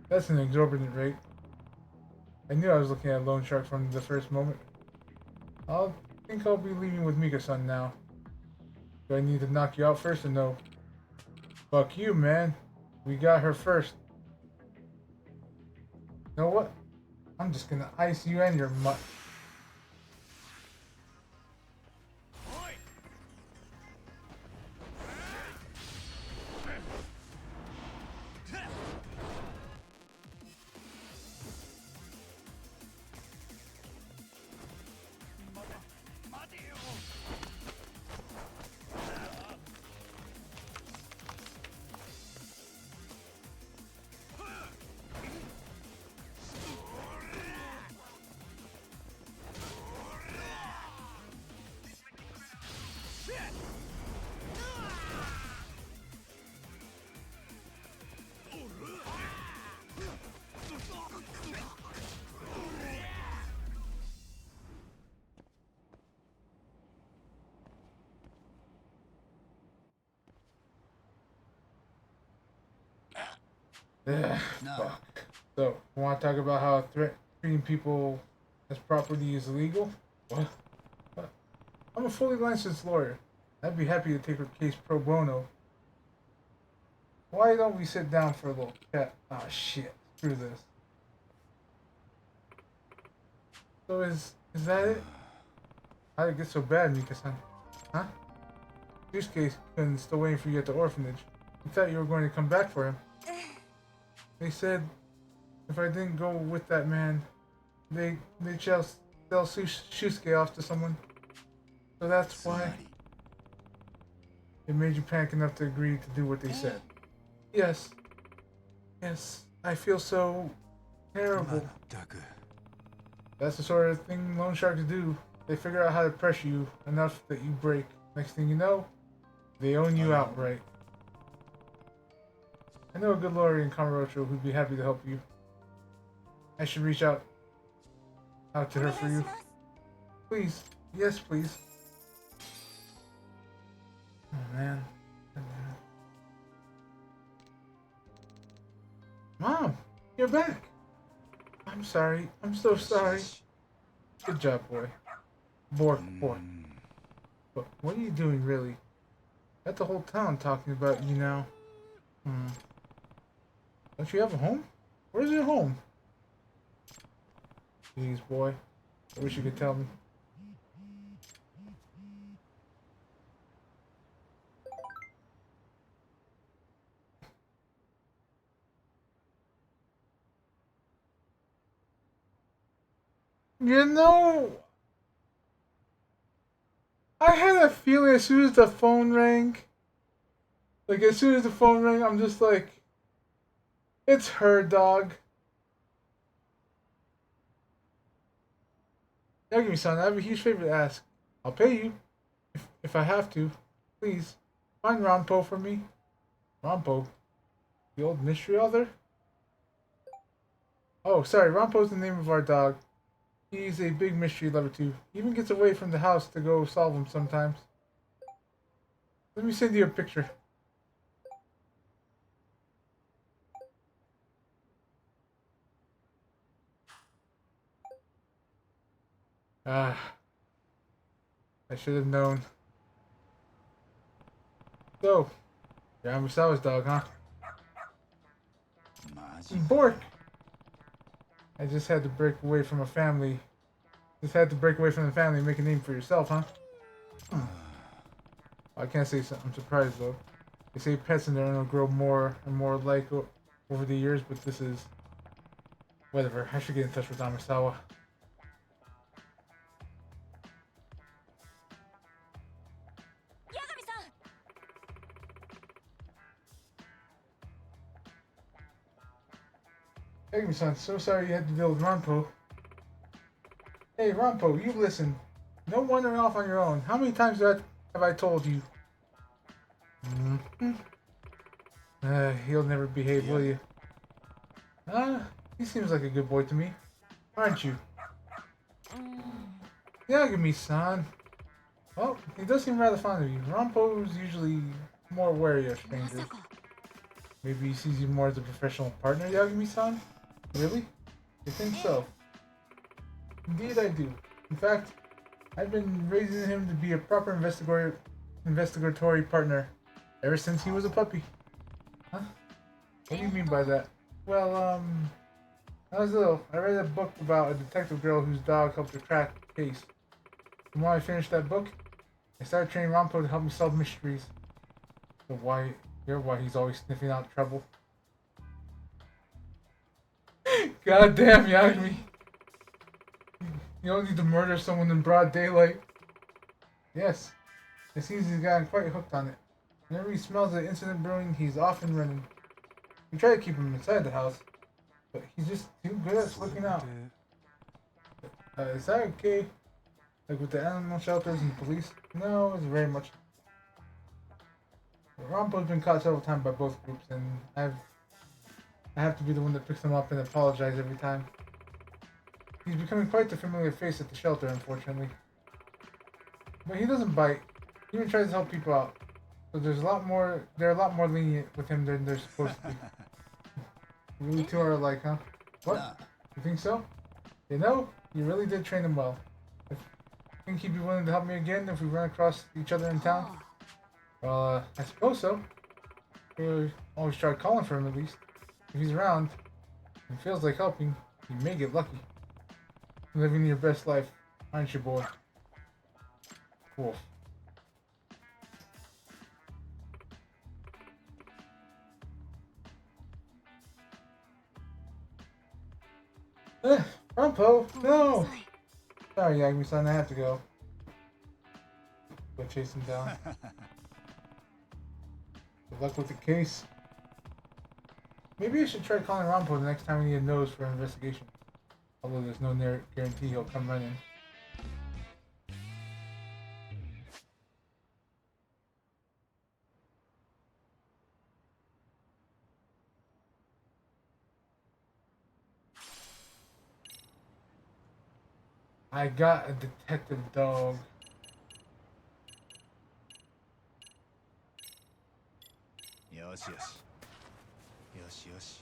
That's an exorbitant rate. I knew I was looking at a loan shark from the first moment. Think I'll be leaving with Mika-san now. Do I need to knock you out first or no? Fuck you, man. We got her first. You know what? I'm just gonna ice you and your mutt. Ugh, fuck. So, want to talk about how treating people as property is illegal? What? I'm a fully licensed lawyer. I'd be happy to take her case pro bono. Why don't we sit down for a little chat? Ah, shit. Screw this. So is that it? How did it get so bad, Mika-san? Huh? Yusuke-kun's still waiting for you at the orphanage. He thought you were going to come back for him. They said if I didn't go with that man, they'd sell Shusuke off to someone. So that's why it made you panic enough to agree to do what they said. Yes. Yes, I feel so terrible. That's the sort of thing loan sharks do. They figure out how to pressure you enough that you break. Next thing you know, they own you outright. I know a good lawyer in Kamurocho who'd be happy to help you. I should reach out to her for you. Please. Yes, please. Oh, man. Mom, you're back. I'm sorry. I'm so sorry. Good job, boy. Bork. But what are you doing, really? Got the whole town talking about you now. Don't you have a home? Where's your home? Jeez, boy. I wish you could tell me. You know, I had a feeling as soon as the phone rang, like as soon as the phone rang, I'm just like, it's her, dog. Now give me son, I have a huge favor to ask. I'll pay you, if I have to. Please, find Rampo for me. Rampo? The old mystery author? Oh, sorry, Rampo's the name of our dog. He's a big mystery lover too. He even gets away from the house to go solve them sometimes. Let me send you a picture. Ah, I should have known. So, you're Amasawa's dog, huh? マジ Bork! I just had to break away from a family. Just had to break away from the family and make a name for yourself, huh? I can't say so. I'm surprised though. They say pets in there will grow more and more like over the years, but this is... Whatever, I should get in touch with Amasawa. Yagami-san, so sorry you had to deal with Rampo. Hey, Rampo, you listen. No wandering off on your own. How many times have I told you? He'll never behave, will you? He seems like a good boy to me. Aren't you? Yagami-san. Well, he does seem rather fond of you. Rampo's usually more wary of strangers. Maybe he sees you more as a professional partner, Yagami-san? Really? You think so? Indeed I do. In fact, I've been raising him to be a proper investigatory partner ever since he was a puppy. Huh? What do you mean by that? Well, when I was little, I read a book about a detective girl whose dog helped her crack a case. And when I finished that book, I started training Rampo to help me solve mysteries. So why he's always sniffing out trouble. God damn, Yagami. You don't need to murder someone in broad daylight. Yes. It seems he's gotten quite hooked on it. Whenever he smells an incident brewing, he's off and running. We try to keep him inside the house, but he's just too good at slipping out. Is that okay? Like with the animal shelters and the police? No, it's very much. Rampo's been caught several times by both groups, and I have to be the one that picks him up and apologize every time. He's becoming quite the familiar face at the shelter, unfortunately. But he doesn't bite. He even tries to help people out. So they're a lot more lenient with him than they're supposed to be. Really two are alike, huh? What? You think so? You know, you really did train him well. If you think he'd be willing to help me again if we run across each other in town? Well, I suppose so. We'll always try calling for him at least. If he's around and feels like helping, you may get lucky. Living your best life, aren't you, boy? Wolf. Rampo, no! Sorry, Yagami-san, I have to go. Go chase him down. Good luck with the case. Maybe I should try calling Rampo the next time we need a nose for an investigation. Although there's no guarantee he'll come running. I got a detective dog. Yoshi, Yoshi.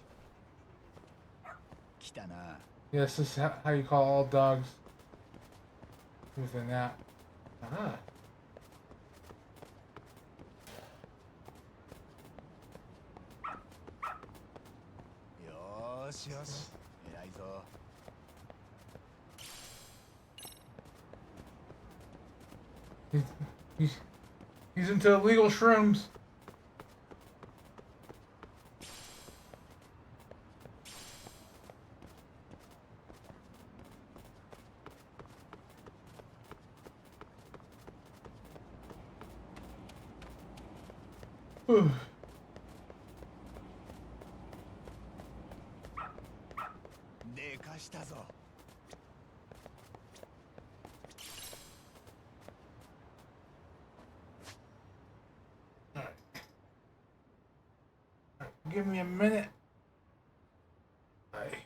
Kitana. Yes, this is how you call all dogs with an app. Ah. よしよし、偉いぞ。He's, he's, he's into illegal shrooms. Whew. でかしたぞ。Alright. Give me a minute. Aye.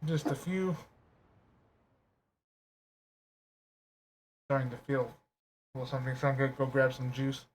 Just a few. Starting to feel something. So I'm gonna go grab some juice.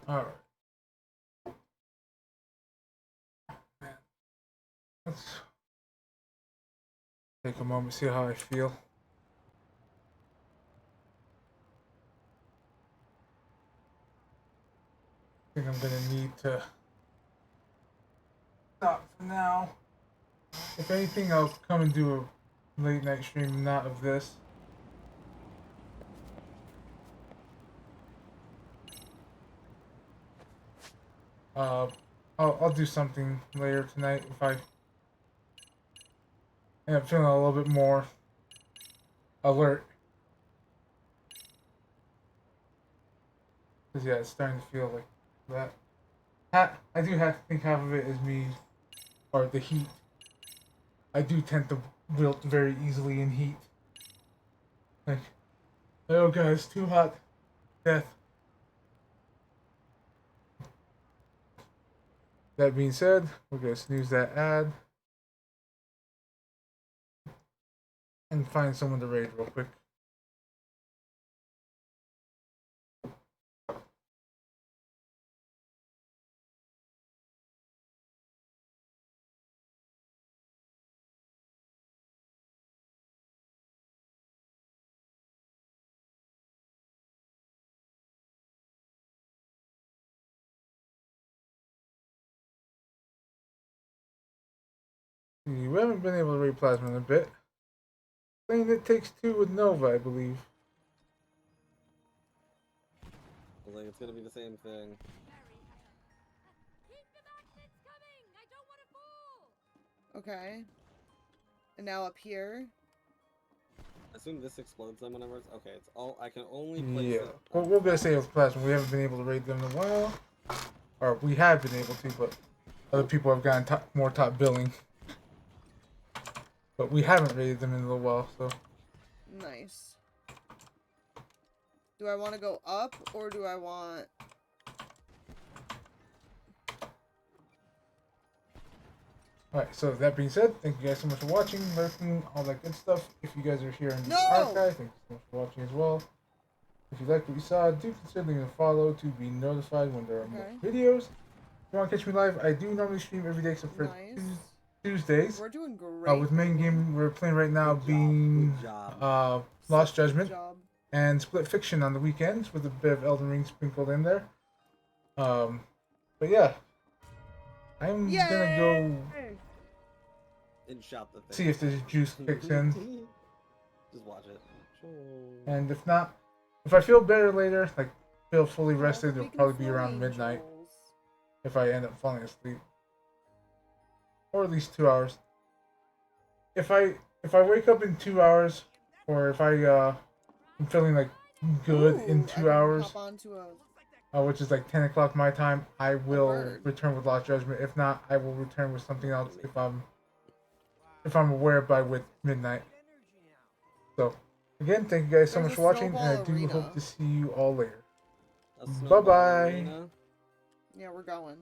Alright. Let's take a moment, see how I feel. I think I'm gonna need to stop for now. If anything, I'll come and do a late night stream, not of this. I'll do something later tonight if I end up feeling a little bit more alert. Cause yeah, it's starting to feel like that. I do have to think half of it is me, or the heat. I do tend to wilt very easily in heat. Like, oh guys, too hot, death. That being said, we're gonna snooze that ad and find someone to raid real quick. We haven't been able to raid Plasma in a bit. Playing It Takes Two with Nova, I believe. I was like, it's gonna be the same thing. Okay. And now up here. I assume this explodes them whenever it's okay. It's all I can only place Yeah. it. Well, we're gonna say with Plasma, we haven't been able to raid them in a while. Or we have been able to, but other people have gotten more top billing. But we haven't raided them in a little while, so. Nice. Do I want to go up or do I want... Alright, so that being said, thank you guys so much for watching, lurking, all that good stuff. If you guys are here in the archive, thank you so much for watching as well. If you like what you saw, do consider leaving a follow to be notified when there are more videos. If you want to catch me live, I do normally stream every day except for Tuesdays. We're doing great. With main game we're playing right now being Lost Judgment and Split Fiction on the weekends with a bit of Elden Ring sprinkled in there. But yeah, I'm gonna go and shop the thing. see if this juice kicks in. Just watch it. And if not, if I feel better later, like feel fully rested, it'll probably be around midnight if I end up falling asleep, or at least 2 hours. If I wake up in 2 hours, or if I'm feeling like good in 2 hours, which is like 10 o'clock my time, I will return with Lost Judgment. If not, I will return with something else if I'm aware by with midnight. So again, thank you guys so much for watching, and I do hope to see you all later. Bye bye. Yeah, we're going.